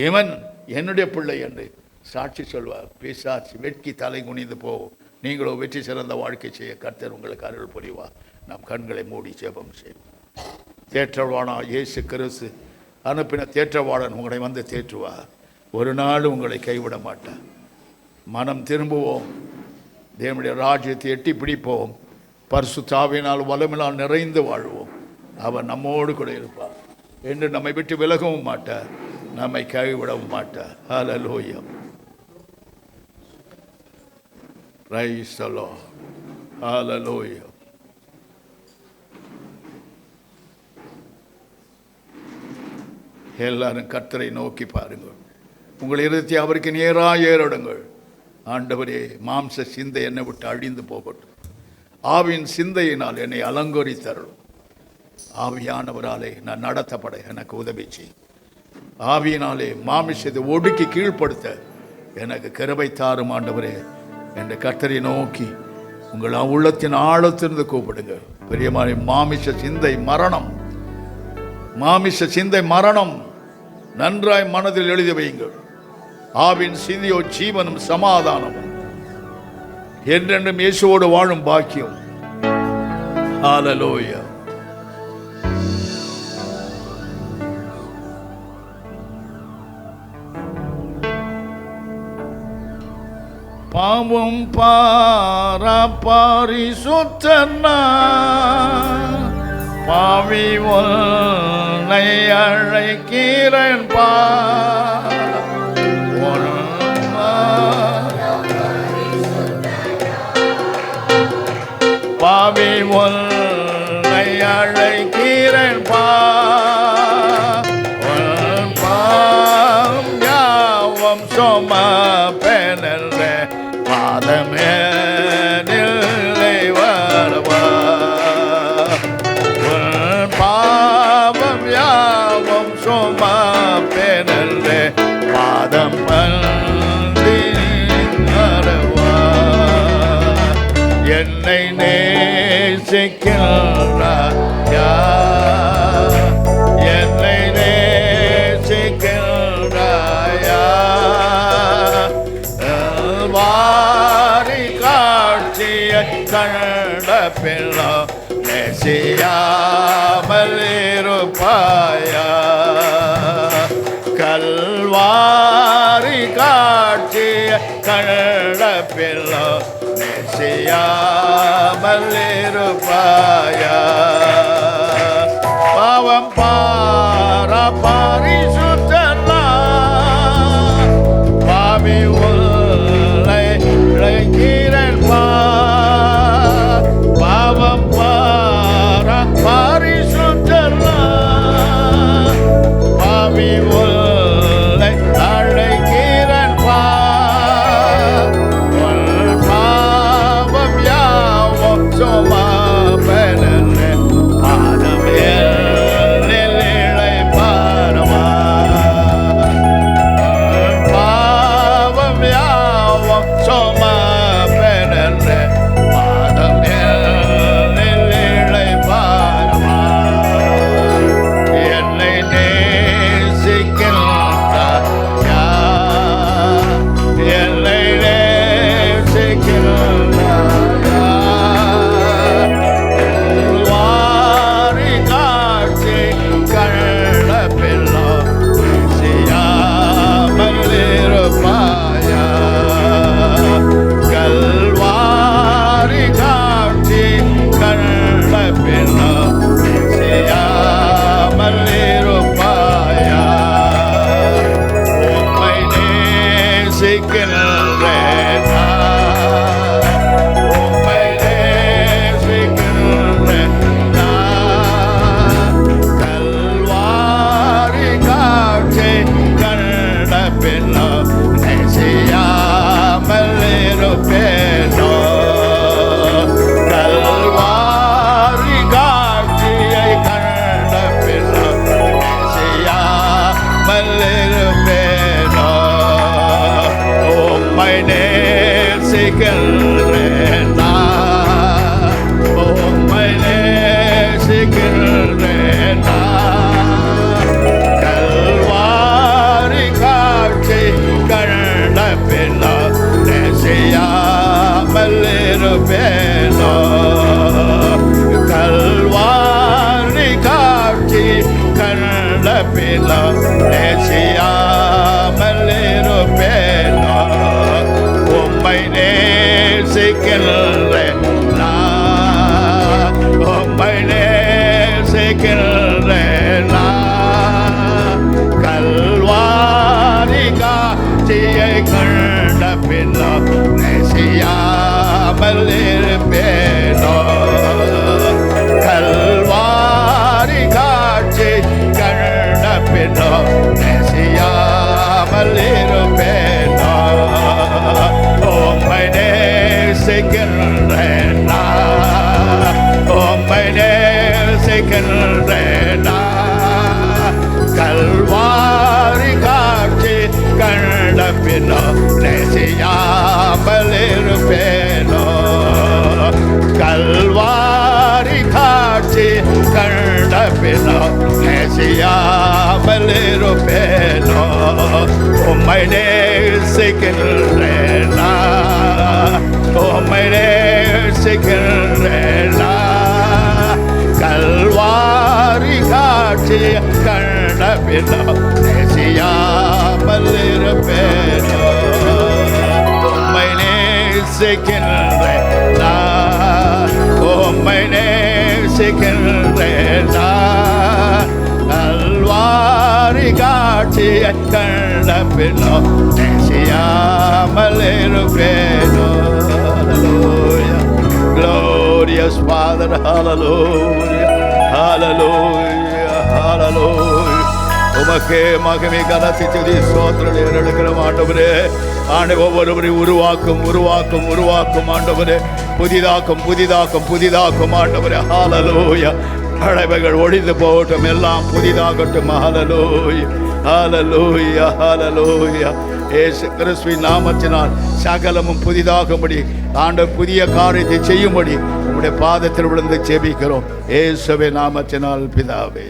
இவன் என்னுடைய பிள்ளை என்று சாட்சி சொல்வார். பிசாசு வெட்கி தலை குனிந்து போவோம். நீங்களோ வெற்றி சிறந்த வாழ்க்கை செய்ய கர்த்தர் உங்களுக்கு அருள் புரிவார். நாம் கண்களை மூடி ஜெபம் செய்வோம். தேற்றவாளனா இயேசு கிறிஸ்து அனுப்பின தேற்றவாளன் உங்களை வந்து தேற்றுவார். ஒரு நாள் உங்களை கைவிட மாட்டார். மனம் திரும்புவோம், தேவனுடைய ராஜ்யத்தை எட்டி பிடிப்போம், பரிசுத்த ஆவியினால் வல்லமையினால் நிறைந்து வாழ்வோம். அவர் நம்மோடு கூட இருப்பார் என்று நம்மை விட்டு விலகவும் மாட்டார், நம்மை கைவிடவும் மாட்டார். ஹல்லேலூயா. Praise the Lord. ஹல்லேலூயா. எல்லாரும் கர்த்தரை நோக்கி பாருங்கள். உங்கள் இருதயத்தை அவருக்கு நேராக ஏறிடுங்கள். ஆண்டவரே, மாம்ச சிந்தை என்னை விட்டு அழிந்து போகட்டும். ஆவியின் சிந்தையினால் என்னை அலங்கரித்தருளும். ஆவியானவராலே நான் நடத்தப்பட எனக்கு உதவி செய். ஆவியினாலே மாமிசத்தை ஒடுக்கி கீழ்ப்படுத்த எனக்கு கிருபை தாரும் ஆண்டவரே என்ற கர்த்தரை நோக்கி உங்கள் உள்ளத்தின் ஆழத்திலிருந்து கூப்பிடுங்க. பெரியமாரி மாமிச சிந்தை மரணம், மாமிச சிந்தை மரணம். நன்றாய் மனதில் எழுதி வையுங்கள். ஆவின் சிந்தையோ ஜீவனும் சமாதானமும் என்றென்றும் இயேசுவோடு வாழும் பாக்கியம். ஹல்லேலூயா. பாவம் பாரிசுத்தனா பாவி உன்னை அழைக்கிறேன் பாவி உன்னை அழைக்கிறேன் யாவம் சுமப்பேனென்ற பாதமே நிலை வருவா. பாவம் யாவம் சுமப்பேனென்ற பாதம் பந்தி வருவா. என்ன நேசிக்கின்றாயா, என்னை நேசிக்கின்றாயா, வாரி காட்சியை கண்ட பின்னோ நேசியாமல் இருப்பாயா, கல்வாரி காட்சியை கண்ட பின்னோ நேசியாமல் இருப்பாயா, பாவம் பரிசுத்தனா பாவி உள்ளை இழைக்கிறேன் பாவம் பரிசுத்தனா பாவி உள்ளை அழைக்கிறேன் பாவம் யாவும் சுமப்பனே பாதம் எல்லில் இழைப்பாரமா, பாவம் யாவும் சுமப்பனே பாதம் எல்லில் இழைப்பாரமா, என்னை நேசிக்கின்றாயா, என்னை நேசிக்கின்றாயா, வாரி காட்சி கண்ட பின்னோ நேசியாமல் இருப்பாயா, கல்வாரி காட்சி கண்ட பின்னோ நேசியாமல் இருப்பாயா, உம்மை நேசிக்கின்றேன் நான், உம்மை நேசிக்கின்றேன் நான், கல்வாரி காட்சி கண்ட பின்னோ நேசியாமல் இருப்பேனோ, கல்வாரி காட்சியை கண்ட பின்னோ நேசியாமல் இருப்பேனோ, உம்மை நேசிக்கின்றேன் நான், உம்மை நேசிக்கின்றேன் நான், கல்வாரி காட்சி கண்ட பின்னோ நேசியாமல் இருப்பேனோ, கல்வாரி காட்சி கண்ட பின்னோ நேசியாமல் இருப்பேனோ, உம்மை நேசிக்கின்றேன் நான், உம்மை நேசிக்கின்றேன் நான், கல்வாரி காட்சியை கண்ட பின்னோ நேசியாமல் இருப்பேனோ, கல்வாரி காட்சி கண்ட பின்னோ நேசியாமல் இருப்பேனோ, உம்மை நேசிக்கின்றேன் நான், உம்மை நேசிக்கின்றேன் நான், கல்வாரி காட்சி கண்ட பின்னோ நேசியாமல் இருப்பேனோ, கல்வாரி காட்சி கண்ட பின்னோ நேசியாமல் இருப்பேனோ, உம்மை நேசிக்கின்றேன் நான், உம்மை நேசிக்கின்றேன் நான், கல்வாரி காட்சி கண்ட பின்னோ நேசியாமல் இருப்பேனோ, உம்மை நேசிக்கின்றேன் நான், உம்மை நேசிக்கின்றேன் நான், கல்வாரி காட்சி கண்ட பின்னோ நேசியாமல் இருப்பேனோ. Hallelujah. Glorious Father, hallelujah, hallelujah, hallelujah. உமக்கே மகிமை கனத்தி துதி ஸ்தோத்திரம் எடுக்கிறோம் ஆண்டவரே. ஒவ்வொருவரையும் உருவாக்கும் உருவாக்கும் உருவாக்கும் ஆண்டவரே. புதிதாக்கும் புதிதாக்கும் புதிதாக்கும் ஆண்டவரே. ஹalleluya. பழையவைகள் ஒழிந்து போகட்டும், எல்லாம் புதிதாகட்டும். ஹalleluya, ஹalleluya, ஹalleluya. இயேசு கிறிஸ்துவின் நாமத்தினால் சகலமும் புதிதாகும்படி, ஆண்டவர் புதிய காரியத்தை செய்யும்படி உம்முடைய பாதத்தில் விழுந்து ஜெபிக்கிறோம் இயேசுவின் நாமத்தினால் பிதாவே.